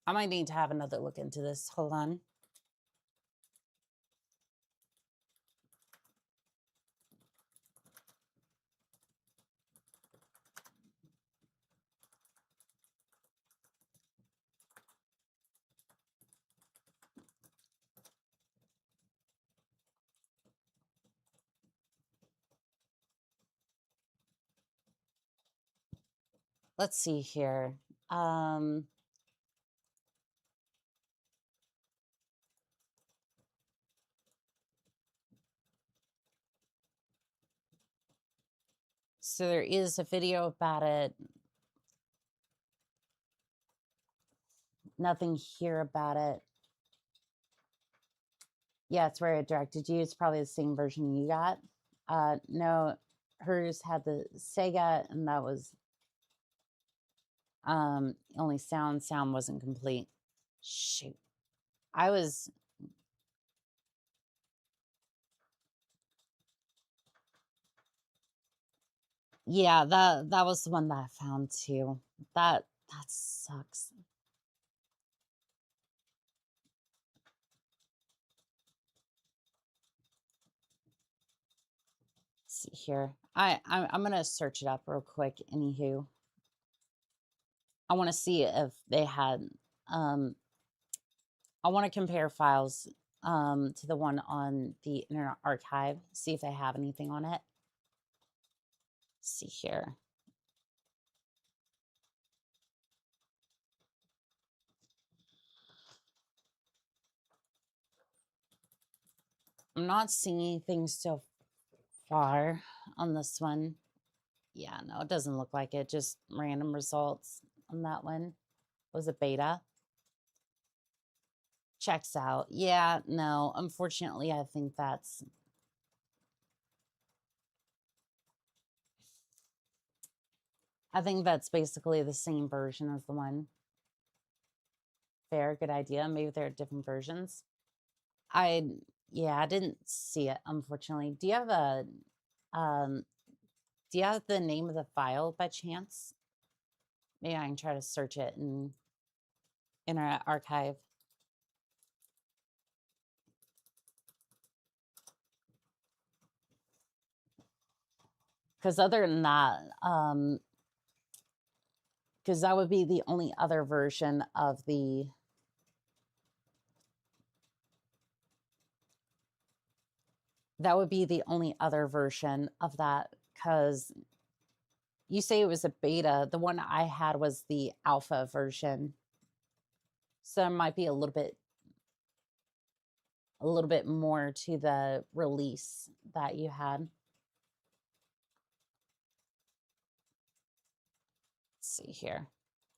I might need to have another look into this. Hold on. Let's see here. So there is a video about it. Nothing here about it. Yeah, it's where it directed you. It's probably the same version you got. No, hers had the Sega, and that was only sound. Sound wasn't complete. Shoot. I was... Yeah, that was the one that I found too. That sucks. Let's see here. I'm gonna search it up real quick. Anywho, I want to see if they had. I want to compare files to the one on the Internet Archive. See if they have anything on it. Let's see here. I'm not seeing anything so far on this one. Yeah, no, it doesn't look like it. Just random results on that one. Was it beta? Checks out. Yeah, no, unfortunately, I think that's... I think that's basically the same version as the one. Fair, good idea. Maybe there are different versions. Yeah, I didn't see it, unfortunately. Do you have a... do you have the name of the file by chance? Maybe I can try to search it in Internet Archive. Because other than that, because that would be the only other version of the... That would be the only other version of that because you say it was a beta. The one I had was the alpha version. So there might be a little bit more to the release that you had. Let's see here.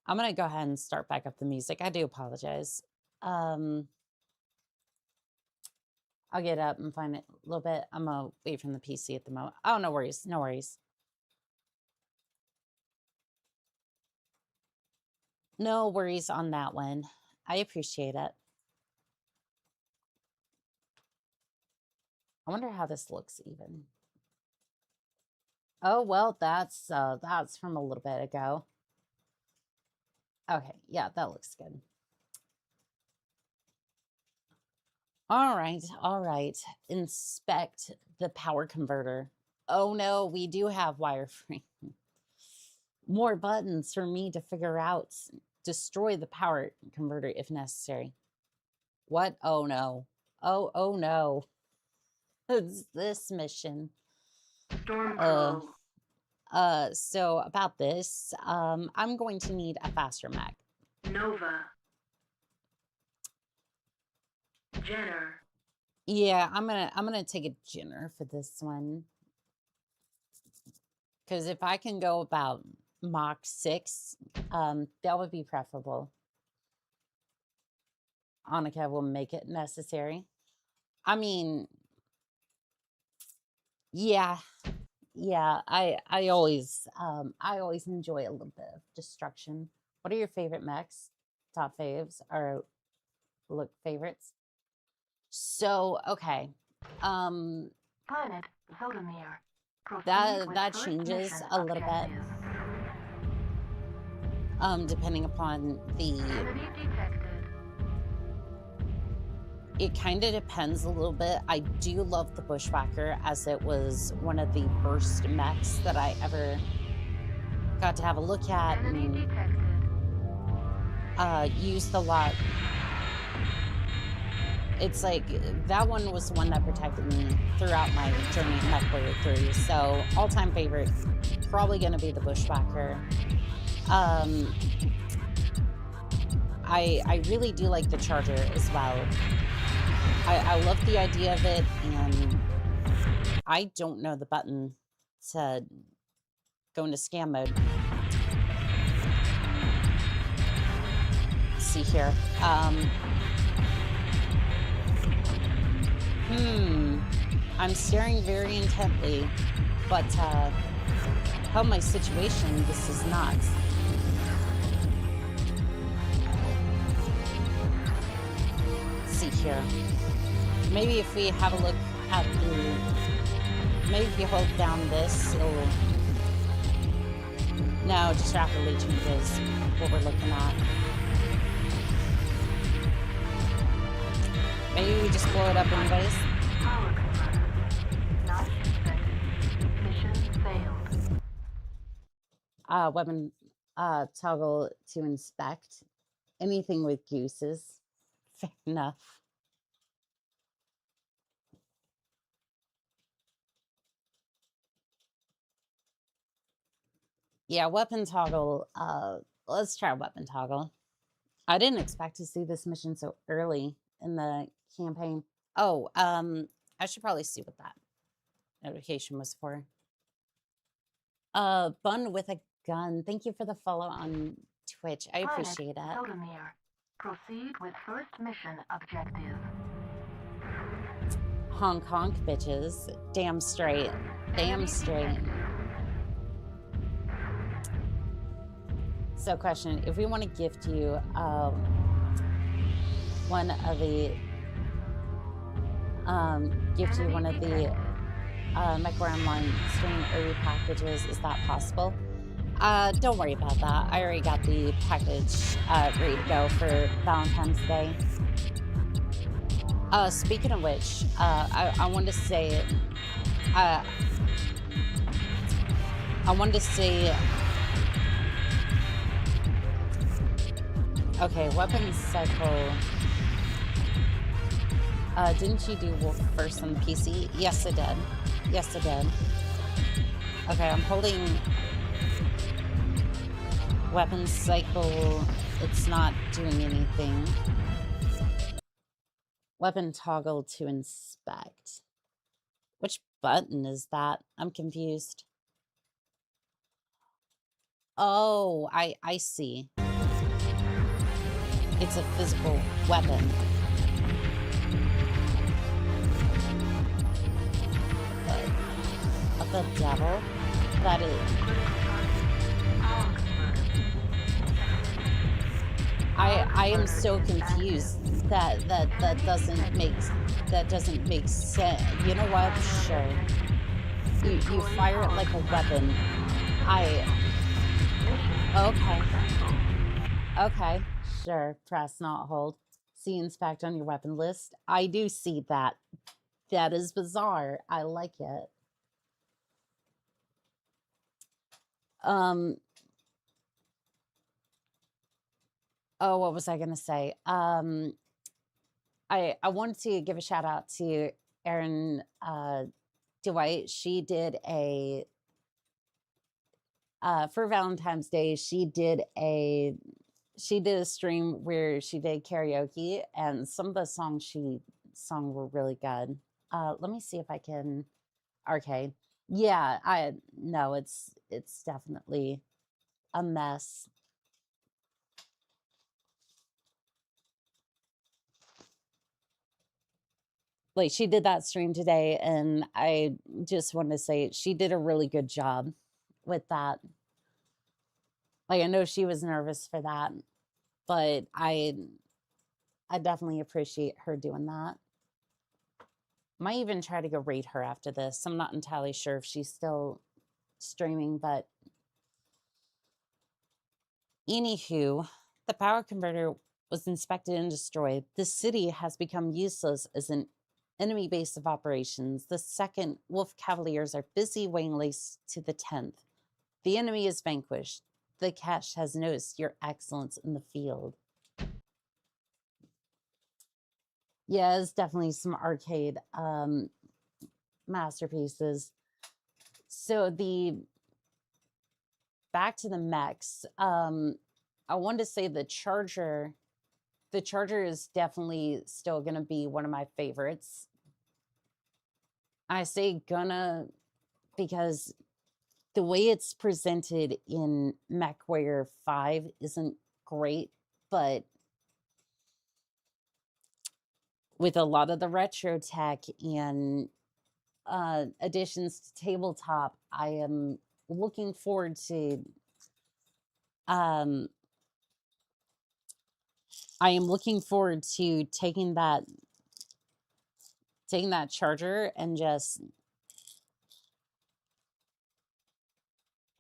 I'm going to go ahead and start back up the music. I do apologize. I'll get up and find it a little bit. I'm going to wait from the PC at the moment. Oh, no worries. No worries. No worries on that one. I appreciate it. I wonder how this looks even. Oh, well, that's from a little bit ago. Okay, yeah, that looks good. All right. Inspect the power converter. Oh no, we do have wireframe. More buttons for me to figure out. Destroy the power converter if necessary. What? Oh no. Oh no. It's this mission. Storm So about this, I'm going to need a faster mech. Nova. Jenner. Yeah, I'm gonna take a Jenner for this one. Because if I can go about Mach 6, that would be preferable. Annika will make it necessary. I mean, yeah, I always enjoy a little bit of destruction. What are your favorite mechs? Top faves or look favorites? So okay, Planet Zodomir. that changes a little bit. Depending upon the. Enemy detected. It kind of depends a little bit. I do love the Bushwhacker, as it was one of the first mechs that I ever got to have a look at Enemy and detected. used a lot. It's like that one was one that protected me throughout my journey in Mech Warrior 3. So all-time favorite, probably going to be the Bushwhacker. I really do like the Charger as well. I love the idea of it, and I don't know the button to go into scan mode. Let's see here. I'm staring very intently, but how my situation, this is not. Let's see here. Maybe if we have a look at the, maybe if you hold down this, it'll, no, just rapidly changes what we're looking at. Maybe we just blow it up anyways. Power converter. Not expected. Mission failed. Weapon toggle to inspect. Anything with gooses. Fair enough. Yeah, weapon toggle. Let's try weapon toggle. I didn't expect to see this mission so early in the campaign. Oh, I should probably see what that notification was for. Bun with a gun. Thank you for the follow on Twitch. I appreciate it. Zodomir. Proceed with first mission objective. Honk honk, bitches. Damn straight. Damn straight. So question, if we want to gift you one of the MechWarrior Online stream early packages, is that possible? Don't worry about that. I already got the package ready to go for Valentine's Day. Speaking of which, I wanted to say, okay, weapons cycle. Didn't you do Wolf first on the PC? Yes, it did. Yes, it did. Okay, I'm holding weapon cycle. It's not doing anything. Weapon toggle to inspect. Which button is that? I'm confused. Oh, I see. It's a physical weapon. Of the devil? That is... I am so confused. That doesn't make sense. You know what? Sure. You fire it like a weapon. Okay. Okay. Sure. Press not hold. See inspect on your weapon list. I do see that. That is bizarre. I like it. Oh, what was I gonna say? I wanted to give a shout out to Erin Dwight. She did a for Valentine's Day, she did a stream where she did karaoke, and some of the songs she sung were really good. Let me see if I can arcade. Yeah, no, it's definitely a mess. Like, she did that stream today, and I just want to say she did a really good job with that. Like, I know she was nervous for that, but I definitely appreciate her doing that. Might even try to go raid her after this. I'm not entirely sure if she's still streaming, but anywho, the power converter was inspected and destroyed. The city has become useless as an enemy base of operations. The 2nd Wolf Cavaliers are busy weighing lace to the 10th. The enemy is vanquished. The cache has noticed your excellence in the field. Yeah, it's definitely some arcade masterpieces. So back to the mechs. I wanted to say the Charger is definitely still gonna be one of my favorites. I say gonna because the way it's presented in MechWarrior 5 isn't great, but with a lot of the retro tech and additions to tabletop, I am looking forward to taking that Charger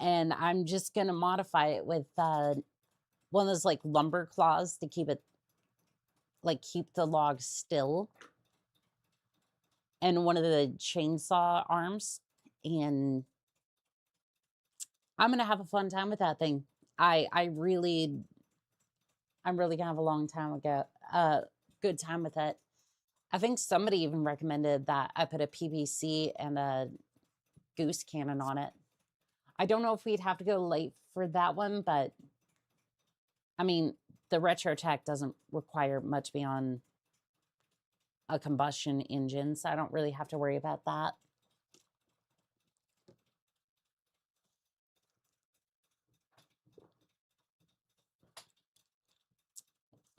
and I'm just gonna modify it with one of those like lumber claws to keep the log still, and one of the chainsaw arms, and I'm gonna have a fun time with that thing. I'm really gonna have a good time with it. I think somebody even recommended that I put a PVC and a goose cannon on it. I don't know if we'd have to go late for that one, but I mean, the retro tech doesn't require much beyond a combustion engine, so I don't really have to worry about that.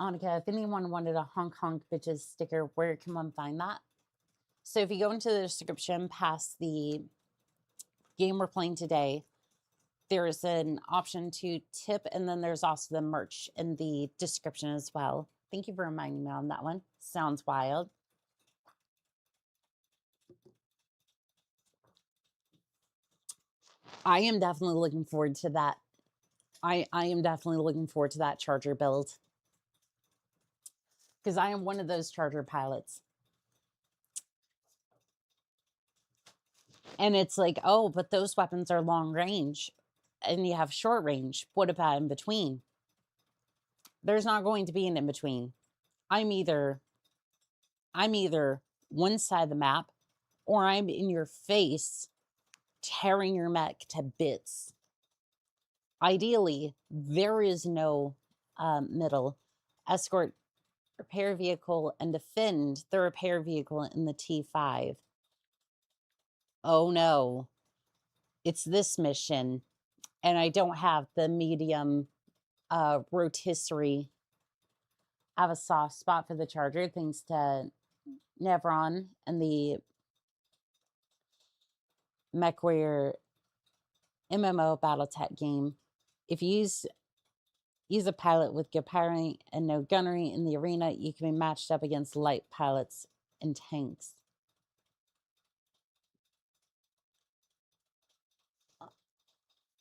Annika, if anyone wanted a honk honk bitches sticker, where can one find that? So if you go into the description past the game we're playing today, there is an option to tip, and then there's also the merch in the description as well. Thank you for reminding me on that one. Sounds wild. I am definitely looking forward to that. I am definitely looking forward to that Charger build, because I am one of those Charger pilots. And it's like, oh, but those weapons are long range and you have short range. What about in between? There's not going to be an in between. I'm either one side of the map, or I'm in your face tearing your mech to bits. Ideally, there is no middle. Escort repair vehicle and defend the repair vehicle in the T5. Oh no, it's this mission, and I don't have the medium rotisserie. I have a soft spot for the charger thanks to Nevron and the MechWarrior MMO Battletech game. If you use a pilot with good piloting and no gunnery in the arena, you can be matched up against light pilots and tanks.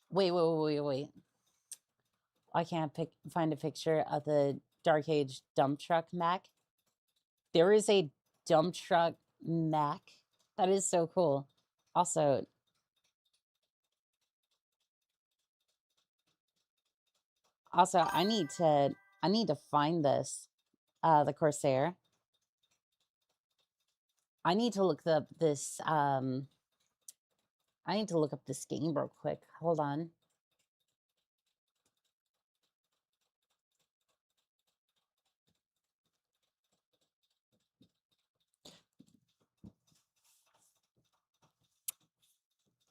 Wait. I can't find a picture of the Dark Age dump truck mech. There is a dump truck mech. That is so cool. Also, I need to find this, the Corsair. I need to look up this I need to look up this game real quick. Hold on.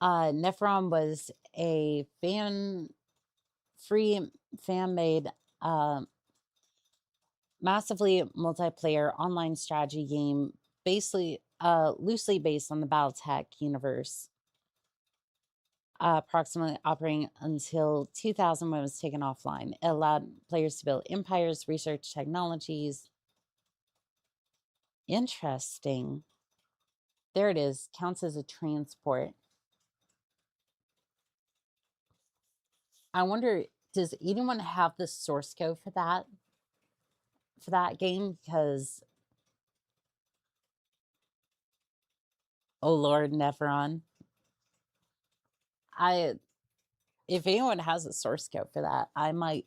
Nephron was a free fan-made, massively multiplayer online strategy game, basically loosely based on the Battletech universe. Approximately operating until 2000 when it was taken offline. It allowed players to build empires, research technologies. Interesting. There it is. Counts as a transport. I wonder, does anyone have the source code for that game? Because, oh Lord, Nephron. If anyone has a source code for that, I might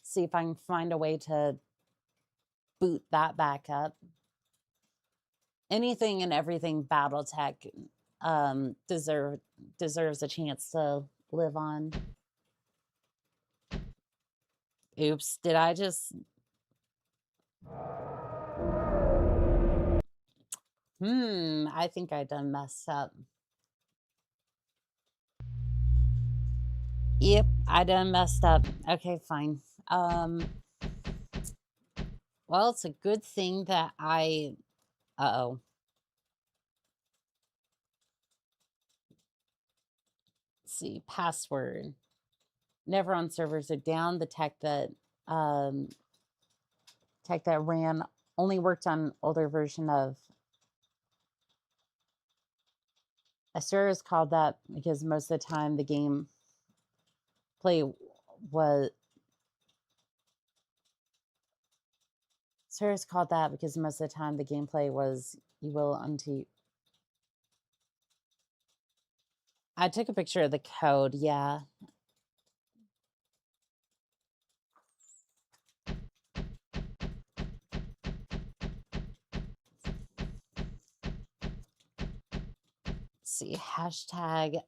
see if I can find a way to boot that back up. Anything and everything Battletech deserves a chance to live on. Oops, did I just... I think I done messed up. Yep, I done messed up. Okay, fine. Well, it's a good thing that I... Uh-oh. Let's see, password. Neveron servers are down. The tech that ran only worked on older version of... Solaris called that because most of the time the game play was... Solaris called that because most of the time the gameplay was you will unto... I took a picture of the code, yeah. Let's see, hashtag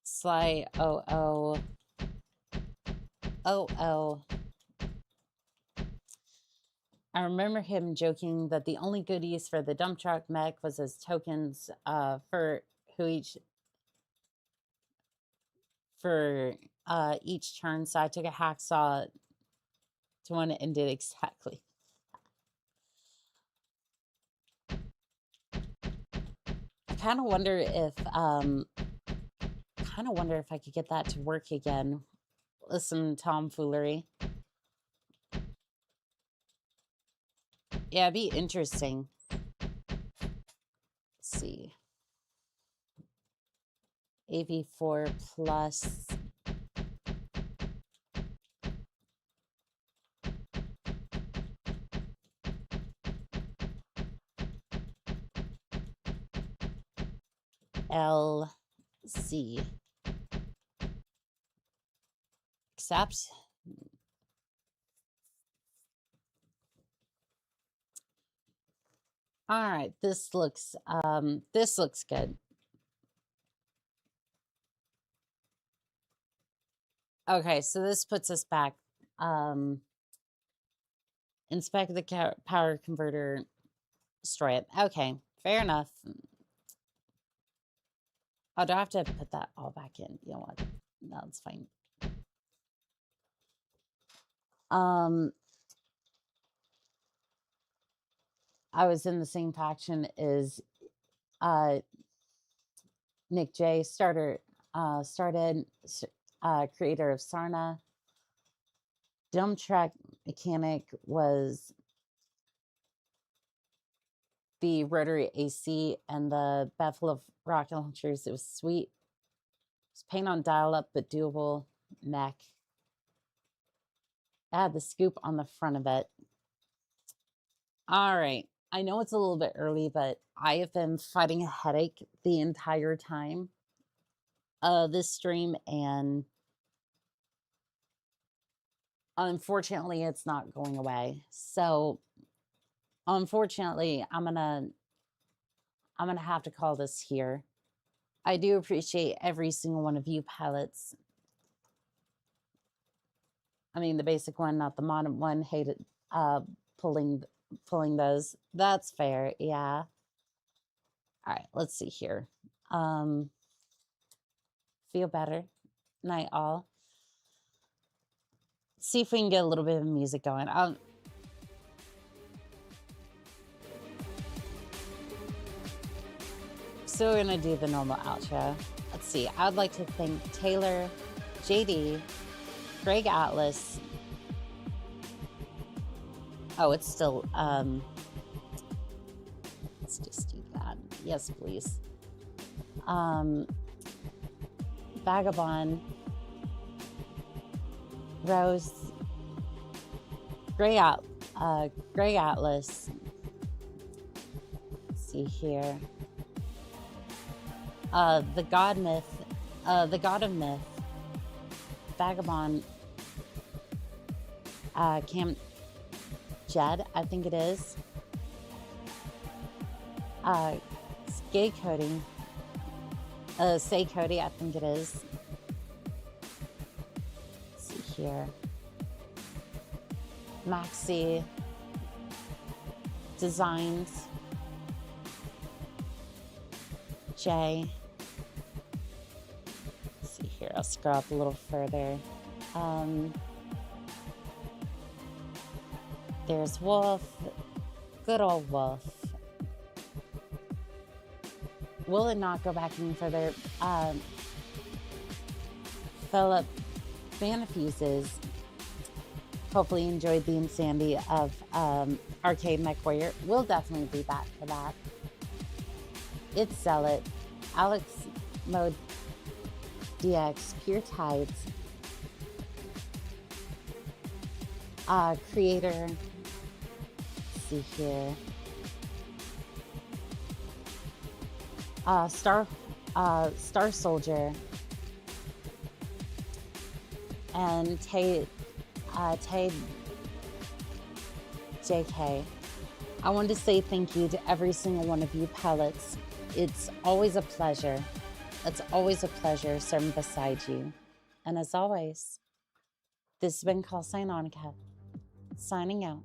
Sly OO. I remember him joking that the only good use for the dump truck mech was as tokens for each turn. So I took a hacksaw to when it ended exactly. I kind of wonder if I could get that to work again with some tomfoolery. Yeah, it'd be interesting. Let's see. AV4 plus. LC. Accept. All right, this looks good. Okay, so this puts us back. Inspect the power converter, destroy it. Okay, fair enough. Oh, do I have to put that all back in? You know what? No, it's fine. I was in the same faction as Nick J, creator of Sarna. Dump track mechanic was the rotary AC and the bed full of rocket launchers. It was sweet. It's pain on dial-up, but doable mech. I had the scoop on the front of it. All right. I know it's a little bit early, but I have been fighting a headache the entire time of this stream, and unfortunately, it's not going away. So, unfortunately, I'm gonna have to call this here. I do appreciate every single one of you pilots. I mean, the basic one, not the modern one. Hated pulling those. That's fair. Yeah. All right, let's see here. Feel better. Night all. See if we can get a little bit of music going. So we're gonna do the normal outro. Let's see. I'd like to thank Taylor, JD, Greg Atlas. Oh, it's still let's just do that. Yes, please. Vagabond, Rose, Grey Atlas. Let's see here. The God of Myth, Vagabond, Camp Jed, I think it is. Skay Cody, Say Cody, I think it is. Let's see here. Maxi Designs, Jay. Let's see here. I'll scroll up a little further. There's Wolf, good old Wolf. Will it not go back any further? Philip Fanafuses hopefully enjoyed the insanity of Arcade Mech Warrior. We'll definitely be back for that. It's Zealot, Alex Mode DX, Pure Tides, Creator. Let's see here. Star Soldier, and Tay JK. I wanted to say thank you to every single one of you pellets. It's always a pleasure. It's always a pleasure serving beside you. And as always, this has been Call Sign Onica, signing out.